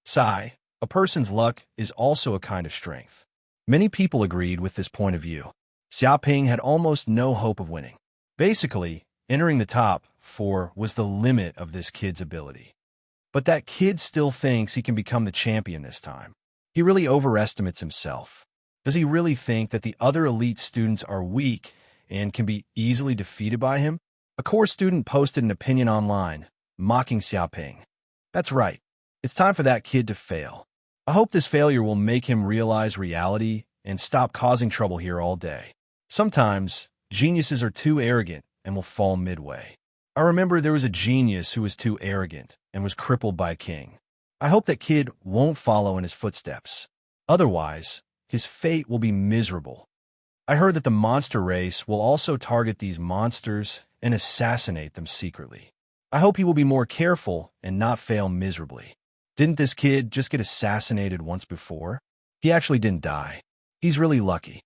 S1: Sigh, a person's luck is also a kind of strength. Many people agreed with this point of view. Xiaoping had almost no hope of winning. Basically, entering the top 4 was the limit of this kid's ability. But that kid still thinks he can become the champion this time. He really overestimates himself. Does he really think that the other elite students are weak and can be easily defeated by him? A core student posted an opinion online, mocking Xiaoping. That's right. It's time for that kid to fail. I hope this failure will make him realize reality and stop causing trouble here all day. Sometimes, geniuses are too arrogant and will fall midway. I remember there was a genius who was too arrogant and was crippled by a king. I hope that kid won't follow in his footsteps. Otherwise, his fate will be miserable. I heard that the monster race will also target these monsters and assassinate them secretly. I hope he will be more careful and not fail miserably. Didn't this kid just get assassinated once before? He actually didn't die. He's really lucky.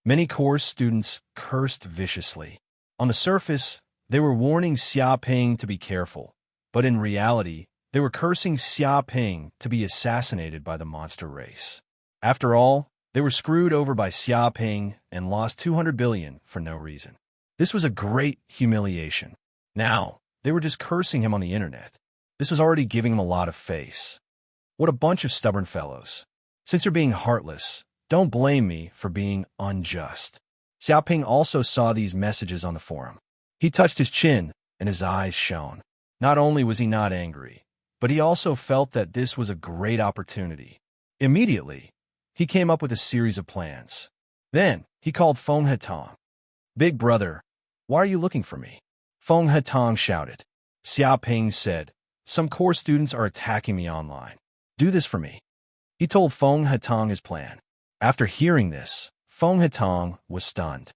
S1: Many course students cursed viciously. On the surface, they were warning Xiaoping to be careful, but in reality, they were cursing Xiaoping to be assassinated by the monster race. After all, they were screwed over by Xiaoping and lost 200 billion for no reason. This was a great humiliation. Now, they were just cursing him on the internet. This was already giving him a lot of face. What a bunch of stubborn fellows. Since you're being heartless, don't blame me for being unjust. Xiaoping also saw these messages on the forum. He touched his chin, and his eyes shone. Not only was he not angry, but he also felt that this was a great opportunity. Immediately, he came up with a series of plans. Then, he called Feng Hetong. Big brother, why are you looking for me? Feng Hetong shouted. Xiaoping said, some core students are attacking me online. Do this for me. He told Feng Hetong his plan. After hearing this, Feng Hetong was stunned.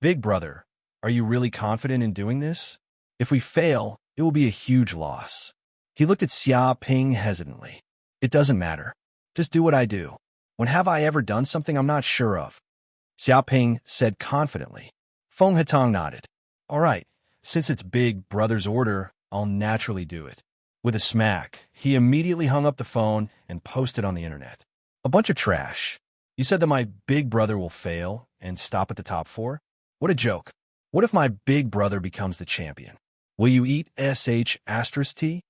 S1: Big brother, are you really confident in doing this? If we fail, it will be a huge loss. He looked at Xia Ping hesitantly. It doesn't matter. Just do what I do. When have I ever done something I'm not sure of? Xia Ping said confidently. Feng Hetong nodded. All right, since it's big brother's order, I'll naturally do it. With a smack, he immediately hung up the phone and posted on the internet. A bunch of trash. You said that my big brother will fail and stop at the top 4? What a joke. What if my big brother becomes the champion? Will you eat sh*t?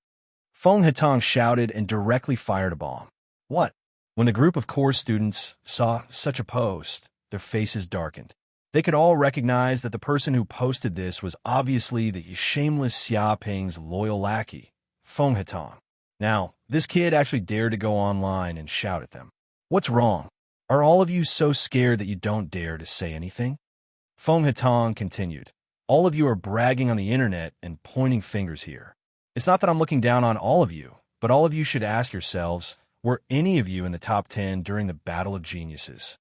S1: Feng Hetong shouted and directly fired a bomb. What? When the group of core students saw such a post, their faces darkened. They could all recognize that the person who posted this was obviously the shameless Xia Ping's loyal lackey, Feng Hetong. Now, this kid actually dared to go online and shout at them. What's wrong? Are all of you so scared that you don't dare to say anything? Feng Hetong continued. All of you are bragging on the internet and pointing fingers here. It's not that I'm looking down on all of you, but all of you should ask yourselves, were any of you in the top 10 during the Battle of Geniuses?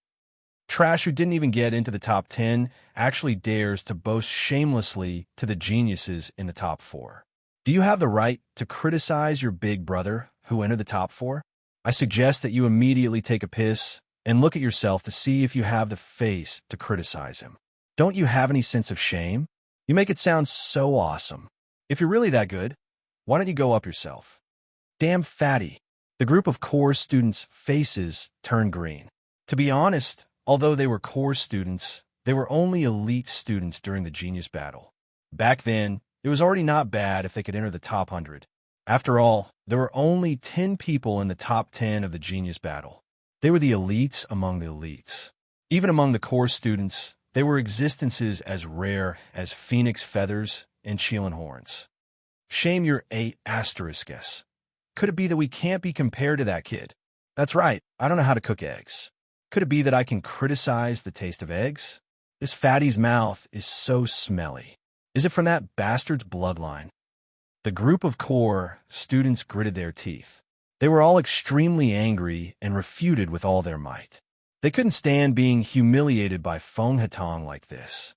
S1: Trash who didn't even get into the top 10 actually dares to boast shamelessly to the geniuses in the top 4. Do you have the right to criticize your big brother who entered the top 4? I suggest that you immediately take a piss and look at yourself to see if you have the face to criticize him. Don't you have any sense of shame? You make it sound so awesome. If you're really that good, why don't you go up yourself? Damn fatty. The group of core students' faces turned green. To be honest, although they were core students, they were only elite students during the genius battle. Back then, it was already not bad if they could enter the top 100. After all, there were only 10 people in the top 10 of the genius battle. They were the elites among the elites. Even among the core students, they were existences as rare as phoenix feathers and Chilean horns. Shame your ***. Could it be that we can't be compared to that kid? That's right, I don't know how to cook eggs. Could it be that I can criticize the taste of eggs? This fatty's mouth is so smelly. Is it from that bastard's bloodline? The group of core students gritted their teeth. They were all extremely angry and refuted with all their might. They couldn't stand being humiliated by Feng Hetong like this.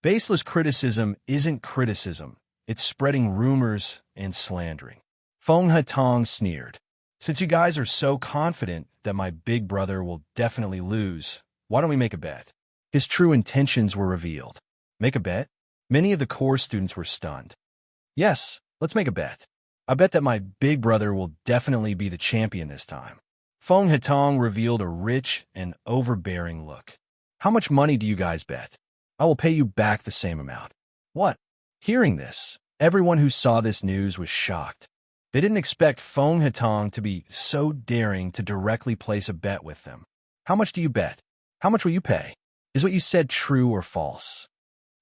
S1: Baseless criticism isn't criticism. It's spreading rumors and slandering. Feng Hetong sneered. Since you guys are so confident that my big brother will definitely lose, why don't we make a bet? His true intentions were revealed. Make a bet? Many of the core students were stunned. Yes, let's make a bet. I bet that my big brother will definitely be the champion this time. Feng Hetong revealed a rich and overbearing look. How much money do you guys bet? I will pay you back the same amount. What? Hearing this, everyone who saw this news was shocked. They didn't expect Feng Hetong to be so daring to directly place a bet with them. How much do you bet? How much will you pay? Is what you said true or false?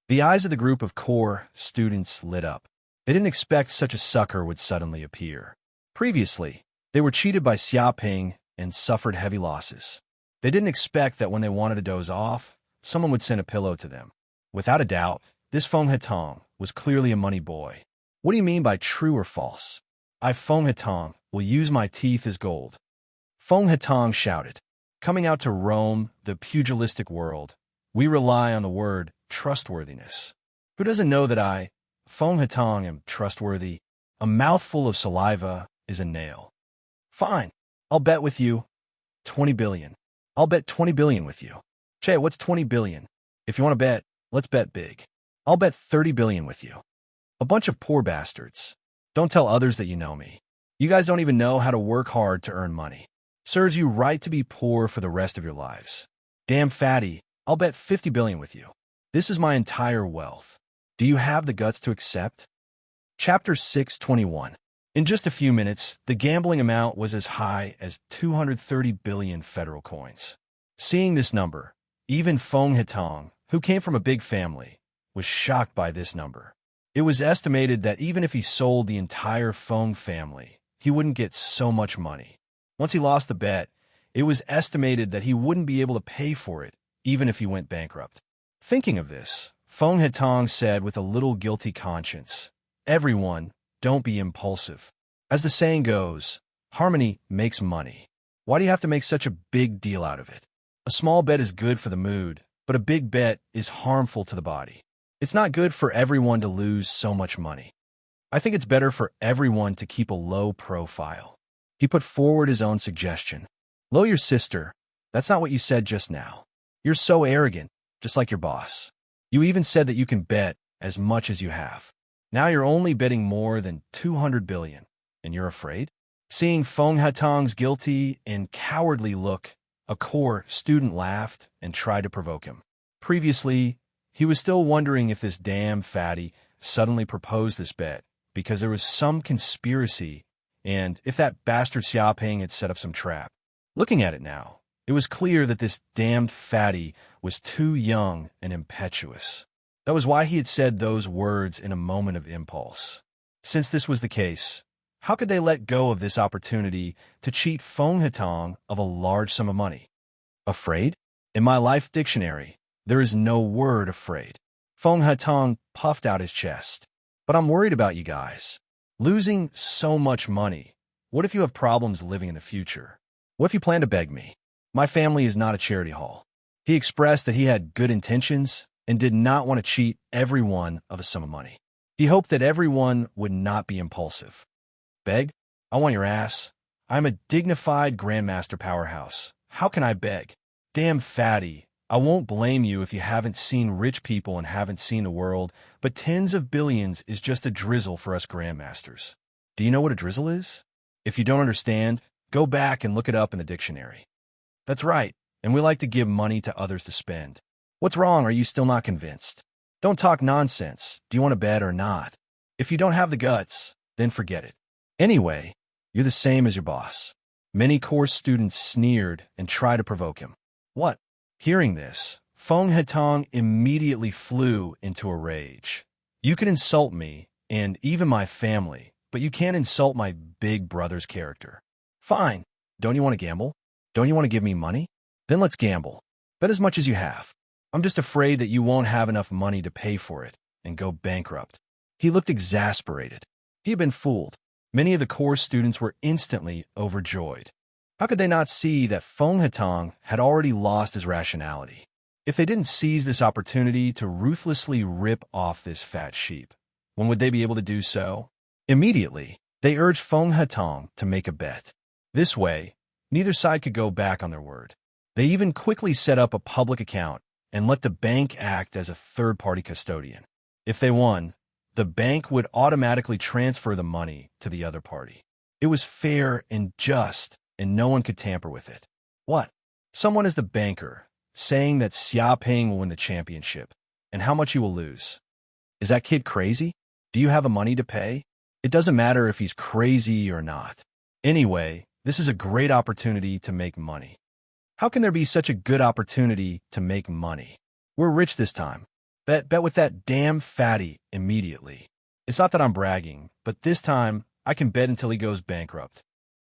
S1: The eyes of the group of core students lit up. They didn't expect such a sucker would suddenly appear. Previously, they were cheated by Xia Ping and suffered heavy losses. They didn't expect that when they wanted to doze off, someone would send a pillow to them. Without a doubt, this Feng Hetong was clearly a money boy. What do you mean by true or false? I, Feng Hetong, will use my teeth as gold. Feng Hetong shouted. Coming out to roam the pugilistic world, we rely on the word trustworthiness. Who doesn't know that I, Feng Hetong, am trustworthy? A mouthful of saliva is a nail. Fine, I'll bet with you 20 billion. I'll bet 20 billion with you. Che, what's 20 billion? If you want to bet, let's bet big. I'll bet 30 billion with you. A bunch of poor bastards. Don't tell others that you know me. You guys don't even know how to work hard to earn money. Serves you right to be poor for the rest of your lives. Damn fatty, I'll bet 50 billion with you. This is my entire wealth. Do you have the guts to accept? Chapter 621. In just a few minutes, the gambling amount was as high as 230 billion federal coins. Seeing this number, even Feng Hetong, who came from a big family, was shocked by this number. It was estimated that even if he sold the entire Feng family, he wouldn't get so much money. Once he lost the bet, it was estimated that he wouldn't be able to pay for it, even if he went bankrupt. Thinking of this, Feng Hetong said with a little guilty conscience, everyone, don't be impulsive. As the saying goes, harmony makes money. Why do you have to make such a big deal out of it? A small bet is good for the mood, but a big bet is harmful to the body. It's not good for everyone to lose so much money. I think it's better for everyone to keep a low profile. He put forward his own suggestion. Lo, your sister. That's not what you said just now. You're so arrogant, just like your boss. You even said that you can bet as much as you have. Now you're only betting more than 200 billion, and you're afraid? Seeing Feng Hatong's guilty and cowardly look, a core student laughed and tried to provoke him. Previously, he was still wondering if this damn fatty suddenly proposed this bet because there was some conspiracy and if that bastard Xiaoping had set up some trap. Looking at it now, it was clear that this damned fatty was too young and impetuous. That was why he had said those words in a moment of impulse. Since this was the case, how could they let go of this opportunity to cheat Feng Hatong of a large sum of money? Afraid? In my life dictionary, there is no word afraid. Feng Hatong puffed out his chest. But I'm worried about you guys. Losing so much money. What if you have problems living in the future? What if you plan to beg me? My family is not a charity hall. He expressed that he had good intentions and did not want to cheat everyone of a sum of money. He hoped that everyone would not be impulsive. Beg? I want your ass. I'm a dignified grandmaster powerhouse. How can I beg? Damn fatty. I won't blame you if you haven't seen rich people and haven't seen the world, but tens of billions is just a drizzle for us grandmasters. Do you know what a drizzle is? If you don't understand, go back and look it up in the dictionary. That's right, and we like to give money to others to spend. What's wrong? Are you still not convinced? Don't talk nonsense. Do you want to bet or not? If you don't have the guts, then forget it. Anyway, you're the same as your boss. Many course students sneered and tried to provoke him. What? Hearing this, Feng Hatong immediately flew into a rage. You can insult me, and even my family, but you can't insult my big brother's character. Fine. Don't you want to gamble? Don't you want to give me money? Then let's gamble. Bet as much as you have. I'm just afraid that you won't have enough money to pay for it and go bankrupt. He looked exasperated. He had been fooled. Many of the course students were instantly overjoyed. How could they not see that Feng Hatong had already lost his rationality? If they didn't seize this opportunity to ruthlessly rip off this fat sheep, when would they be able to do so? Immediately, they urged Feng Hatong to make a bet. This way, neither side could go back on their word. They even quickly set up a public account and let the bank act as a third-party custodian. If they won, the bank would automatically transfer the money to the other party. It was fair and just, and no one could tamper with it. What? Someone is the banker, saying that Xiaoping will win the championship, and how much he will lose. Is that kid crazy? Do you have the money to pay? It doesn't matter if he's crazy or not. Anyway, this is a great opportunity to make money. How can there be such a good opportunity to make money? We're rich this time. Bet with that damn fatty immediately. It's not that I'm bragging, but this time I can bet until he goes bankrupt.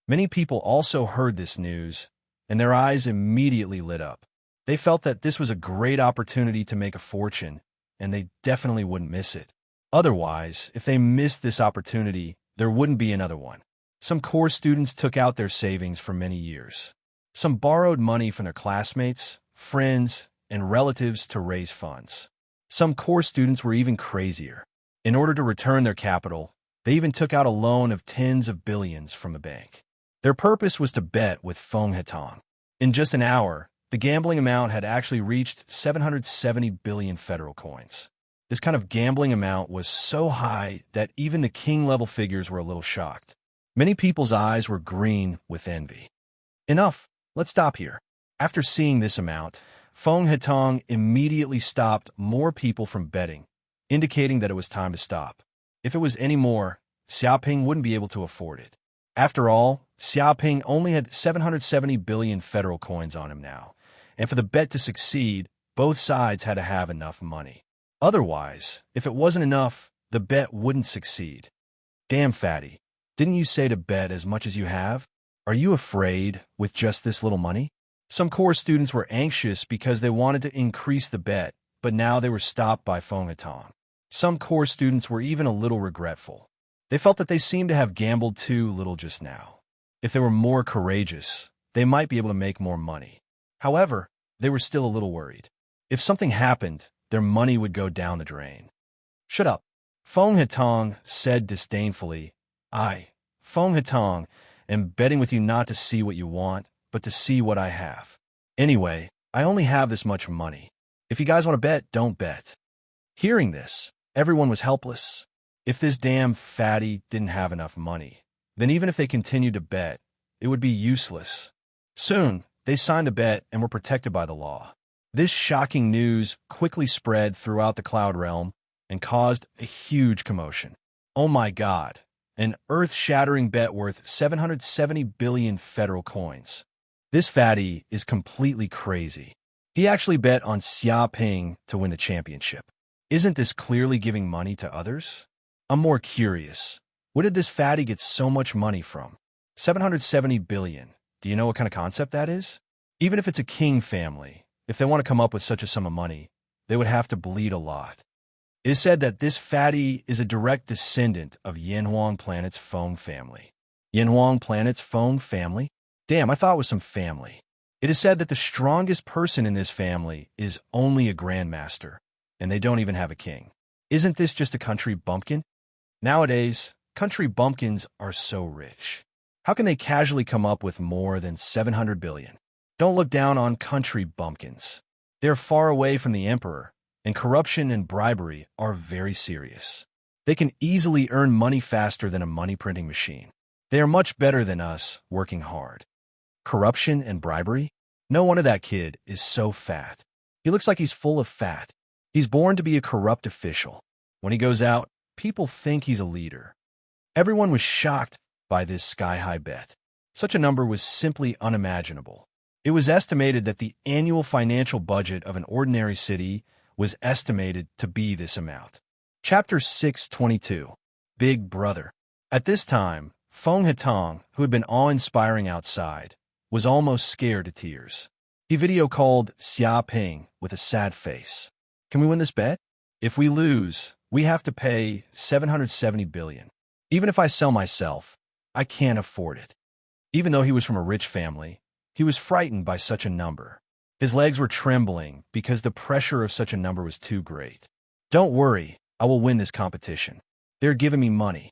S1: Many people also heard this news, and their eyes immediately lit up. They felt that this was a great opportunity to make a fortune, and they definitely wouldn't miss it. Otherwise, if they missed this opportunity, there wouldn't be another one. Some core students took out their savings for many years. Some borrowed money from their classmates, friends, and relatives to raise funds. Some core students were even crazier. In order to return their capital, they even took out a loan of tens of billions from a bank. Their purpose was to bet with Feng Hatong. In just an hour, the gambling amount had actually reached 770 billion federal coins. This kind of gambling amount was so high that even the king-level figures were a little shocked. Many people's eyes were green with envy. Enough, let's stop here. After seeing this amount, Feng Hatong immediately stopped more people from betting, indicating that it was time to stop. If it was any more, Xiaoping wouldn't be able to afford it. After all, Xiaoping only had 770 billion federal coins on him now, and for the bet to succeed, both sides had to have enough money. Otherwise, if it wasn't enough, the bet wouldn't succeed. Damn fatty, didn't you say to bet as much as you have? Are you afraid with just this little money? Some core students were anxious because they wanted to increase the bet, but now they were stopped by Feng Hatong. Some core students were even a little regretful. They felt that they seemed to have gambled too little just now. If they were more courageous, they might be able to make more money. However, they were still a little worried. If something happened, their money would go down the drain. Shut up, Feng Hetong said disdainfully. I, Feng Hetong, am betting with you not to see what you want, but to see what I have. Anyway, I only have this much money. If you guys want to bet, don't bet. Hearing this, everyone was helpless. If this damn fatty didn't have enough money, then even if they continued to bet, it would be useless. Soon, they signed the bet and were protected by the law. This shocking news quickly spread throughout the Cloud Realm and caused a huge commotion. Oh my god, an earth-shattering bet worth 770 billion federal coins. This fatty is completely crazy. He actually bet on Xia Ping to win the championship. Isn't this clearly giving money to others? I'm more curious. Where did this fatty get so much money from? 770 billion. Do you know what kind of concept that is? Even if it's a king family, if they want to come up with such a sum of money, they would have to bleed a lot. It is said that this fatty is a direct descendant of Yanhuang Planet's Feng family. Yanhuang Planet's Feng family? Damn, I thought it was some family. It is said that the strongest person in this family is only a grandmaster, and they don't even have a king. Isn't this just a country bumpkin? Nowadays, country bumpkins are so rich. How can they casually come up with more than 700 billion? Don't look down on country bumpkins. They are far away from the emperor, and corruption and bribery are very serious. They can easily earn money faster than a money-printing machine. They are much better than us, working hard. Corruption and bribery? No wonder that kid is so fat. He looks like he's full of fat. He's born to be a corrupt official. When he goes out, people think he's a leader. Everyone was shocked by this sky-high bet. Such a number was simply unimaginable. It was estimated that the annual financial budget of an ordinary city was estimated to be this amount. Chapter 622. Big Brother. At this time, Feng Hetong, who had been awe-inspiring outside, was almost scared to tears. He video-called Xia Ping with a sad face. Can we win this bet? If we lose, we have to pay 770 billion. Even if I sell myself, I can't afford it. Even though he was from a rich family, he was frightened by such a number. His legs were trembling because the pressure of such a number was too great. Don't worry, I will win this competition. They're giving me money.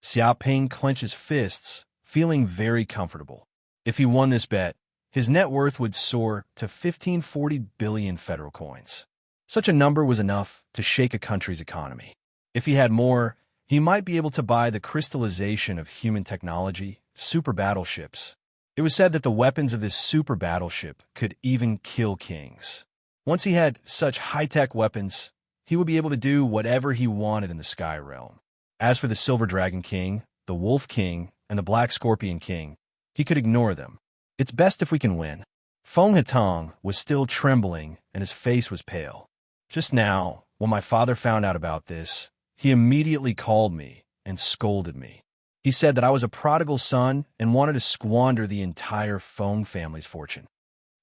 S1: Xia Ping clenched his fists, feeling very comfortable. If he won this bet, his net worth would soar to 1540 billion federal coins. Such a number was enough to shake a country's economy. If he had more, he might be able to buy the crystallization of human technology, super battleships. It was said that the weapons of this super battleship could even kill kings. Once he had such high-tech weapons, he would be able to do whatever he wanted in the Sky Realm. As for the Silver Dragon King, the Wolf King, and the Black Scorpion King, he could ignore them. It's best if we can win. Feng Hetong was still trembling and his face was pale. Just now, when my father found out about this, he immediately called me and scolded me. He said that I was a prodigal son and wanted to squander the entire Feng family's fortune.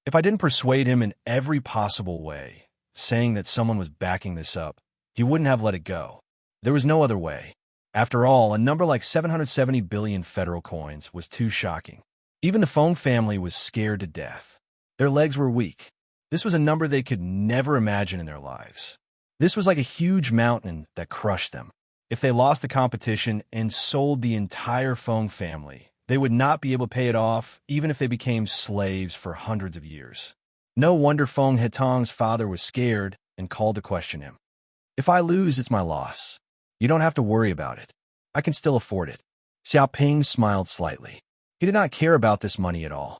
S1: If I didn't persuade him in every possible way, saying that someone was backing this up, he wouldn't have let it go. There was no other way. After all, a number like 770 billion federal coins was too shocking. Even the Feng family was scared to death. Their legs were weak. This was a number they could never imagine in their lives. This was like a huge mountain that crushed them. If they lost the competition and sold the entire Feng family, they would not be able to pay it off even if they became slaves for hundreds of years. No wonder Feng Hetong's father was scared and called to question him. If I lose, it's my loss. You don't have to worry about it. I can still afford it. Xia Ping smiled slightly. He did not care about this money at all.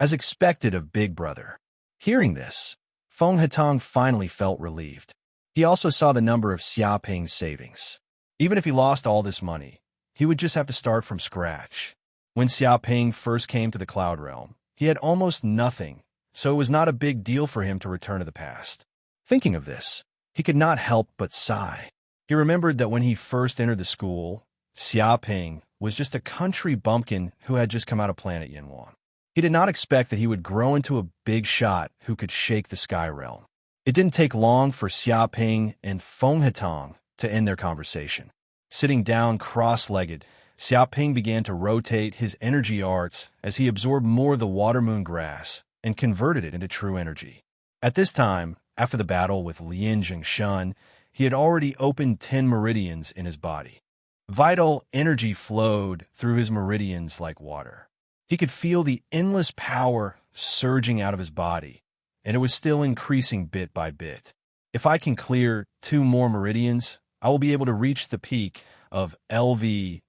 S1: As expected of Big Brother. Hearing this, Feng Hetong finally felt relieved. He also saw the number of Xia Ping's savings. Even if he lost all this money, he would just have to start from scratch. When Xia Ping first came to the Cloud Realm, he had almost nothing, so it was not a big deal for him to return to the past. Thinking of this, he could not help but sigh. He remembered that when he first entered the school, Xia Ping was just a country bumpkin who had just come out of planet Yanhuang. He did not expect that he would grow into a big shot who could shake the Sky Realm. It didn't take long for Xia Ping and Feng Hetong to end their conversation. Sitting down cross-legged, Xia Ping began to rotate his energy arts as he absorbed more of the water moon grass and converted it into true energy. At this time, after the battle with Lin Zhengshan, he had already opened 10 meridians in his body. Vital energy flowed through his meridians like water. He could feel the endless power surging out of his body, and it was still increasing bit by bit. If I can clear 2 more meridians, I will be able to reach the peak of LV7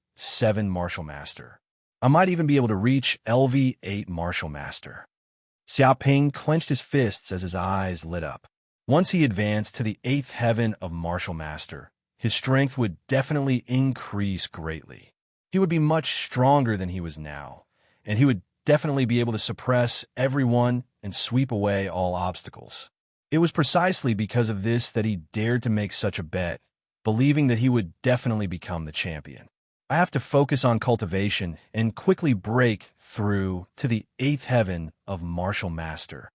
S1: Martial Master. I might even be able to reach LV8 Martial Master. Xiaoping clenched his fists as his eyes lit up. Once he advanced to the 8th heaven of Martial Master, his strength would definitely increase greatly. He would be much stronger than he was now, and he would definitely be able to suppress everyone and sweep away all obstacles. It was precisely because of this that he dared to make such a bet, believing that he would definitely become the champion. I have to focus on cultivation and quickly break through to the 8th heaven of Martial Master.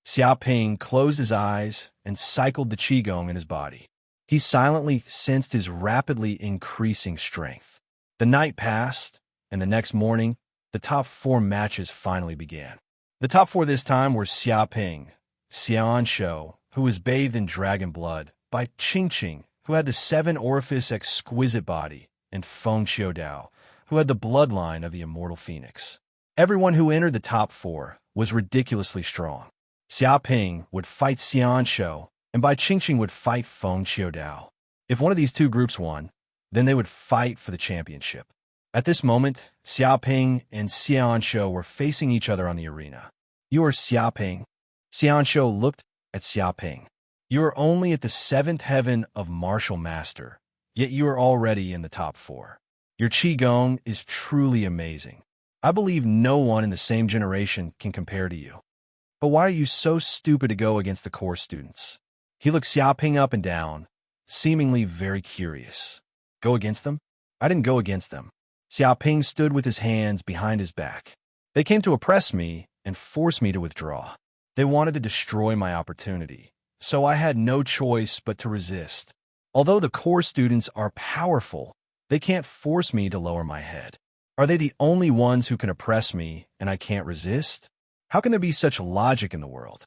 S1: Xiaoping closed his eyes and cycled the qigong in his body. He silently sensed his rapidly increasing strength. The night passed, and the next morning, the top 4 matches finally began. The top 4 this time were Xiaoping, Xiaoanshou, who was bathed in dragon blood, by Qingqing, who had the 7-orifice exquisite body, and Feng Qiudao, who had the bloodline of the immortal phoenix. Everyone who entered the top 4 was ridiculously strong. Xiaoping would fight Xiaoanshou, and Bai Qingqing would fight Feng Qiudao. If one of these 2 groups won, then they would fight for the championship. At this moment, Xiaoping and Xiaoanshou were facing each other on the arena. "You are Xiaoping." Xiaoanshou looked at Xiaoping. "You are only at the 7th heaven of Martial Master, yet you are already in the top 4. Your qigong is truly amazing. I believe no one in the same generation can compare to you. But why are you so stupid to go against the course students?" He looked Xiaoping up and down, seemingly very curious. "Go against them? I didn't go against them." Xiaoping stood with his hands behind his back. "They came to oppress me and force me to withdraw. They wanted to destroy my opportunity, so I had no choice but to resist. Although the core students are powerful, they can't force me to lower my head. Are they the only ones who can oppress me and I can't resist? How can there be such logic in the world?"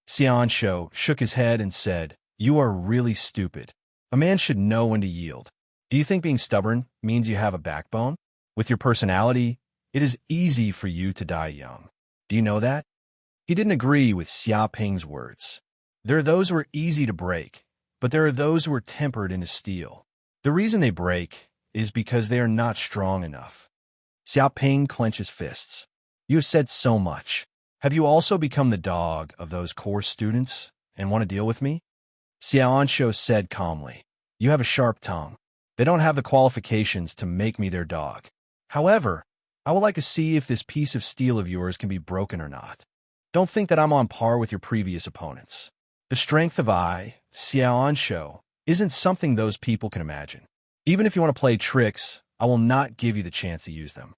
S1: Xiaoanshou shook his head and said, "You are really stupid. A man should know when to yield. Do you think being stubborn means you have a backbone? With your personality, it is easy for you to die young. Do you know that?" He didn't agree with Xiaoping's words. There are those who are easy to break, but there are those who are tempered into steel. The reason they break is because they are not strong enough. Xiaoping clenched his fists. "You have said so much. Have you also become the dog of those course students and want to deal with me?" Xiaoanshou said calmly, "You have a sharp tongue. They don't have the qualifications to make me their dog. However, I would like to see if this piece of steel of yours can be broken or not. Don't think that I'm on par with your previous opponents. The strength of Xiaoanshou, isn't something those people can imagine. Even if you want to play tricks, I will not give you the chance to use them.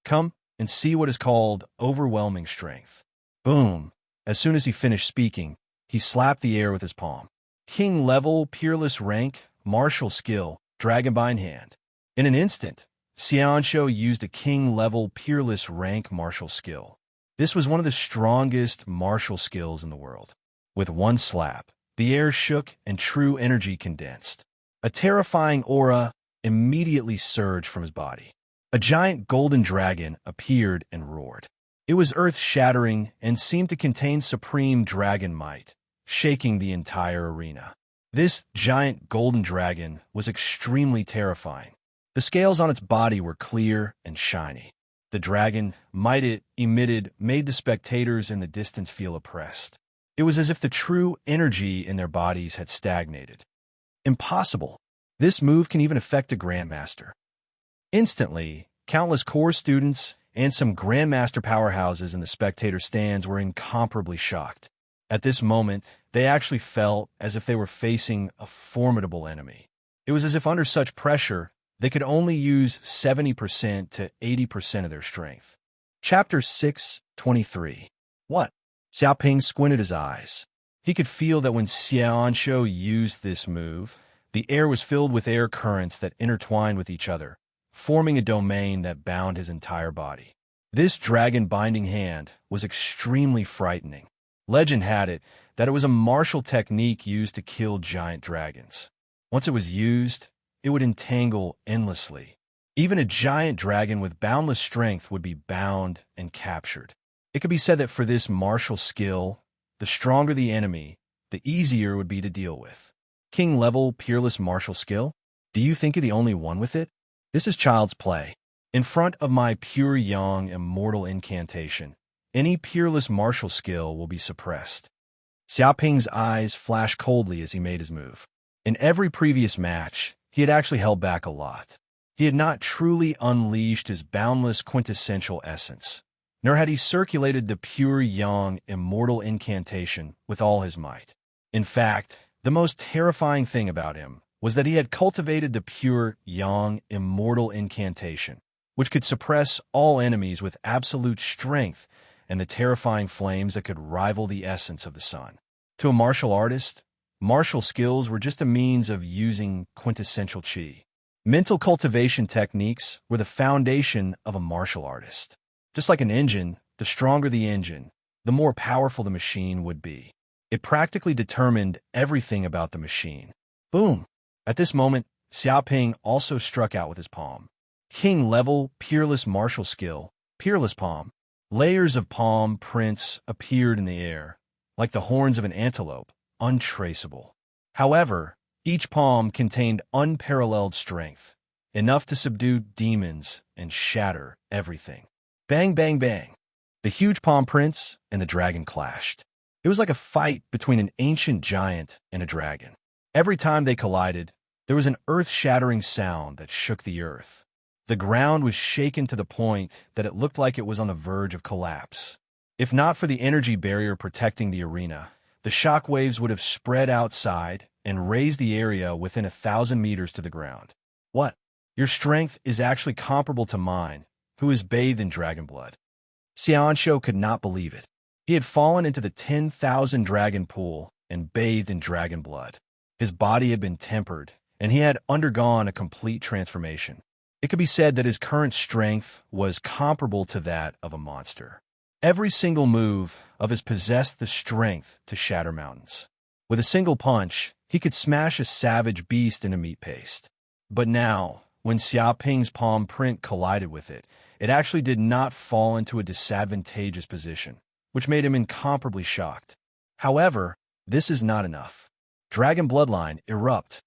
S1: Come and see what is called overwhelming strength." Boom! As soon as he finished speaking, he slapped the air with his palm. King level, peerless rank, martial skill, dragonbind hand. In an instant, Xiaoanshou used a king level, peerless rank martial skill. This was one of the strongest martial skills in the world. With one slap, the air shook and true energy condensed. A terrifying aura immediately surged from his body. A giant golden dragon appeared and roared. It was earth-shattering and seemed to contain supreme dragon might, shaking the entire arena. This giant golden dragon was extremely terrifying. The scales on its body were clear and shiny. The dragon might it emitted made the spectators in the distance feel oppressed. It was as if the true energy in their bodies had stagnated. Impossible! This move can even affect a grandmaster. Instantly, countless core students and some grandmaster powerhouses in the spectator stands were incomparably shocked. At this moment, they actually felt as if they were facing a formidable enemy. It was as if under such pressure, they could only use 70% to 80% of their strength. Chapter 6:23. What? Xiaoping squinted his eyes. He could feel that when Xiaoanshou used this move, the air was filled with air currents that intertwined with each other, forming a domain that bound his entire body. This dragon-binding hand was extremely frightening. Legend had it that it was a martial technique used to kill giant dragons. Once it was used, it would entangle endlessly. Even a giant dragon with boundless strength would be bound and captured. It could be said that for this martial skill, the stronger the enemy, the easier it would be to deal with. King-level, peerless martial skill? Do you think you're the only one with it? This is child's play. In front of my pure yang immortal incantation, any peerless martial skill will be suppressed. Xiaoping's eyes flashed coldly as he made his move. In every previous match, he had actually held back a lot. He had not truly unleashed his boundless quintessential essence, nor had he circulated the pure yang immortal incantation with all his might. In fact, the most terrifying thing about him was that he had cultivated the pure yang immortal incantation, which could suppress all enemies with absolute strength and the terrifying flames that could rival the essence of the sun. To a martial artist, martial skills were just a means of using quintessential qi. Mental cultivation techniques were the foundation of a martial artist. Just like an engine, the stronger the engine, the more powerful the machine would be. It practically determined everything about the machine. Boom! At this moment, Xiaoping also struck out with his palm. King-level, peerless martial skill, peerless palm. Layers of palm prints appeared in the air, like the horns of an antelope, untraceable. However, each palm contained unparalleled strength, enough to subdue demons and shatter everything. Bang, bang, bang. The huge palm prints and the dragon clashed. It was like a fight between an ancient giant and a dragon. Every time they collided, there was an earth-shattering sound that shook the earth. The ground was shaken to the point that it looked like it was on the verge of collapse. If not for the energy barrier protecting the arena, the shock waves would have spread outside and raised the area within 1,000 meters to the ground. What? Your strength is actually comparable to mine, who is bathed in dragon blood. Xiaoanshu could not believe it. He had fallen into the 10,000 dragon pool and bathed in dragon blood. His body had been tempered, and he had undergone a complete transformation. It could be said that his current strength was comparable to that of a monster. Every single move of his possessed the strength to shatter mountains. With a single punch, he could smash a savage beast into meat paste. But now, when Xiaoping's palm print collided with it, it actually did not fall into a disadvantageous position, which made him incomparably shocked. However, this is not enough. Dragon bloodline erupt.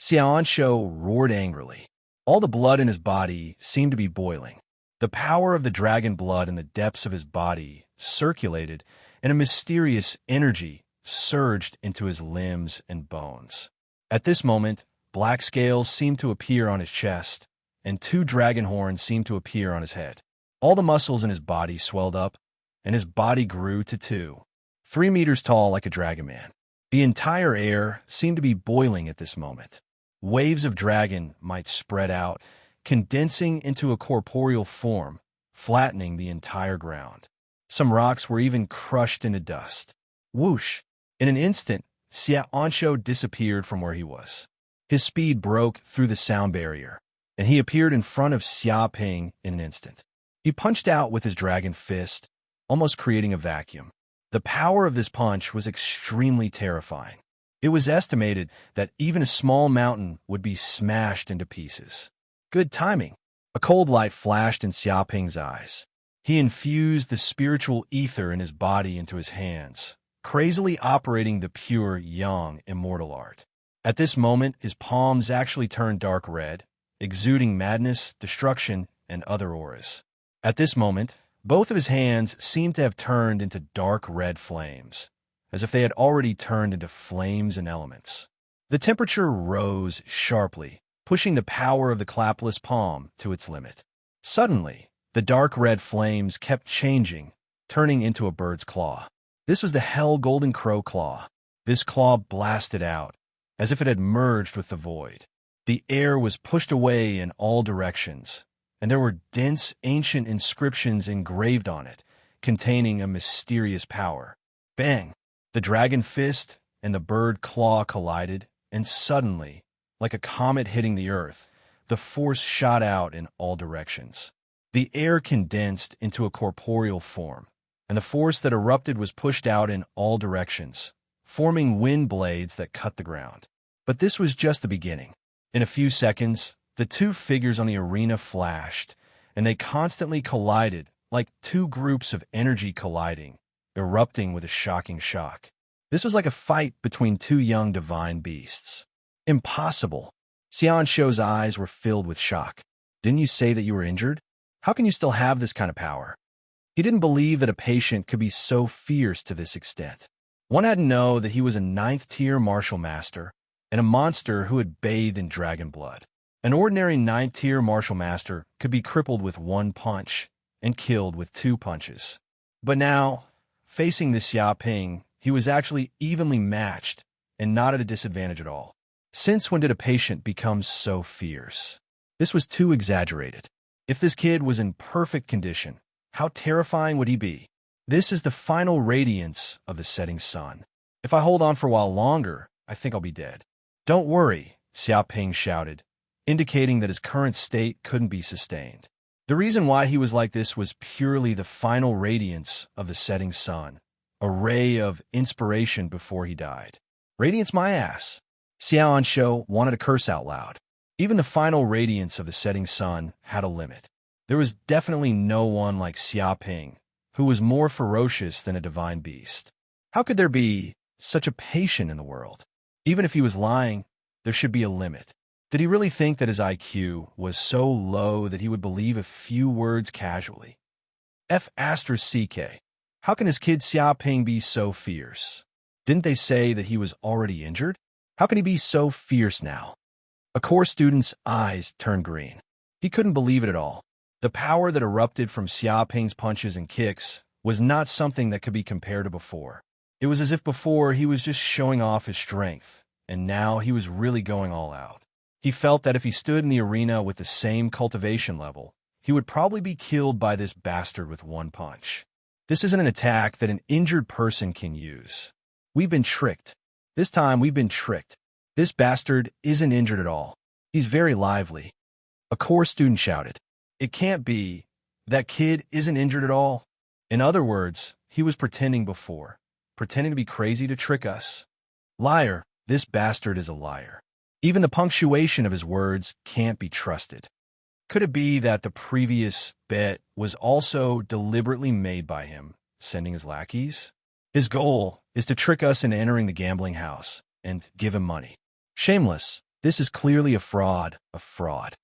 S1: Xiaoanshu roared angrily. All the blood in his body seemed to be boiling. The power of the dragon blood in the depths of his body circulated, and a mysterious energy surged into his limbs and bones. At this moment, black scales seemed to appear on his chest, and 2 dragon horns seemed to appear on his head. All the muscles in his body swelled up, and his body grew to 2, 3 meters tall like a dragon man. The entire air seemed to be boiling at this moment. Waves of dragon might spread out, condensing into a corporeal form, flattening the entire ground. Some rocks were even crushed into dust. Whoosh! In an instant, Xiaoanshu disappeared from where he was. His speed broke through the sound barrier, and he appeared in front of Xiaoping in an instant. He punched out with his dragon fist, almost creating a vacuum. The power of this punch was extremely terrifying. It was estimated that even a small mountain would be smashed into pieces. Good timing. A cold light flashed in Xiaoping's eyes. He infused the spiritual ether in his body into his hands, crazily operating the pure yang immortal art. At this moment, his palms actually turned dark red, exuding madness, destruction, and other auras. At this moment, both of his hands seemed to have turned into dark red flames, as if they had already turned into flames and elements. The temperature rose sharply, pushing the power of the clapless palm to its limit. Suddenly, the dark red flames kept changing, turning into a bird's claw. This was the Hell Golden Crow claw. This claw blasted out, as if it had merged with the void. The air was pushed away in all directions, and there were dense ancient inscriptions engraved on it, containing a mysterious power. Bang! The dragon fist and the bird claw collided, and suddenly, like a comet hitting the earth, the force shot out in all directions. The air condensed into a corporeal form, and the force that erupted was pushed out in all directions, forming wind blades that cut the ground. But this was just the beginning. In a few seconds, the two figures on the arena flashed, and they constantly collided, like two groups of energy colliding, erupting with a shocking shock. This was like a fight between two young divine beasts. Impossible. Xiaoanshu's eyes were filled with shock. Didn't you say that you were injured? How can you still have this kind of power? He didn't believe that a patient could be so fierce to this extent. One had to know that he was a 9th-tier martial master and a monster who had bathed in dragon blood. An ordinary 9th-tier martial master could be crippled with one punch and killed with 2 punches. But now, facing this Xiaoping, he was actually evenly matched and not at a disadvantage at all. Since when did a patient become so fierce? This was too exaggerated. If this kid was in perfect condition, how terrifying would he be? This is the final radiance of the setting sun. If I hold on for a while longer, I think I'll be dead. Don't worry, Xiaoping shouted, indicating that his current state couldn't be sustained. The reason why he was like this was purely the final radiance of the setting sun, a ray of inspiration before he died. Radiance my ass. Xiaoanshu wanted to curse out loud. Even the final radiance of the setting sun had a limit. There was definitely no one like Xiaoping, who was more ferocious than a divine beast. How could there be such a patient in the world? Even if he was lying, there should be a limit. Did he really think that his IQ was so low that he would believe a few words casually? F***CK. How can this kid Xiaoping be so fierce? Didn't they say that he was already injured? How can he be so fierce now? A core student's eyes turned green. He couldn't believe it at all. The power that erupted from Xiaoping's punches and kicks was not something that could be compared to before. It was as if before he was just showing off his strength, and now he was really going all out. He felt that if he stood in the arena with the same cultivation level, he would probably be killed by this bastard with one punch. This isn't an attack that an injured person can use. We've been tricked. This time we've been tricked. This bastard isn't injured at all. He's very lively. A core student shouted. It can't be. That kid isn't injured at all. In other words, he was pretending before. Pretending to be crazy to trick us. Liar. This bastard is a liar. Even the punctuation of his words can't be trusted. Could it be that the previous bet was also deliberately made by him, sending his lackeys? His goal is to trick us into entering the gambling house and give him money. Shameless. This is clearly a fraud. A fraud.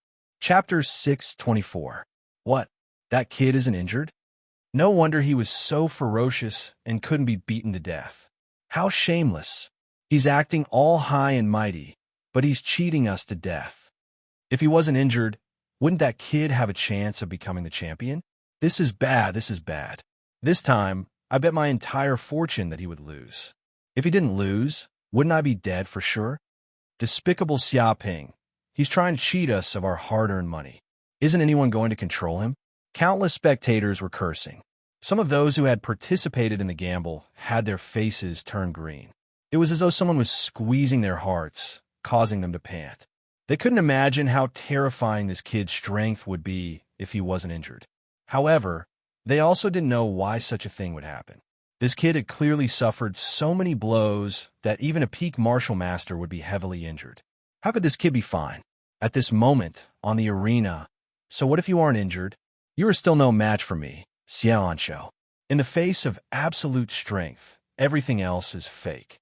S1: Chapter 624. What? That kid isn't injured? No wonder he was so ferocious and couldn't be beaten to death. How shameless. He's acting all high and mighty, but he's cheating us to death. If he wasn't injured, wouldn't that kid have a chance of becoming the champion? This is bad, this is bad. This time, I bet my entire fortune that he would lose. If he didn't lose, wouldn't I be dead for sure? Despicable Xiaoping. He's trying to cheat us of our hard-earned money. Isn't anyone going to control him? Countless spectators were cursing. Some of those who had participated in the gamble had their faces turn green. It was as though someone was squeezing their hearts, causing them to pant. They couldn't imagine how terrifying this kid's strength would be if he wasn't injured. However, they also didn't know why such a thing would happen. This kid had clearly suffered so many blows that even a peak martial master would be heavily injured. How could this kid be fine? At this moment, on the arena. So what if you aren't injured? You are still no match for me, Xiaoanshu. In the face of absolute strength, everything else is fake.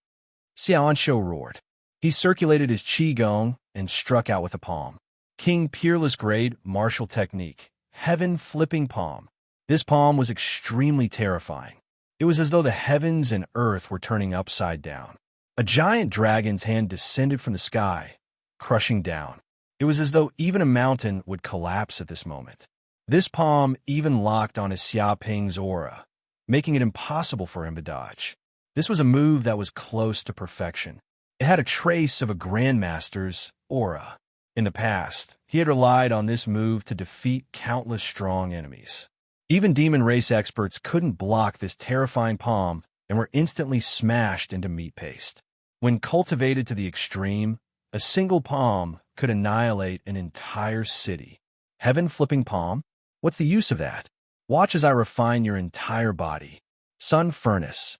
S1: Xiaoanshu roared. He circulated his qigong and struck out with a palm. King Peerless Grade Martial Technique. Heaven Flipping Palm. This palm was extremely terrifying. It was as though the heavens and earth were turning upside down. A giant dragon's hand descended from the sky, crushing down. It was as though even a mountain would collapse at this moment. This palm even locked on his Xiaoping's aura, making it impossible for him to dodge. This was a move that was close to perfection. It had a trace of a grandmaster's aura. In the past, he had relied on this move to defeat countless strong enemies. Even demon race experts couldn't block this terrifying palm and were instantly smashed into meat paste. When cultivated to the extreme, a single palm could annihilate an entire city. Heaven Flipping Palm? What's the use of that? Watch as I refine your entire body. Sun Furnace.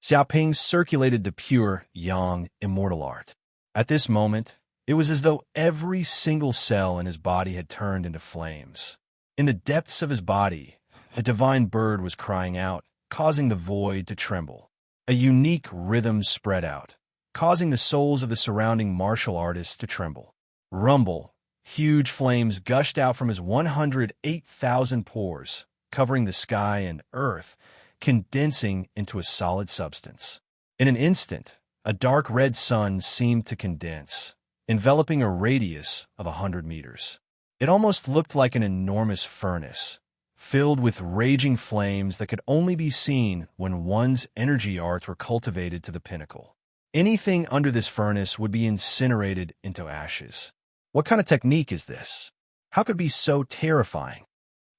S1: Xiaoping circulated the pure, yang, immortal art. At this moment, it was as though every single cell in his body had turned into flames. In the depths of his body, a divine bird was crying out, causing the void to tremble. A unique rhythm spread out, causing the souls of the surrounding martial artists to tremble. Rumble. Huge flames gushed out from his 108,000 pores, covering the sky and earth, condensing into a solid substance. In an instant, a dark red sun seemed to condense, enveloping a radius of 100 meters. It almost looked like an enormous furnace, filled with raging flames that could only be seen when one's energy arts were cultivated to the pinnacle. Anything under this furnace would be incinerated into ashes. What kind of technique is this? How could it be so terrifying?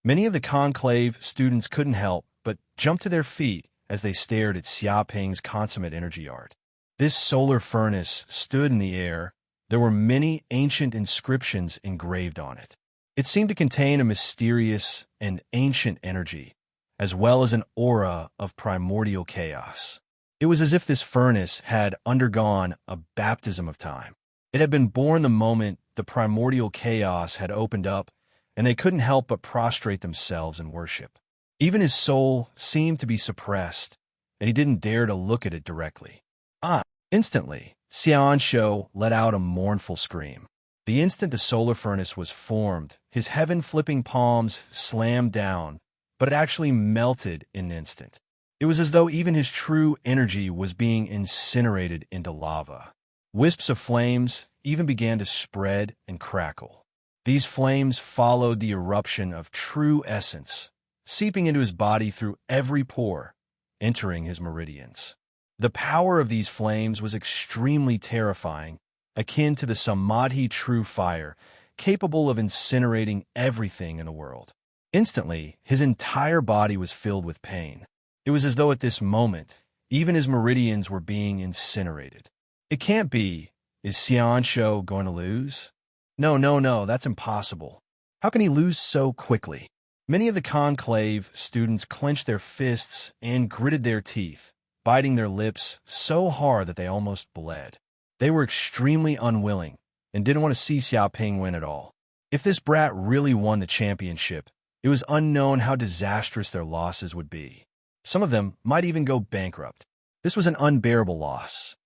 S1: Many of the conclave students couldn't help but jump to their feet as they stared at Xiaoping's consummate energy art. This solar furnace stood in the air. There were many ancient inscriptions engraved on it. It seemed to contain a mysterious and ancient energy, as well as an aura of primordial chaos. It was as if this furnace had undergone a baptism of time. It had been born the moment the primordial chaos had opened up, and they couldn't help but prostrate themselves in worship. Even his soul seemed to be suppressed, and he didn't dare to look at it directly. Instantly, Xiaoanshu let out a mournful scream. The instant the solar furnace was formed, his heaven-flipping palms slammed down, but it actually melted in an instant. It was as though even his true energy was being incinerated into lava. Wisps of flames even began to spread and crackle. These flames followed the eruption of true essence, seeping into his body through every pore, entering his meridians. The power of these flames was extremely terrifying, akin to the Samadhi true fire, capable of incinerating everything in the world. Instantly, his entire body was filled with pain. It was as though at this moment, even his meridians were being incinerated. It can't be. Is Xiaoanshu going to lose? No, that's impossible. How can he lose so quickly? Many of the conclave students clenched their fists and gritted their teeth, biting their lips so hard that they almost bled. They were extremely unwilling and didn't want to see Xiaoping win at all. If this brat really won the championship, it was unknown how disastrous their losses would be. Some of them might even go bankrupt. This was an unbearable loss.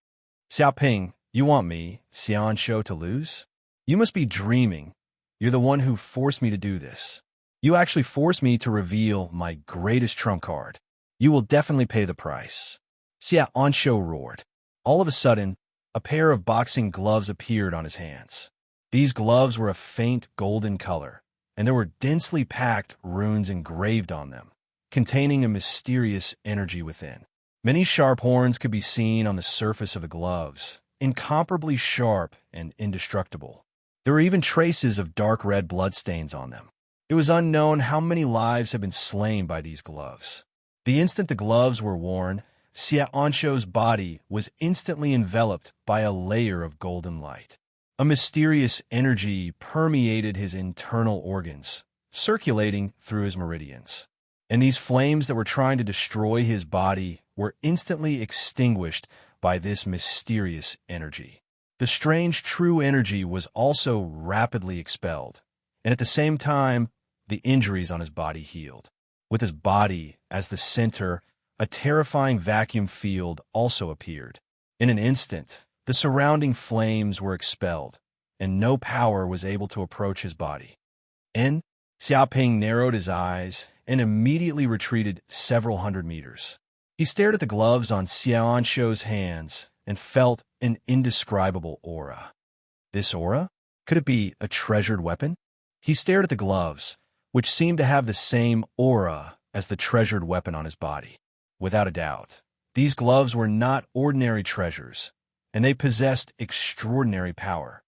S1: Xiaoping, you want me, Xiaoanshu, to lose? You must be dreaming. You're the one who forced me to do this. You actually forced me to reveal my greatest trump card. You will definitely pay the price. Xiaoanshu roared. All of a sudden, a pair of boxing gloves appeared on his hands. These gloves were a faint golden color, and there were densely packed runes engraved on them, containing a mysterious energy within. Many sharp horns could be seen on the surface of the gloves, incomparably sharp and indestructible. There were even traces of dark red bloodstains on them. It was unknown how many lives had been slain by these gloves. The instant the gloves were worn, Xiaoanshu's body was instantly enveloped by a layer of golden light. A mysterious energy permeated his internal organs, circulating through his meridians. And these flames that were trying to destroy his body were instantly extinguished by this mysterious energy. The strange true energy was also rapidly expelled, and at the same time, the injuries on his body healed. With his body as the center, a terrifying vacuum field also appeared. In an instant, the surrounding flames were expelled, and no power was able to approach his body. Xiaoping narrowed his eyes and immediately retreated several hundred meters. He stared at the gloves on Xiaoanshu's hands and felt an indescribable aura. This aura? Could it be a treasured weapon? He stared at the gloves, which seemed to have the same aura as the treasured weapon on his body. Without a doubt, these gloves were not ordinary treasures, and they possessed extraordinary power.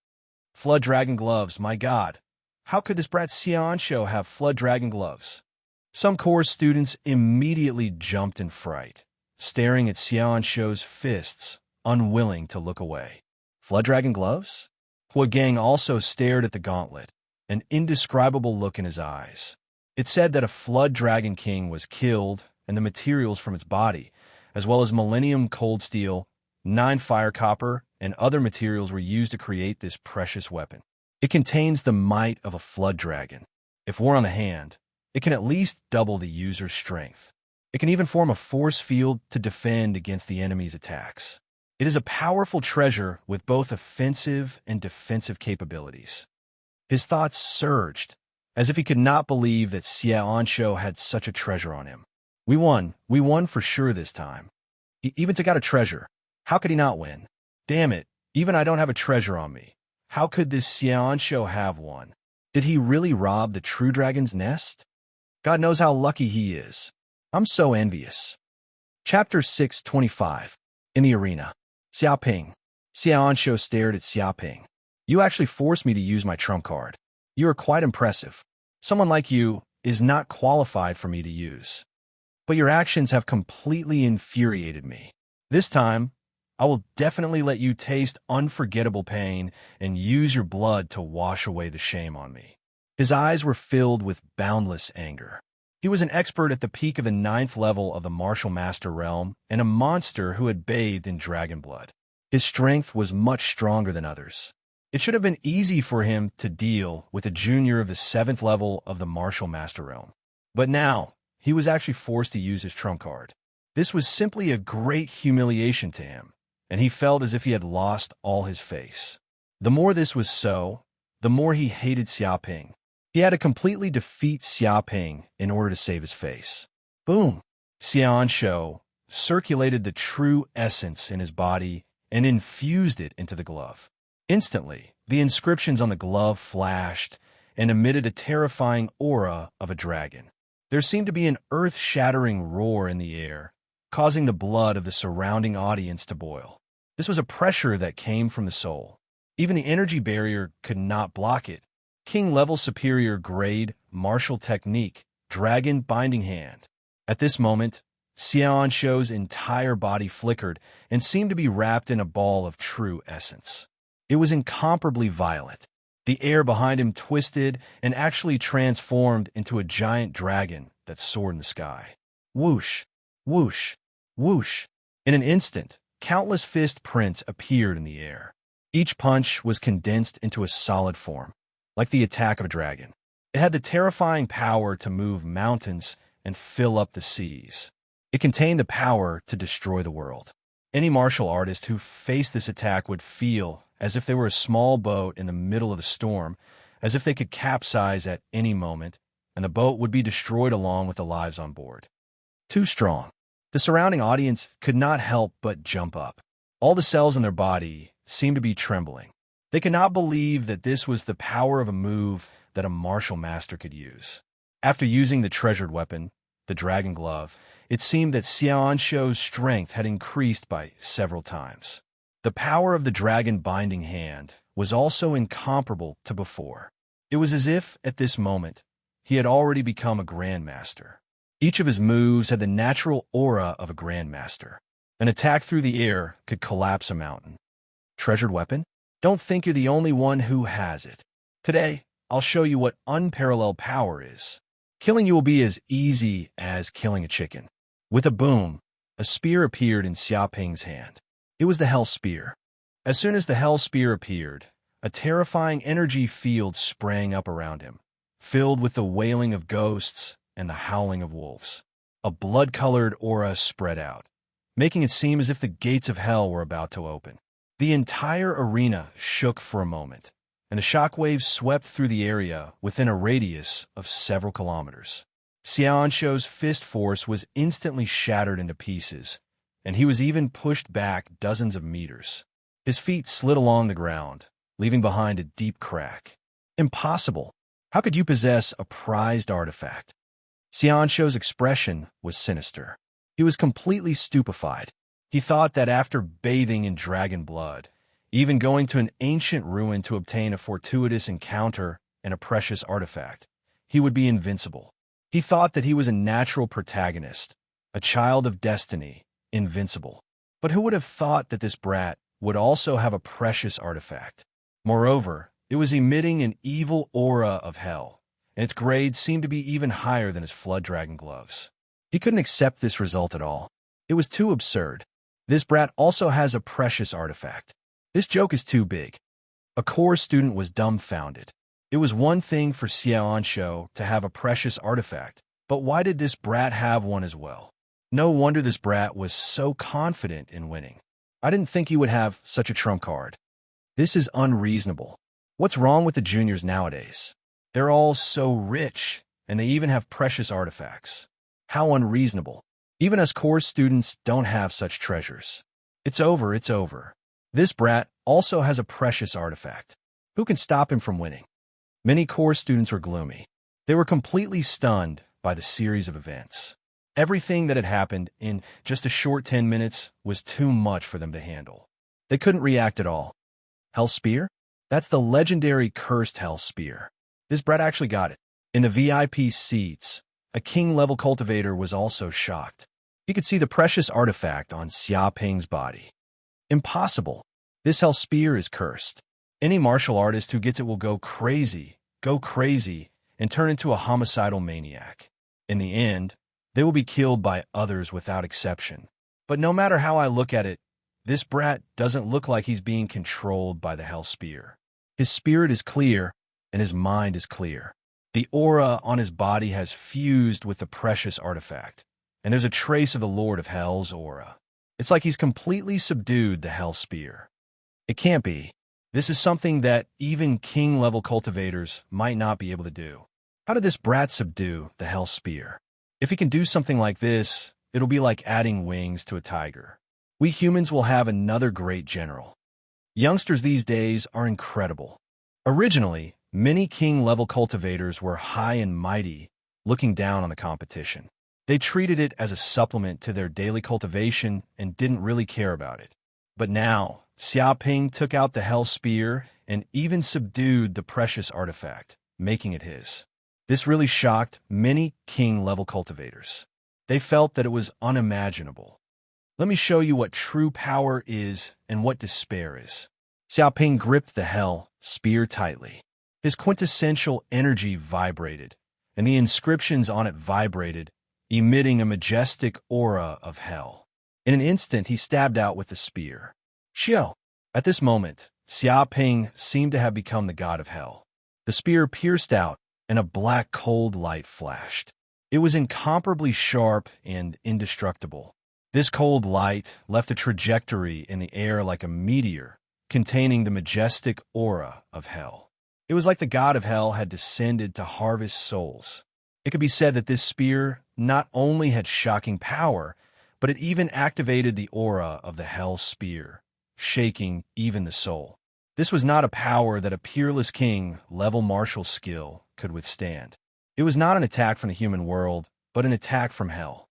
S1: Flood Dragon gloves, my God! How could this brat Xiaoanshu have Flood Dragon gloves? Some course students immediately jumped in fright, staring at Xiaoanshu's fists, unwilling to look away. Flood Dragon gloves? Hua Gang also stared at the gauntlet, an indescribable look in his eyes. It said that a Flood Dragon King was killed, and the materials from its body, as well as millennium cold steel, 9 fire copper, and other materials were used to create this precious weapon. It contains the might of a flood dragon. If worn on the hand, it can at least double the user's strength. It can even form a force field to defend against the enemy's attacks. It is a powerful treasure with both offensive and defensive capabilities. His thoughts surged, as if he could not believe that Xiaoanshu had such a treasure on him. We won for sure this time. He even took out a treasure. How could he not win? Damn it, even I don't have a treasure on me. How could this Xiaoanshu have one? Did he really rob the true dragon's nest? God knows how lucky he is. I'm so envious. Chapter 625. In the arena. Xiaoping. Xiaoanshu stared at Xiaoping. You actually forced me to use my trump card. You are quite impressive. Someone like you is not qualified for me to use. But your actions have completely infuriated me. This time, I will definitely let you taste unforgettable pain and use your blood to wash away the shame on me. His eyes were filled with boundless anger. He was an expert at the peak of the 9th level of the Martial Master realm and a monster who had bathed in dragon blood. His strength was much stronger than others. It should have been easy for him to deal with a junior of the 7th level of the Martial Master realm. But now, he was actually forced to use his trump card. This was simply a great humiliation to him, and he felt as if he had lost all his face. The more this was so, the more he hated Xiaoping. He had to completely defeat Xiaoping in order to save his face. Boom! Xiaoanshu circulated the true essence in his body and infused it into the glove. Instantly, the inscriptions on the glove flashed and emitted a terrifying aura of a dragon. There seemed to be an earth-shattering roar in the air, causing the blood of the surrounding audience to boil. This was a pressure that came from the soul. Even the energy barrier could not block it. King-level superior grade, martial technique, dragon binding hand. At this moment, Xiaoanshu's entire body flickered and seemed to be wrapped in a ball of true essence. It was incomparably violent. The air behind him twisted and actually transformed into a giant dragon that soared in the sky. Whoosh, whoosh, whoosh. In an instant, countless fist prints appeared in the air. Each punch was condensed into a solid form, like the attack of a dragon. It had the terrifying power to move mountains and fill up the seas. It contained the power to destroy the world. Any martial artist who faced this attack would feel as if they were a small boat in the middle of the storm, as if they could capsize at any moment, and the boat would be destroyed along with the lives on board. Too strong. The surrounding audience could not help but jump up. All the cells in their body seemed to be trembling. They could not believe that this was the power of a move that a martial master could use. After using the treasured weapon, the dragon glove, it seemed that Xiaoanshu's strength had increased by several times. The power of the dragon binding hand was also incomparable to before. It was as if, at this moment, he had already become a grandmaster. Each of his moves had the natural aura of a grandmaster. An attack through the air could collapse a mountain. Treasured weapon? Don't think you're the only one who has it. Today, I'll show you what unparalleled power is. Killing you will be as easy as killing a chicken. With a boom, a spear appeared in Xiaoping's hand. It was the Hell Spear. As soon as the Hell Spear appeared, a terrifying energy field sprang up around him, filled with the wailing of ghosts and the howling of wolves. A blood-colored aura spread out, making it seem as if the gates of hell were about to open. The entire arena shook for a moment, and the shockwaves swept through the area within a radius of several kilometers. Xiaoanshu's fist force was instantly shattered into pieces, and he was even pushed back dozens of meters. His feet slid along the ground, leaving behind a deep crack. Impossible! How could you possess a prized artifact? Xiaoanshu's expression was sinister. He was completely stupefied. He thought that after bathing in dragon blood, even going to an ancient ruin to obtain a fortuitous encounter and a precious artifact, he would be invincible. He thought that he was a natural protagonist, a child of destiny, invincible. But who would have thought that this brat would also have a precious artifact? Moreover, it was emitting an evil aura of hell, and its grade seemed to be even higher than his flood dragon gloves. He couldn't accept this result at all. It was too absurd. This brat also has a precious artifact. This joke is too big. A core student was dumbfounded. It was one thing for Xiaoanshu to have a precious artifact, but why did this brat have one as well? No wonder this brat was so confident in winning. I didn't think he would have such a trump card. This is unreasonable. What's wrong with the juniors nowadays? They're all so rich, and they even have precious artifacts. How unreasonable. Even us core students don't have such treasures. It's over, it's over. This brat also has a precious artifact. Who can stop him from winning? Many core students were gloomy. They were completely stunned by the series of events. Everything that had happened in just a short 10 minutes was too much for them to handle. They couldn't react at all. Hell Spear? That's the legendary cursed Hell Spear. This brat actually got it. In the VIP seats, a king-level cultivator was also shocked. He could see the precious artifact on Xia Ping's body. Impossible. This Hell Spear is cursed. Any martial artist who gets it will go crazy, and turn into a homicidal maniac. In the end, they will be killed by others without exception. But no matter how I look at it, this brat doesn't look like he's being controlled by the Hell Spear. His spirit is clear, and his mind is clear. The aura on his body has fused with the precious artifact, and there's a trace of the Lord of Hell's aura. It's like he's completely subdued the Hell Spear. It can't be. This is something that even king-level cultivators might not be able to do. How did this brat subdue the Hell Spear? If he can do something like this, it'll be like adding wings to a tiger. We humans will have another great general. Youngsters these days are incredible. Originally, many king-level cultivators were high and mighty, looking down on the competition. They treated it as a supplement to their daily cultivation and didn't really care about it. But now, Xia Ping took out the Hell Spear and even subdued the precious artifact, making it his. This really shocked many king-level cultivators. They felt that it was unimaginable. Let me show you what true power is and what despair is. Xia Ping gripped the Hell Spear tightly. His quintessential energy vibrated, and the inscriptions on it vibrated, emitting a majestic aura of hell. In an instant, he stabbed out with the spear. Xiao! At this moment, Xia Ping seemed to have become the god of hell. The spear pierced out, and a black cold light flashed. It was incomparably sharp and indestructible. This cold light left a trajectory in the air like a meteor, containing the majestic aura of hell. It was like the god of hell had descended to harvest souls. It could be said that this spear not only had shocking power, but it even activated the aura of the Hell Spear, shaking even the soul. This was not a power that a peerless king-level martial skill could withstand. It was not an attack from the human world, but an attack from hell.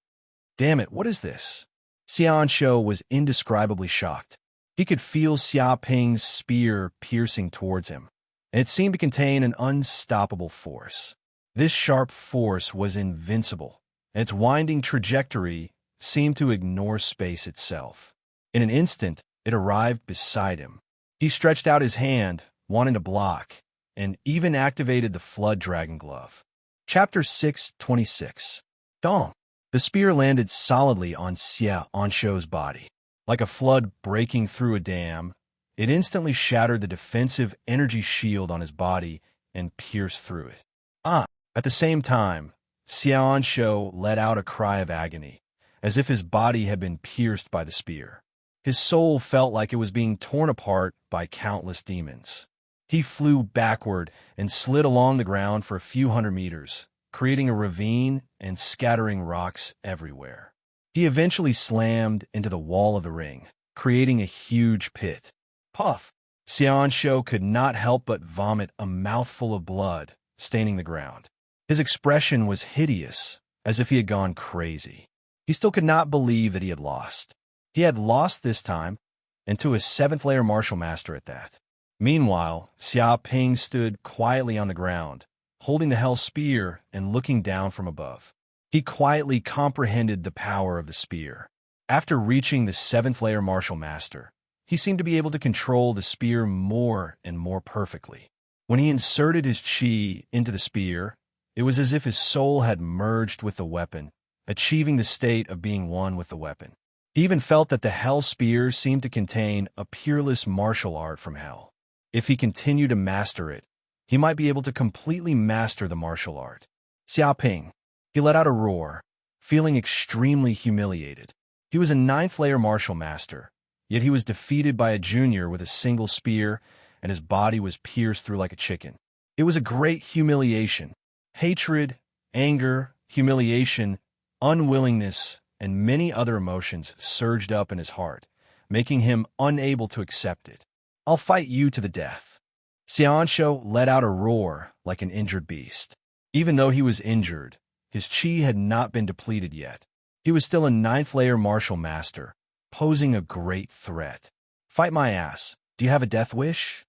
S1: Damn it, what is this? Xiaoanshu was indescribably shocked. He could feel Xia Ping's spear piercing towards him, and it seemed to contain an unstoppable force. This sharp force was invincible, and its winding trajectory seemed to ignore space itself. In an instant, it arrived beside him. He stretched out his hand, wanting to block, and even activated the Flood Dragon Glove. Chapter 6:26. Dong! The spear landed solidly on Xiaoanshu's body. Like a flood breaking through a dam, it instantly shattered the defensive energy shield on his body and pierced through it. At the same time, Xiaoanshu let out a cry of agony, as if his body had been pierced by the spear. His soul felt like it was being torn apart by countless demons. He flew backward and slid along the ground for a few hundred meters, creating a ravine and scattering rocks everywhere. He eventually slammed into the wall of the ring, creating a huge pit. Puff! Xiaoanshu could not help but vomit a mouthful of blood, staining the ground. His expression was hideous, as if he had gone crazy. He still could not believe that he had lost. He had lost this time, and to a 7th-layer martial master at that. Meanwhile, Xia Ping stood quietly on the ground, holding the Hell Spear and looking down from above. He quietly comprehended the power of the spear. After reaching the 7th-layer martial master, he seemed to be able to control the spear more and more perfectly. When he inserted his chi into the spear, it was as if his soul had merged with the weapon, achieving the state of being one with the weapon. He even felt that the Hell Spear seemed to contain a peerless martial art from Hell. If he continued to master it, he might be able to completely master the martial art. Xiaoping. He let out a roar, feeling extremely humiliated. He was a 9th layer martial master, yet he was defeated by a junior with a single spear, and his body was pierced through like a chicken. It was a great humiliation. Hatred, anger, humiliation, unwillingness, and many other emotions surged up in his heart, making him unable to accept it. I'll fight you to the death. Xianshu let out a roar like an injured beast. Even though he was injured, his chi had not been depleted yet. He was still a 9th layer martial master, posing a great threat. Fight my ass. Do you have a death wish?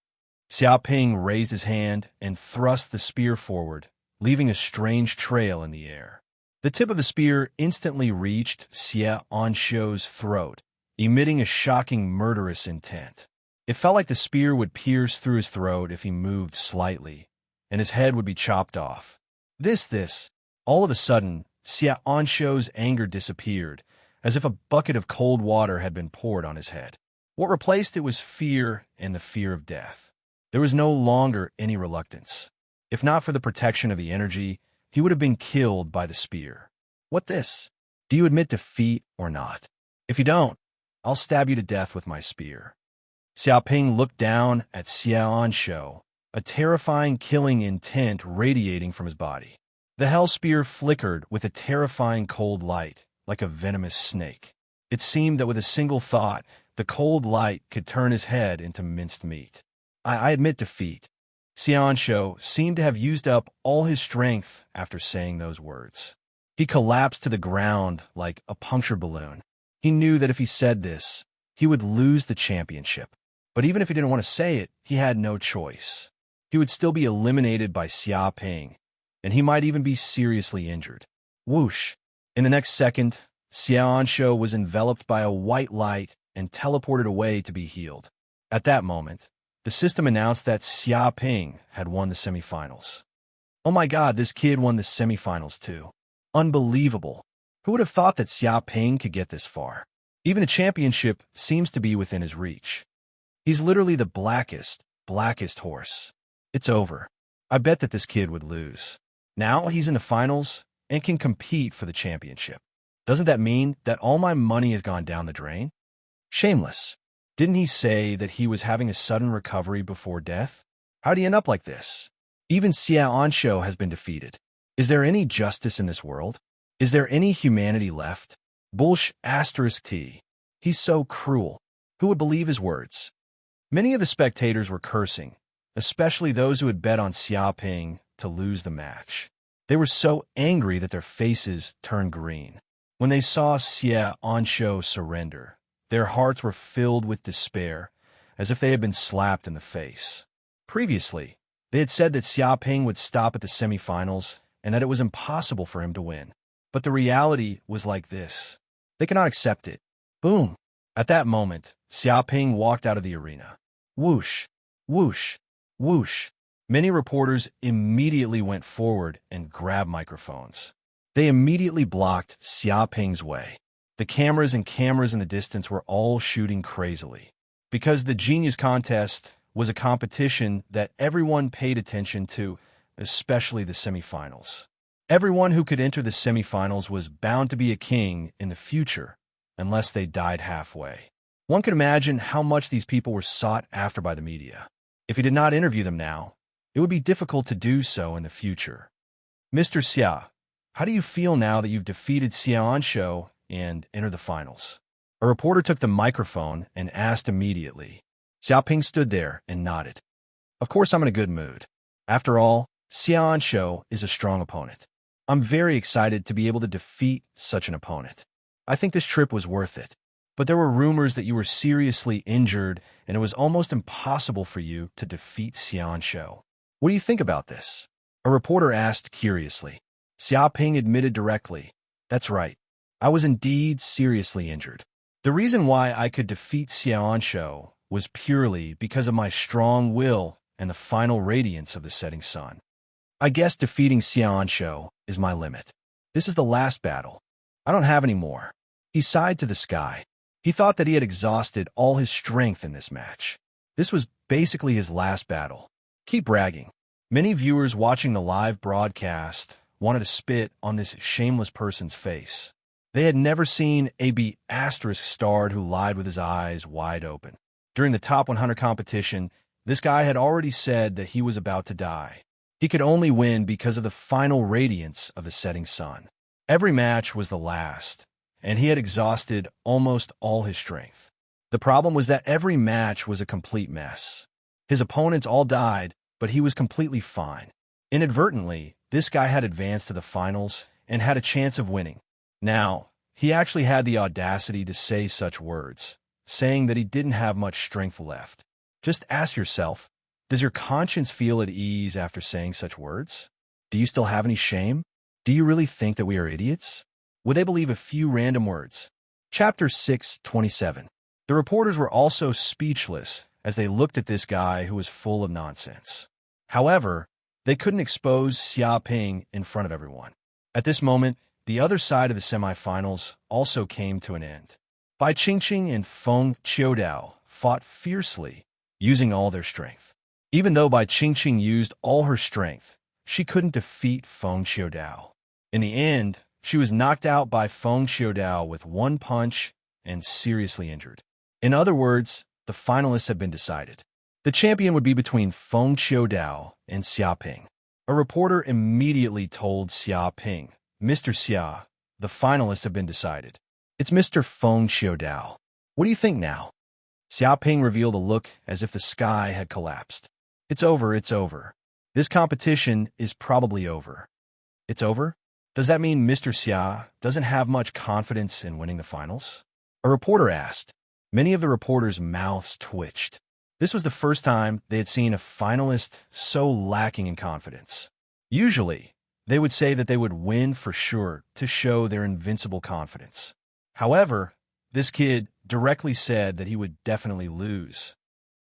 S1: Xiaoping raised his hand and thrust the spear forward, leaving a strange trail in the air. The tip of the spear instantly reached Xia Anshu's throat, emitting a shocking murderous intent. It felt like the spear would pierce through his throat if he moved slightly, and his head would be chopped off. All of a sudden, Xia Anshu's anger disappeared, as if a bucket of cold water had been poured on his head. What replaced it was fear and the fear of death. There was no longer any reluctance. If not for the protection of the energy, he would have been killed by the spear. What this? Do you admit defeat or not? If you don't, I'll stab you to death with my spear. Xiaoping looked down at Xia Anshu, a terrifying killing intent radiating from his body. The hell spear flickered with a terrifying cold light, like a venomous snake. It seemed that with a single thought, the cold light could turn his head into minced meat. I admit defeat. Xianshu seemed to have used up all his strength after saying those words. He collapsed to the ground like a punctured balloon. He knew that if he said this, he would lose the championship. But even if he didn't want to say it, he had no choice. He would still be eliminated by Xiaoping, and he might even be seriously injured. Whoosh! In the next second, Xianshu was enveloped by a white light and teleported away to be healed. At that moment, the system announced that Xiaoping had won the semifinals. Oh my god, this kid won the semifinals too. Unbelievable. Who would have thought that Xiaoping could get this far? Even a championship seems to be within his reach. He's literally the blackest horse. It's over. I bet that this kid would lose. Now he's in the finals and can compete for the championship. Doesn't that mean that all my money has gone down the drain? Shameless. Didn't he say that he was having a sudden recovery before death? How'd he end up like this? Even Xia Anshu has been defeated. Is there any justice in this world? Is there any humanity left? Bullsh *T. He's so cruel. Who would believe his words? Many of the spectators were cursing, especially those who had bet on Xiaoping to lose the match. They were so angry that their faces turned green. When they saw Xia Anshu surrender, their hearts were filled with despair, as if they had been slapped in the face. Previously, they had said that Xiaoping would stop at the semifinals and that it was impossible for him to win. But the reality was like this. They cannot accept it. Boom! At that moment, Xiaoping walked out of the arena. Whoosh! Whoosh! Whoosh! Many reporters immediately went forward and grabbed microphones. They immediately blocked Xiaoping's way. The cameras in the distance were all shooting crazily. Because the Genius Contest was a competition that everyone paid attention to, especially the semifinals. Everyone who could enter the semifinals was bound to be a king in the future, unless they died halfway. One could imagine how much these people were sought after by the media. If he did not interview them now, it would be difficult to do so in the future. Mr. Xia, how do you feel now that you've defeated Xia Anshu and entered the finals? A reporter took the microphone and asked immediately. Xiaoping stood there and nodded. Of course I'm in a good mood. After all, Xia Anshu is a strong opponent. I'm very excited to be able to defeat such an opponent. I think this trip was worth it. But there were rumors that you were seriously injured and it was almost impossible for you to defeat Xia Anshu. What do you think about this? A reporter asked curiously. Xiaoping admitted directly. That's right. I was indeed seriously injured. The reason why I could defeat Xia Anshu was purely because of my strong will and the final radiance of the setting sun. I guess defeating Xia Anshu is my limit. This is the last battle. I don't have any more. He sighed to the sky. He thought that he had exhausted all his strength in this match. This was basically his last battle. Keep bragging. Many viewers watching the live broadcast wanted to spit on this shameless person's face. They had never seen a B** starred who lied with his eyes wide open. During the top 100 competition, this guy had already said that he was about to die. He could only win because of the final radiance of the setting sun. Every match was the last, and he had exhausted almost all his strength. The problem was that every match was a complete mess. His opponents all died, but he was completely fine. Inadvertently, this guy had advanced to the finals and had a chance of winning. Now, he actually had the audacity to say such words, saying that he didn't have much strength left. Just ask yourself, does your conscience feel at ease after saying such words? Do you still have any shame? Do you really think that we are idiots? Would they believe a few random words? Chapter 6:27. The reporters were also speechless as they looked at this guy who was full of nonsense. However, they couldn't expose Xiaoping in front of everyone. At this moment, the other side of the semifinals also came to an end. Bai Qingqing and Feng Qiudao fought fiercely, using all their strength. Even though Bai Qingqing used all her strength, she couldn't defeat Feng Qiudao. In the end, she was knocked out by Feng Qiudao with one punch and seriously injured. In other words, the finalists had been decided. The champion would be between Feng Qiudao and Xiaoping. A reporter immediately told Xiaoping, "Mr. Xia, the finalists have been decided. It's Mr. Feng Qiudao. What do you think now?" Xiaoping revealed a look as if the sky had collapsed. It's over, it's over. This competition is probably over. It's over? Does that mean Mr. Xia doesn't have much confidence in winning the finals? A reporter asked. Many of the reporters' mouths twitched. This was the first time they had seen a finalist so lacking in confidence. Usually, they would say that they would win for sure to show their invincible confidence. However, this kid directly said that he would definitely lose.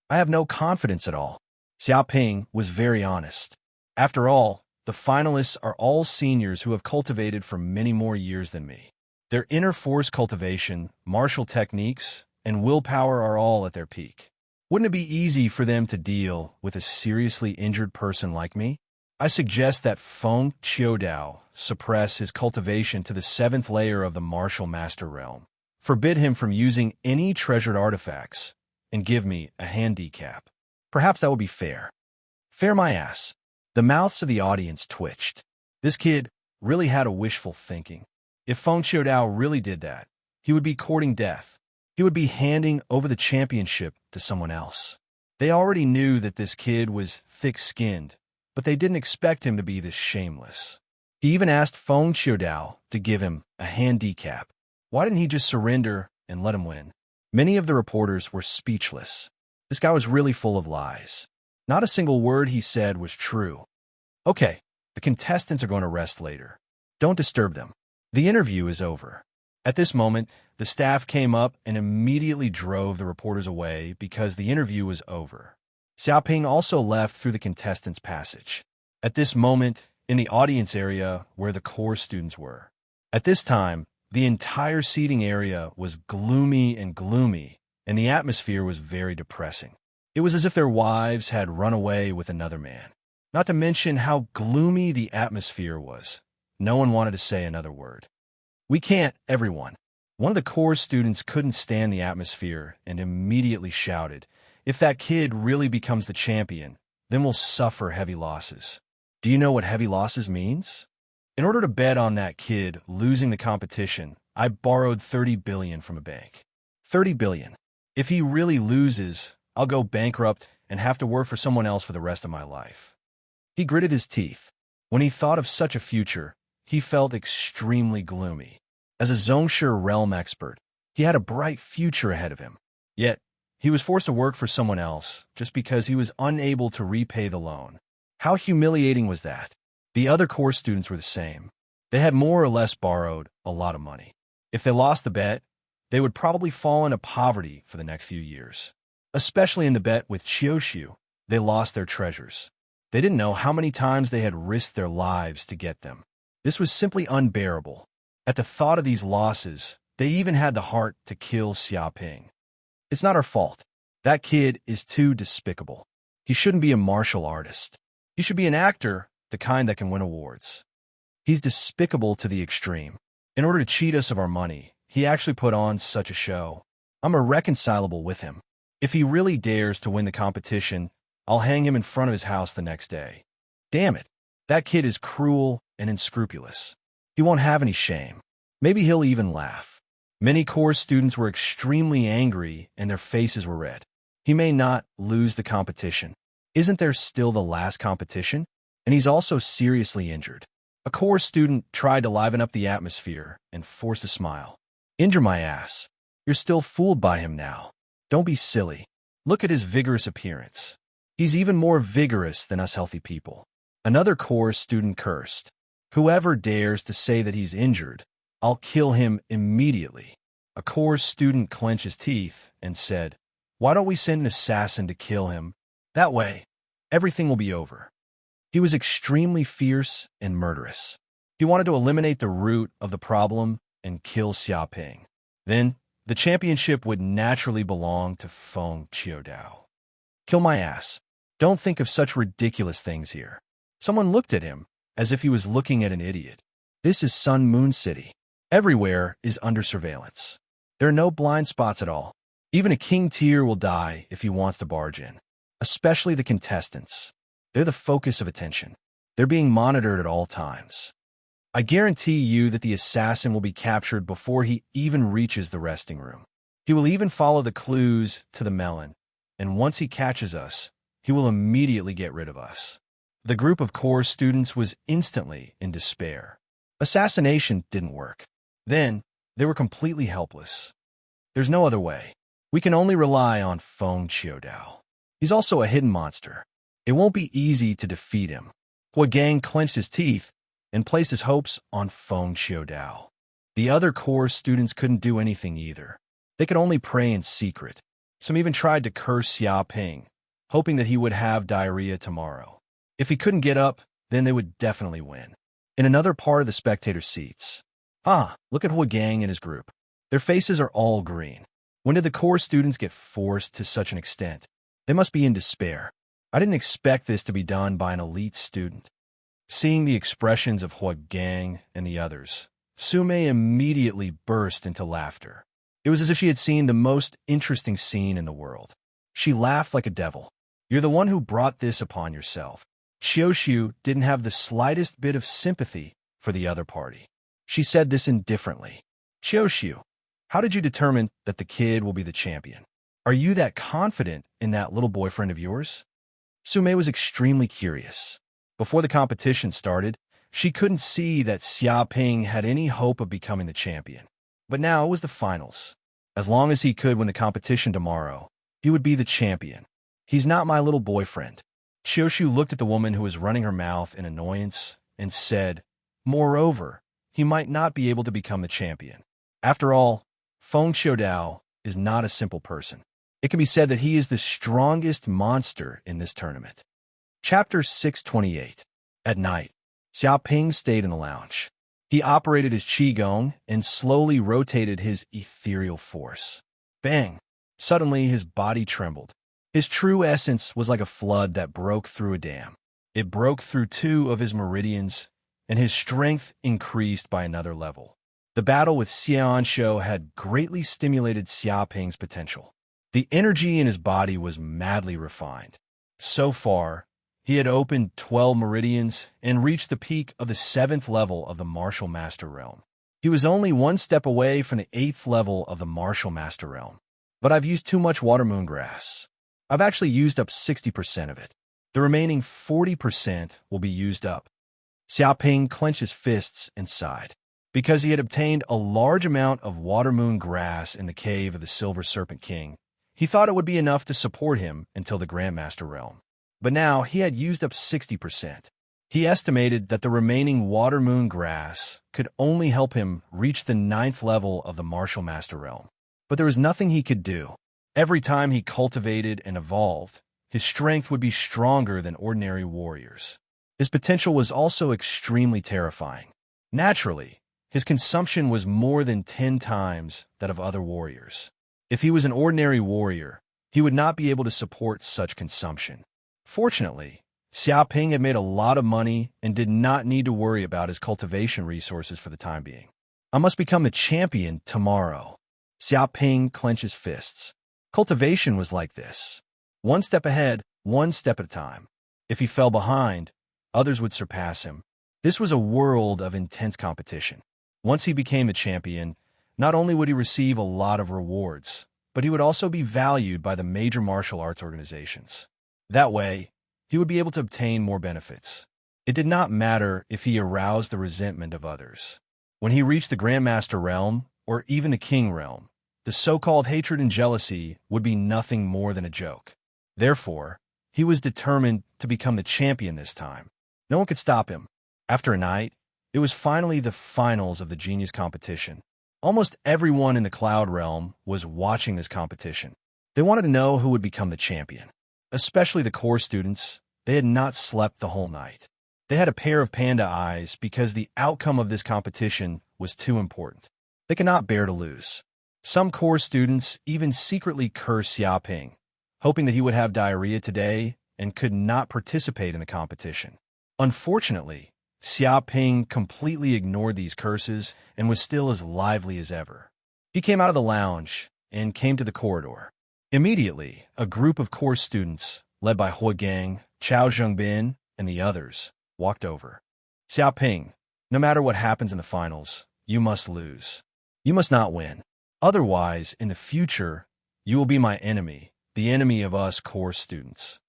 S1: I have no confidence at all. Xiaoping was very honest. After all, the finalists are all seniors who have cultivated for many more years than me. Their inner force cultivation, martial techniques, and willpower are all at their peak. Wouldn't it be easy for them to deal with a seriously injured person like me? I suggest that Feng Qiudao suppress his cultivation to the 7th layer of the martial master realm, forbid him from using any treasured artifacts, and give me a handicap. Perhaps that would be fair. Fair my ass. The mouths of the audience twitched. This kid really had a wishful thinking. If Feng Qiudao really did that, he would be courting death. He would be handing over the championship to someone else. They already knew that this kid was thick-skinned, but they didn't expect him to be this shameless. He even asked Feng Qiudao to give him a handicap. Why didn't he just surrender and let him win? Many of the reporters were speechless. This guy was really full of lies. Not a single word he said was true. Okay, the contestants are going to rest later. Don't disturb them. The interview is over. At this moment, the staff came up and immediately drove the reporters away because the interview was over. Xiaoping also left through the contestants' passage. At this moment, in the audience area where the core students were. At this time, the entire seating area was gloomy, and the atmosphere was very depressing. It was as if their wives had run away with another man. Not to mention how gloomy the atmosphere was. No one wanted to say another word. We can't, everyone. One of the core students couldn't stand the atmosphere and immediately shouted, "If that kid really becomes the champion, then we'll suffer heavy losses." Do you know what heavy losses means? In order to bet on that kid losing the competition, I borrowed 30 billion from a bank. 30 billion. If he really loses, I'll go bankrupt and have to work for someone else for the rest of my life. He gritted his teeth. When he thought of such a future, he felt extremely gloomy. As a Zhongshe realm expert, he had a bright future ahead of him. Yet, he was forced to work for someone else just because he was unable to repay the loan. How humiliating was that? The other core students were the same. They had more or less borrowed a lot of money. If they lost the bet, they would probably fall into poverty for the next few years. Especially in the bet with Qiushu, they lost their treasures. They didn't know how many times they had risked their lives to get them. This was simply unbearable. At the thought of these losses, they even had the heart to kill Xiaoping. It's not our fault. That kid is too despicable. He shouldn't be a martial artist. He should be an actor, the kind that can win awards. He's despicable to the extreme. In order to cheat us of our money, he actually put on such a show. I'm irreconcilable with him. If he really dares to win the competition, I'll hang him in front of his house the next day. Damn it. That kid is cruel and unscrupulous. He won't have any shame. Maybe he'll even laugh. Many course students were extremely angry and their faces were red. He may not lose the competition. Isn't there still the last competition? And he's also seriously injured. A course student tried to liven up the atmosphere and forced a smile. Injure my ass. You're still fooled by him now. Don't be silly. Look at his vigorous appearance. He's even more vigorous than us healthy people. Another course student cursed. Whoever dares to say that he's injured, I'll kill him immediately. A course student clenched his teeth and said, why don't we send an assassin to kill him? That way, everything will be over. He was extremely fierce and murderous. He wanted to eliminate the root of the problem and kill Xiaoping. Then, the championship would naturally belong to Feng Qiudao. Kill my ass. Don't think of such ridiculous things here. Someone looked at him as if he was looking at an idiot. This is Sun Moon City. Everywhere is under surveillance. There are no blind spots at all. Even a king tier will die if he wants to barge in. Especially the contestants. They're the focus of attention. They're being monitored at all times. I guarantee you that the assassin will be captured before he even reaches the resting room. He will even follow the clues to the melon, and once he catches us, he will immediately get rid of us. The group of core students was instantly in despair. Assassination didn't work. Then, they were completely helpless. There's no other way. We can only rely on Feng Qiudao. He's also a hidden monster. It won't be easy to defeat him. Huagang clenched his teeth and placed his hopes on Feng Qiudao. The other core students couldn't do anything either. They could only pray in secret. Some even tried to curse Xiaoping, hoping that he would have diarrhea tomorrow. If he couldn't get up, then they would definitely win. In another part of the spectator seats. Look at Huagang and his group. Their faces are all green. When did the core students get forced to such an extent? They must be in despair. I didn't expect this to be done by an elite student. Seeing the expressions of Huagang and the others, Sume immediately burst into laughter. It was as if she had seen the most interesting scene in the world. She laughed like a devil. You're the one who brought this upon yourself. Xiaoshu didn't have the slightest bit of sympathy for the other party. She said this indifferently. Xiaoshu, how did you determine that the kid will be the champion? Are you that confident in that little boyfriend of yours? Sume was extremely curious. Before the competition started, she couldn't see that Xiaoping had any hope of becoming the champion. But now it was the finals. As long as he could win the competition tomorrow, he would be the champion. He's not my little boyfriend. Xiaoshu looked at the woman who was running her mouth in annoyance and said, moreover, he might not be able to become the champion. After all, Feng Qiudao is not a simple person. It can be said that he is the strongest monster in this tournament. Chapter 628. At night, Xiaoping stayed in the lounge. He operated his qigong and slowly rotated his ethereal force. Bang! Suddenly, his body trembled. His true essence was like a flood that broke through a dam. It broke through 2 of his meridians, and his strength increased by another level. The battle with Xianshu had greatly stimulated Xiaoping's potential. The energy in his body was madly refined. So far, he had opened 12 meridians and reached the peak of the 7th level of the Martial Master Realm. He was only 1 step away from the 8th level of the Martial Master Realm. But I've used too much water moon grass. I've actually used up 60% of it. The remaining 40% will be used up. Xiaoping clenched his fists and sighed. Because he had obtained a large amount of water moon grass in the cave of the Silver Serpent King, he thought it would be enough to support him until the Grandmaster Realm. But now he had used up 60%. He estimated that the remaining water moon grass could only help him reach the 9th level of the Martial Master Realm. But there was nothing he could do. Every time he cultivated and evolved, his strength would be stronger than ordinary warriors. His potential was also extremely terrifying. Naturally, His consumption was more than 10 times that of other warriors. If he was an ordinary warrior, he would not be able to support such consumption. Fortunately, Xiaoping had made a lot of money and did not need to worry about his cultivation resources for the time being. I must become the champion tomorrow. Xiaoping clenches fists. Cultivation was like this. One step ahead, one step at a time. If he fell behind, others would surpass him. This was a world of intense competition. Once he became a champion, not only would he receive a lot of rewards, but he would also be valued by the major martial arts organizations. That way, he would be able to obtain more benefits. It did not matter if he aroused the resentment of others. When he reached the Grandmaster realm, or even the King realm, the so-called hatred and jealousy would be nothing more than a joke. Therefore, he was determined to become the champion this time. No one could stop him. After a night, it was finally the finals of the genius competition. Almost everyone in the Cloud realm was watching this competition. They wanted to know who would become the champion. Especially the core students, they had not slept the whole night. They had a pair of panda eyes because the outcome of this competition was too important. They could not bear to lose. Some core students even secretly cursed Xiaoping, hoping that he would have diarrhea today and could not participate in the competition. Unfortunately, Xiaoping completely ignored these curses and was still as lively as ever. He came out of the lounge and came to the corridor. Immediately, a group of core students, led by Huagang, Chao Zhengbin, and the others, walked over. Xiaoping, no matter what happens in the finals, you must lose. You must not win. Otherwise, in the future, you will be my enemy, the enemy of us core students.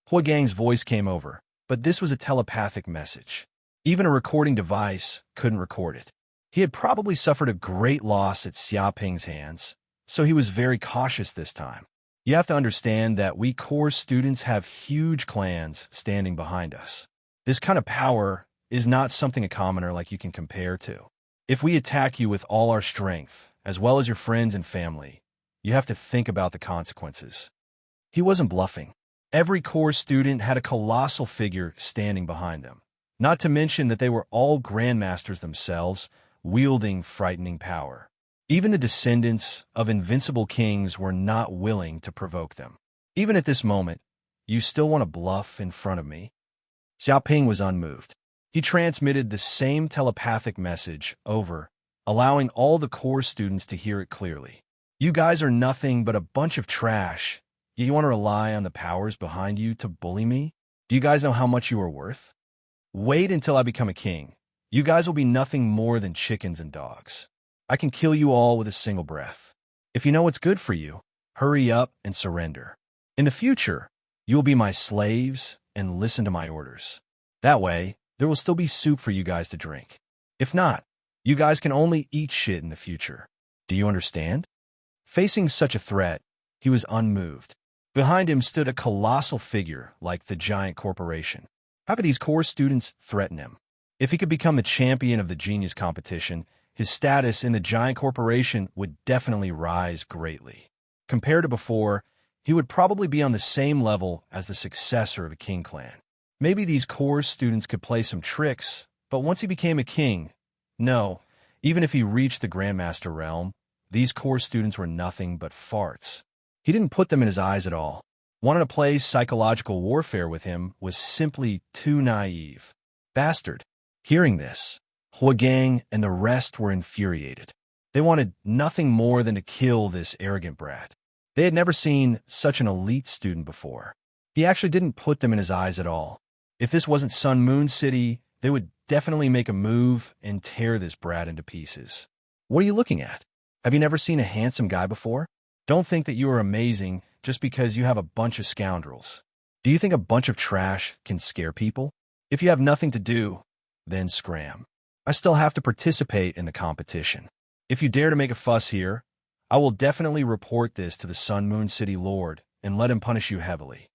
S1: Huagang's voice came over, but this was a telepathic message. Even a recording device couldn't record it. He had probably suffered a great loss at Xiaoping's hands, so he was very cautious this time. You have to understand that we core students have huge clans standing behind us. This kind of power is not something a commoner like you can compare to. If we attack you with all our strength, as well as your friends and family, you have to think about the consequences. He wasn't bluffing. Every core student had a colossal figure standing behind them. Not to mention that they were all grandmasters themselves, wielding frightening power. Even the descendants of invincible kings were not willing to provoke them. Even at this moment, you still want to bluff in front of me? Xiaoping was unmoved. He transmitted the same telepathic message over, allowing all the core students to hear it clearly. You guys are nothing but a bunch of trash. You want to rely on the powers behind you to bully me? Do you guys know how much you are worth? Wait until I become a king. You guys will be nothing more than chickens and dogs. I can kill you all with a single breath. If you know what's good for you, hurry up and surrender. In the future, you will be my slaves and listen to my orders. That way, there will still be soup for you guys to drink. If not, you guys can only eat shit in the future. Do you understand? Facing such a threat, he was unmoved. Behind him stood a colossal figure like the giant corporation. How could these core students threaten him? If he could become the champion of the genius competition, his status in the giant corporation would definitely rise greatly. Compared to before, he would probably be on the same level as the successor of a king clan. Maybe these core students could play some tricks, but once he became a king, no, even if he reached the Grandmaster realm, these core students were nothing but farts. He didn't put them in his eyes at all. Wanting to play psychological warfare with him was simply too naive. Bastard. Hearing this, Huagang and the rest were infuriated. They wanted nothing more than to kill this arrogant brat. They had never seen such an elite student before. He actually didn't put them in his eyes at all. If this wasn't Sun Moon City, they would definitely make a move and tear this brat into pieces. What are you looking at? Have you never seen a handsome guy before? Don't think that you are amazing just because you have a bunch of scoundrels. Do you think a bunch of trash can scare people? If you have nothing to do, then scram. I still have to participate in the competition. If you dare to make a fuss here, I will definitely report this to the Sun Moon City Lord and let him punish you heavily.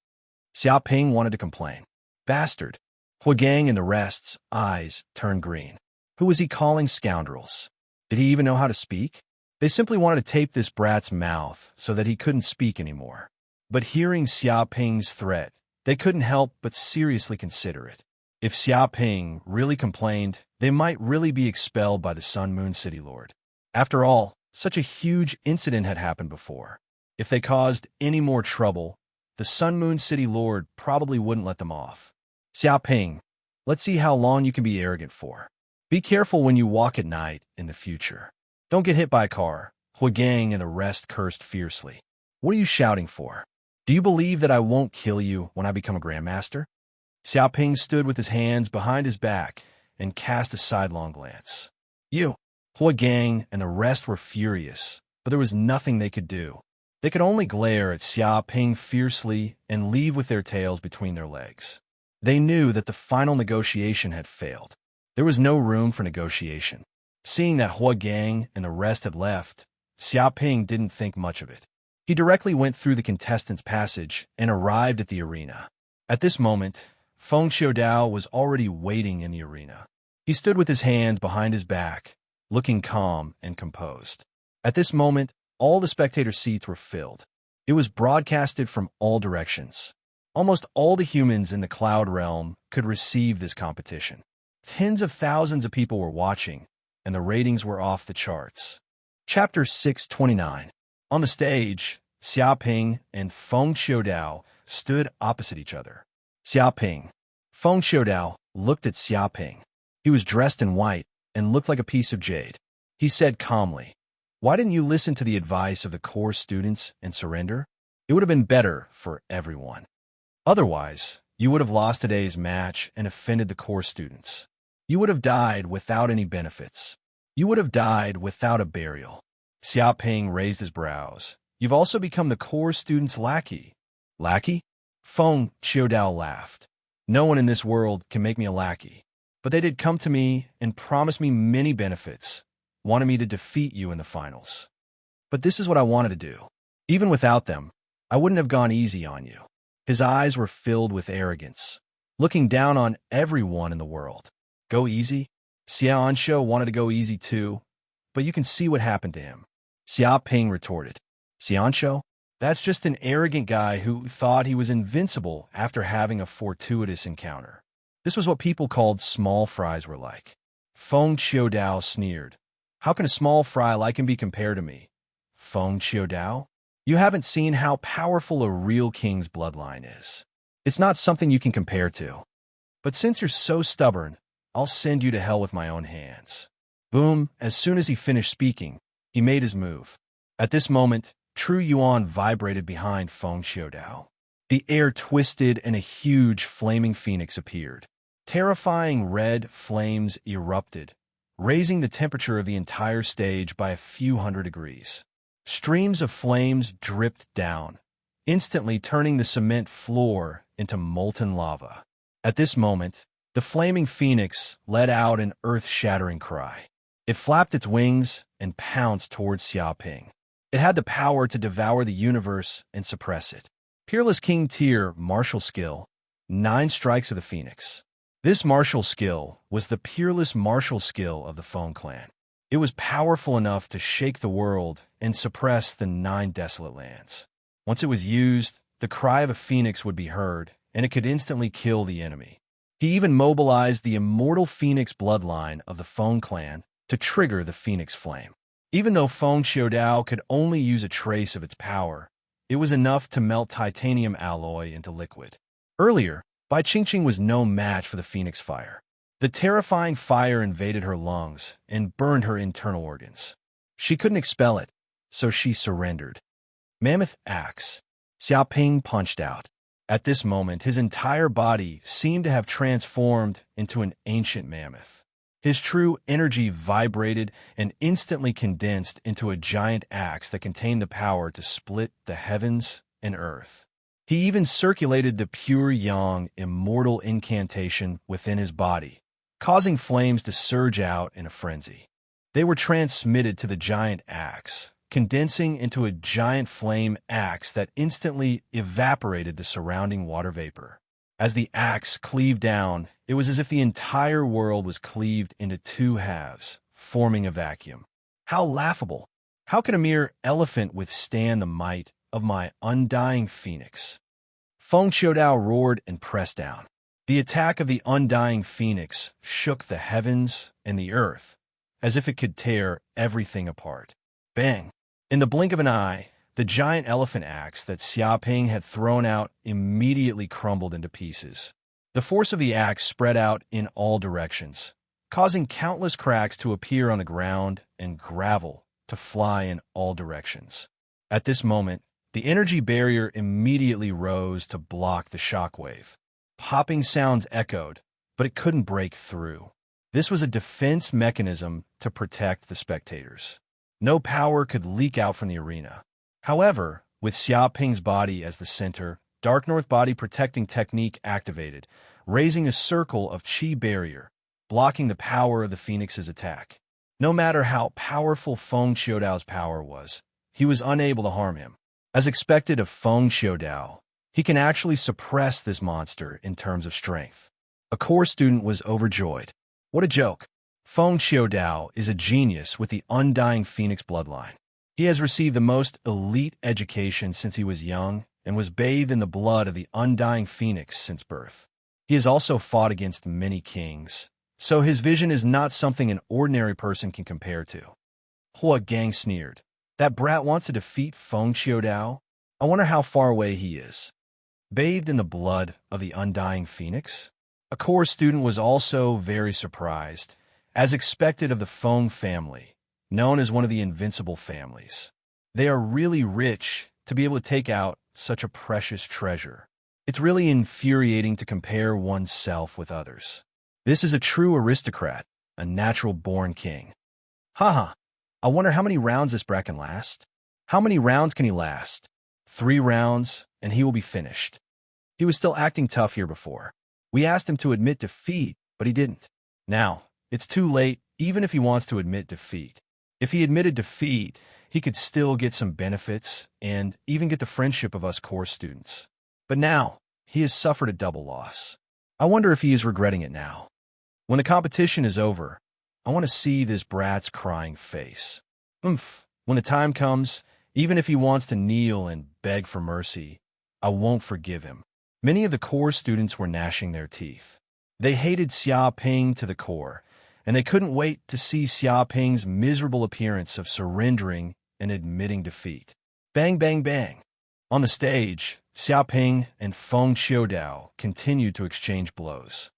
S1: Xiaoping wanted to complain. Bastard. Huagang and the rest's eyes turned green. Who was he calling scoundrels? Did he even know how to speak? They simply wanted to tape this brat's mouth so that he couldn't speak anymore. But hearing Xiaoping's threat, they couldn't help but seriously consider it. If Xiaoping really complained, they might really be expelled by the Sun Moon City Lord. After all, such a huge incident had happened before. If they caused any more trouble, the Sun Moon City Lord probably wouldn't let them off. Xiaoping, let's see how long you can be arrogant for. Be careful when you walk at night in the future. Don't get hit by a car. Huagang and the rest cursed fiercely. What are you shouting for? Do you believe that I won't kill you when I become a grandmaster? Xiaoping stood with his hands behind his back and cast a sidelong glance. Huagang and the rest were furious, but there was nothing they could do. They could only glare at Xiaoping fiercely and leave with their tails between their legs. They knew that the final negotiation had failed. There was no room for negotiation. Seeing that Huagang and the rest had left, Xiaoping didn't think much of it. He directly went through the contestants' passage and arrived at the arena. At this moment, Feng Xiaodao was already waiting in the arena. He stood with his hands behind his back, looking calm and composed. At this moment, all the spectator seats were filled. It was broadcasted from all directions. Almost all the humans in the Cloud Realm could receive this competition. Tens of thousands of people were watching, and the ratings were off the charts. Chapter 629. On the stage, Xiaoping and Feng Xiaodao stood opposite each other. Xiaoping. Feng Xiaodao looked at Xiaoping. He was dressed in white and looked like a piece of jade. He said calmly, "Why didn't you listen to the advice of the core students and surrender? It would have been better for everyone. Otherwise, you would have lost today's match and offended the core students. You would have died without any benefits. You would have died without a burial." Xiaoping raised his brows. "You've also become the core student's lackey." "Lackey?" Feng Xiaodao laughed. "No one in this world can make me a lackey. But they did come to me and promise me many benefits, wanted me to defeat you in the finals. But this is what I wanted to do. Even without them, I wouldn't have gone easy on you." His eyes were filled with arrogance, looking down on everyone in the world. Go easy? Xiaonshu wanted to go easy too, but you can see what happened to him. Xiaoping retorted, "Xiaonshu? That's just an arrogant guy who thought he was invincible after having a fortuitous encounter. This was what people called small fries were like." Feng Xiaodao sneered. "How can a small fry like him be compared to me?" "Feng Xiaodao? You haven't seen how powerful a real king's bloodline is. It's not something you can compare to. But since you're so stubborn, I'll send you to hell with my own hands." Boom! As soon as he finished speaking, he made his move. At this moment, True Yuan vibrated behind Feng Xiaodao. The air twisted and a huge flaming phoenix appeared. Terrifying red flames erupted, raising the temperature of the entire stage by a few hundred degrees. Streams of flames dripped down, instantly turning the cement floor into molten lava. At this moment, the flaming phoenix let out an earth-shattering cry. It flapped its wings and pounced towards Xiaoping. It had the power to devour the universe and suppress it. Peerless King Tier Martial Skill, 9 Strikes of the Phoenix. This martial skill was the peerless martial skill of the Feng clan. It was powerful enough to shake the world and suppress the 9 desolate lands. Once it was used, the cry of a phoenix would be heard, and it could instantly kill the enemy. He even mobilized the immortal phoenix bloodline of the Feng clan to trigger the phoenix flame. Even though Feng Xiaodao could only use a trace of its power, it was enough to melt titanium alloy into liquid. Earlier, Bai Qingqing was no match for the phoenix fire. The terrifying fire invaded her lungs and burned her internal organs. She couldn't expel it, so she surrendered. Mammoth Axe. Xiaoping punched out. At this moment, his entire body seemed to have transformed into an ancient mammoth. His true energy vibrated and instantly condensed into a giant axe that contained the power to split the heavens and earth. He even circulated the pure yang immortal incantation within his body, causing flames to surge out in a frenzy. They were transmitted to the giant axe, condensing into a giant flame axe that instantly evaporated the surrounding water vapor. As the axe cleaved down, it was as if the entire world was cleaved into 2 halves, forming a vacuum. How laughable! How can a mere elephant withstand the might of my undying phoenix? Feng Xiaodao roared and pressed down. The attack of the undying phoenix shook the heavens and the earth, as if it could tear everything apart. Bang! In the blink of an eye, the giant elephant axe that Xiaoping had thrown out immediately crumbled into pieces. The force of the axe spread out in all directions, causing countless cracks to appear on the ground and gravel to fly in all directions. At this moment, the energy barrier immediately rose to block the shockwave. Popping sounds echoed, but it couldn't break through. This was a defense mechanism to protect the spectators. No power could leak out from the arena. However, with Xiaoping's body as the center, Dark North Body Protecting Technique activated, raising a circle of chi barrier, blocking the power of the Phoenix's attack. No matter how powerful Feng Qiudao's power was, he was unable to harm him. As expected of Feng Qiudao, he can actually suppress this monster in terms of strength. A core student was overjoyed. What a joke! Feng Qiudao is a genius with the undying Phoenix bloodline. He has received the most elite education since he was young and was bathed in the blood of the undying Phoenix since birth. He has also fought against many kings, so his vision is not something an ordinary person can compare to. Hua Gang sneered. That brat wants to defeat Feng Qiudao? I wonder how far away he is. Bathed in the blood of the undying Phoenix? A core student was also very surprised, as expected of the Feng family, known as one of the invincible families. They are really rich to be able to take out such a precious treasure. It's really infuriating to compare oneself with others. This is a true aristocrat, a natural-born king. Haha, I wonder how many rounds this brat can last. How many rounds can he last? 3 rounds, and he will be finished. He was still acting tough here before. We asked him to admit defeat, but he didn't. Now, it's too late, even if he wants to admit defeat. If he admitted defeat, he could still get some benefits and even get the friendship of us core students. But now, he has suffered a double loss. I wonder if he is regretting it now. When the competition is over, I want to see this brat's crying face. When the time comes, even if he wants to kneel and beg for mercy, I won't forgive him. Many of the core students were gnashing their teeth. They hated Xiaoping to the core, and they couldn't wait to see Xiaoping's miserable appearance of surrendering and admitting defeat. Bang, bang, bang. On the stage, Xiaoping and Feng Qiudao continued to exchange blows.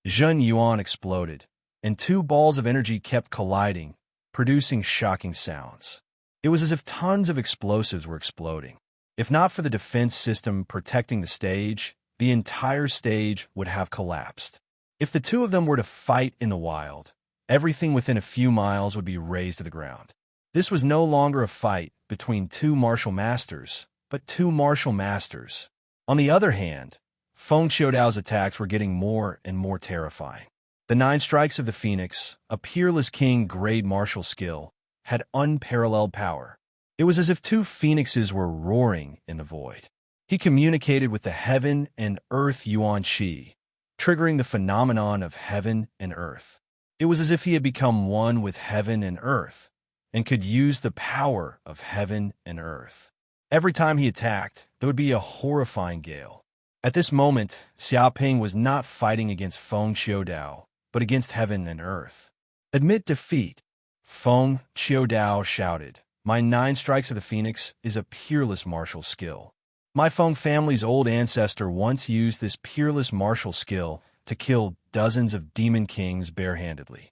S1: Zhen Yuan exploded, and 2 balls of energy kept colliding, producing shocking sounds. It was as if tons of explosives were exploding. If not for the defense system protecting the stage, the entire stage would have collapsed. If the 2 of them were to fight in the wild, everything within a few miles would be razed to the ground. This was no longer a fight between 2 martial masters, but 2 martial masters. On the other hand, Feng Qiudao's attacks were getting more and more terrifying. The 9 strikes of the Phoenix, a peerless king-grade martial skill, had unparalleled power. It was as if 2 phoenixes were roaring in the void. He communicated with the heaven and earth Yuan Qi, triggering the phenomenon of heaven and earth. It was as if he had become one with heaven and earth, and could use the power of heaven and earth. Every time he attacked, there would be a horrifying gale. At this moment, Xiaoping was not fighting against Feng Qiudao, but against heaven and earth. Admit defeat, Feng Qiudao shouted. My 9 strikes of the Phoenix is a peerless martial skill. My Feng family's old ancestor once used this peerless martial skill to kill dozens of demon kings barehandedly.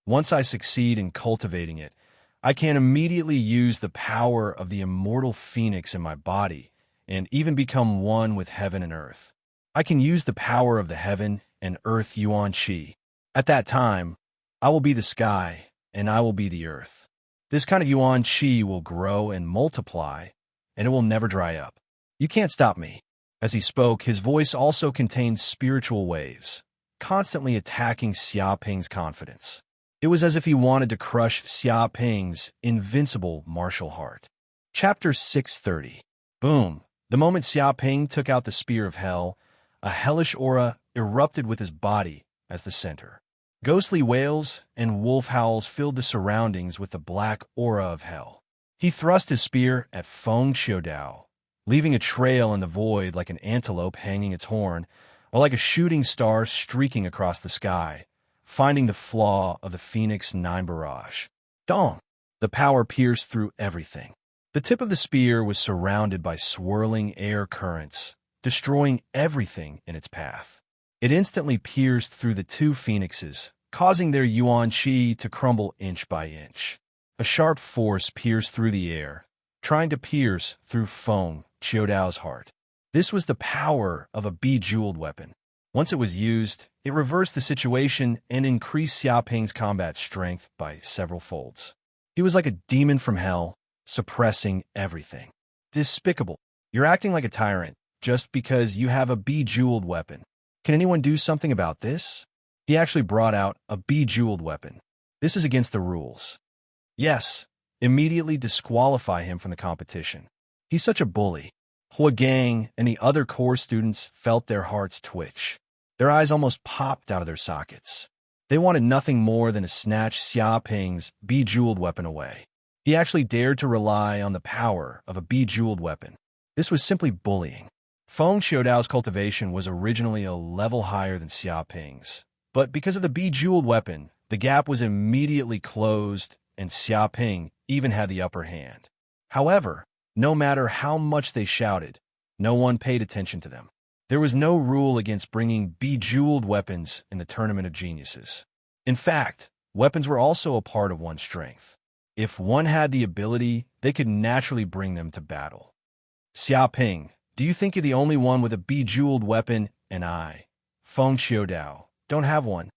S1: Once I succeed in cultivating it, I can immediately use the power of the immortal Phoenix in my body and even become one with heaven and earth. I can use the power of the heaven and earth Yuan Qi. At that time, I will be the sky and I will be the earth. This kind of Yuan Qi will grow and multiply, and it will never dry up. You can't stop me. As he spoke, his voice also contained spiritual waves, constantly attacking Xiaoping's confidence. It was as if he wanted to crush Xiaoping's invincible martial heart. Chapter 630. Boom. The moment Xiaoping took out the spear of hell, a hellish aura erupted with his body as the center. Ghostly wails and wolf howls filled the surroundings with the black aura of hell. He thrust his spear at Feng Qiudao, leaving a trail in the void like an antelope hanging its horn. or like a shooting star streaking across the sky, finding the flaw of the Phoenix 9 barrage. Dong! The power pierced through everything. The tip of the spear was surrounded by swirling air currents, destroying everything in its path. It instantly pierced through the two phoenixes, causing their yuan qi to crumble inch by inch. A sharp force pierced through the air, trying to pierce through Feng Qiudao's heart. This was the power of a bejeweled weapon. Once it was used, it reversed the situation and increased Xiaoping's combat strength by several folds. He was like a demon from hell, suppressing everything. Despicable. You're acting like a tyrant just because you have a bejeweled weapon. Can anyone do something about this? He actually brought out a bejeweled weapon. This is against the rules. Yes, immediately disqualify him from the competition. He's such a bully. Hua Gang and the other core students felt their hearts twitch. Their eyes almost popped out of their sockets. They wanted nothing more than to snatch Xiaoping's bejeweled weapon away. He actually dared to rely on the power of a bejeweled weapon. This was simply bullying. Feng Qiudao's cultivation was originally a level higher than Xiaoping's, but because of the bejeweled weapon, the gap was immediately closed and Xiaoping even had the upper hand. However, no matter how much they shouted, no one paid attention to them. There was no rule against bringing bejeweled weapons in the Tournament of Geniuses. In fact, weapons were also a part of one's strength. If one had the ability, they could naturally bring them to battle. Xiaoping, do you think you're the only one with a bejeweled weapon, and I, Feng Qiudao, don't have one?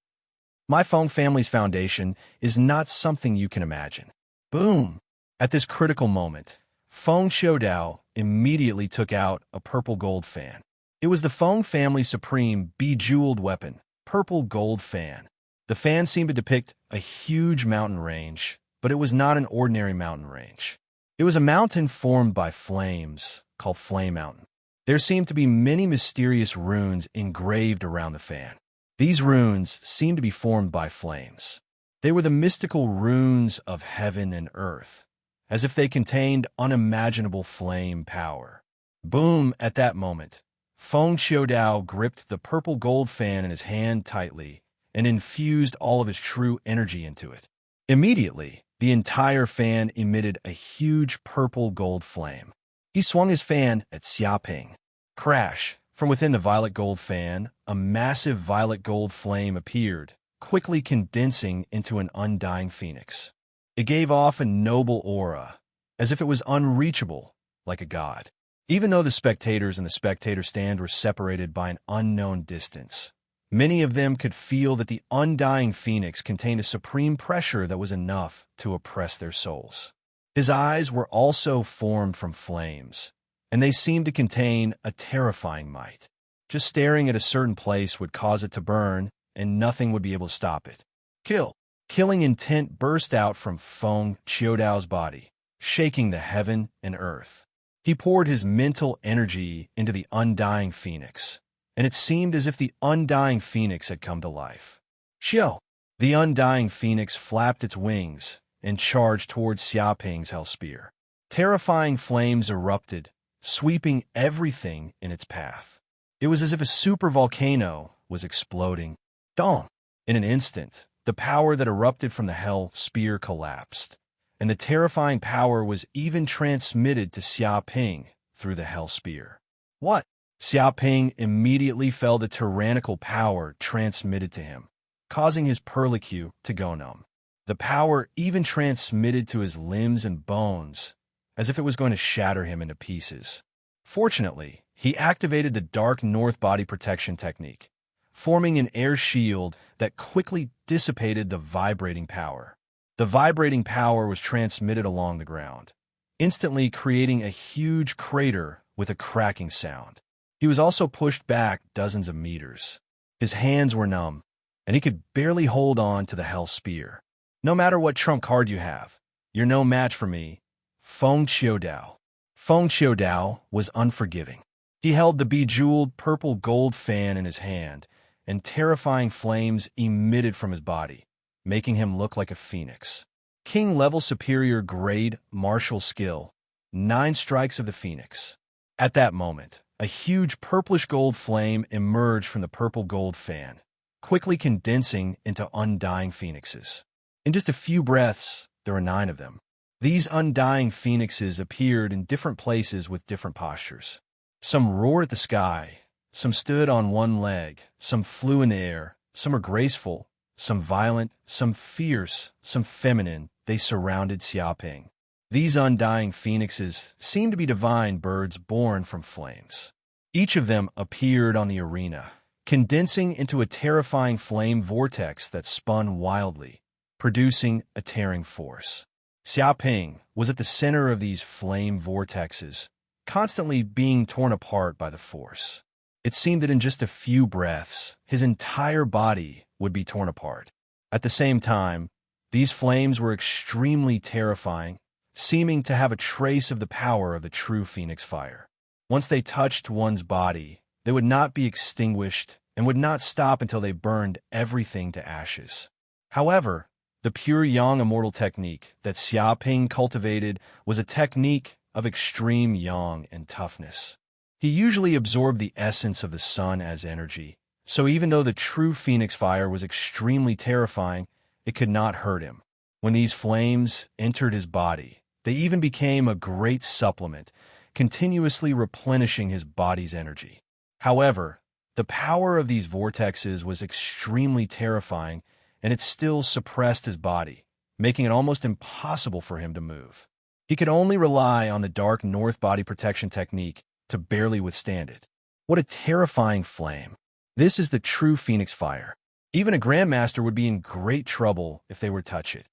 S1: My Feng family's foundation is not something you can imagine. Boom! At this critical moment, Feng Qiudao immediately took out a purple gold fan. It was the Feng family's supreme bejeweled weapon, purple gold fan. The fan seemed to depict a huge mountain range, but it was not an ordinary mountain range. It was a mountain formed by flames, called Flame Mountain. There seemed to be many mysterious runes engraved around the fan. These runes seemed to be formed by flames. They were the mystical runes of heaven and earth, as if they contained unimaginable flame power. Boom! At that moment, Feng Qiudao gripped the purple gold fan in his hand tightly and infused all of his true energy into it. Immediately, the entire fan emitted a huge purple gold flame. He swung his fan at Xiaoping. Crash! From within the violet gold fan, a massive violet gold flame appeared, quickly condensing into an undying phoenix. It gave off a noble aura, as if it was unreachable, like a god. Even though the spectators in the spectator stand were separated by an unknown distance, many of them could feel that the undying phoenix contained a supreme pressure that was enough to oppress their souls. His eyes were also formed from flames, and they seemed to contain a terrifying might. Just staring at a certain place would cause it to burn, and nothing would be able to stop it. Kill! Killing intent burst out from Feng Qiudao's body, shaking the heaven and earth. He poured his mental energy into the undying phoenix, and it seemed as if the undying phoenix had come to life. Xiao! The undying phoenix flapped its wings and charged towards Xiaoping's hell spear. Terrifying flames erupted, sweeping everything in its path. It was as if a supervolcano was exploding. Dong! In an instant, the power that erupted from the hell spear collapsed, and the terrifying power was even transmitted to Xiaoping through the hell spear. What? Xiaoping immediately felt the tyrannical power transmitted to him, causing his perlicue to go numb. The power even transmitted to his limbs and bones, as if it was going to shatter him into pieces. Fortunately, he activated the Dark North Body Protection technique, forming an air shield that quickly dissipated the vibrating power. The vibrating power was transmitted along the ground, instantly creating a huge crater with a cracking sound. He was also pushed back dozens of meters. His hands were numb, and he could barely hold on to the hell spear. No matter what trump card you have, you're no match for me, Feng Qiudao. Feng Qiudao was unforgiving. He held the bejeweled purple gold fan in his hand, and terrifying flames emitted from his body, making him look like a phoenix. King-level superior grade martial skill, 9 strikes of the phoenix. At that moment, a huge purplish-gold flame emerged from the purple-gold fan, quickly condensing into undying phoenixes. In just a few breaths, there were 9 of them. These undying phoenixes appeared in different places with different postures. Some roared at the sky, some stood on one leg, some flew in the air, some were graceful, some violent, some fierce, some feminine. They surrounded Xiaoping. These undying phoenixes seemed to be divine birds born from flames. Each of them appeared on the arena, condensing into a terrifying flame vortex that spun wildly, producing a tearing force. Xiaoping was at the center of these flame vortexes, constantly being torn apart by the force. It seemed that in just a few breaths, his entire body would be torn apart. At the same time, these flames were extremely terrifying, seeming to have a trace of the power of the true phoenix fire. Once they touched one's body, they would not be extinguished and would not stop until they burned everything to ashes. However, the pure yang immortal technique that Xiaoping cultivated was a technique of extreme yang and toughness. He usually absorbed the essence of the sun as energy, so even though the true phoenix fire was extremely terrifying, it could not hurt him. When these flames entered his body, they even became a great supplement, continuously replenishing his body's energy. However, the power of these vortexes was extremely terrifying, and it still suppressed his body, making it almost impossible for him to move. He could only rely on the dark north body protection technique to barely withstand it. What a terrifying flame. This is the true phoenix fire. Even a grandmaster would be in great trouble if they were to touch it.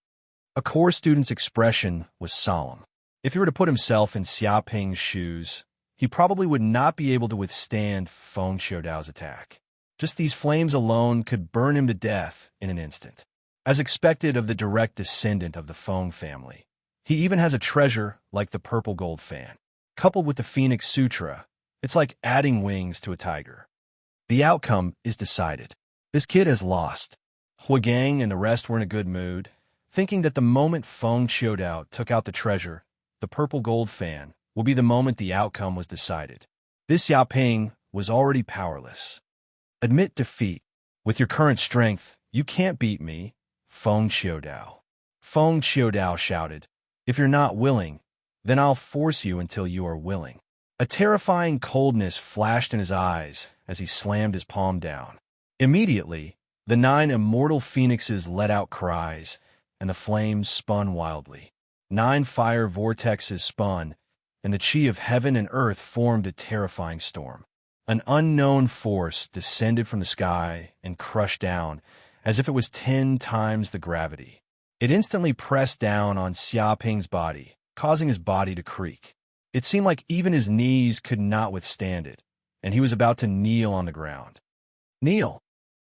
S1: A core student's expression was solemn. If he were to put himself in Xiaoping's shoes, he probably would not be able to withstand Feng Xiudao's attack. Just these flames alone could burn him to death in an instant. As expected of the direct descendant of the Feng family, he even has a treasure like the purple gold fan. Coupled with the Phoenix Sutra, it's like adding wings to a tiger. The outcome is decided. This kid has lost. Huigang and the rest were in a good mood, thinking that the moment Feng Xiudao took out the treasure, the purple gold fan, will be the moment the outcome was decided. This Xiaoping was already powerless. Admit defeat. With your current strength, you can't beat me, Feng Xiudao. Feng Xiudao shouted. If you're not willing, then I'll force you until you are willing. A terrifying coldness flashed in his eyes as he slammed his palm down. Immediately, the 9 immortal phoenixes let out cries, and the flames spun wildly. 9 fire vortexes spun, and the chi of heaven and earth formed a terrifying storm. An unknown force descended from the sky and crushed down, as if it was 10 times the gravity. It instantly pressed down on Xiaoping's body, causing his body to creak. It seemed like even his knees could not withstand it, and he was about to kneel on the ground. Kneel!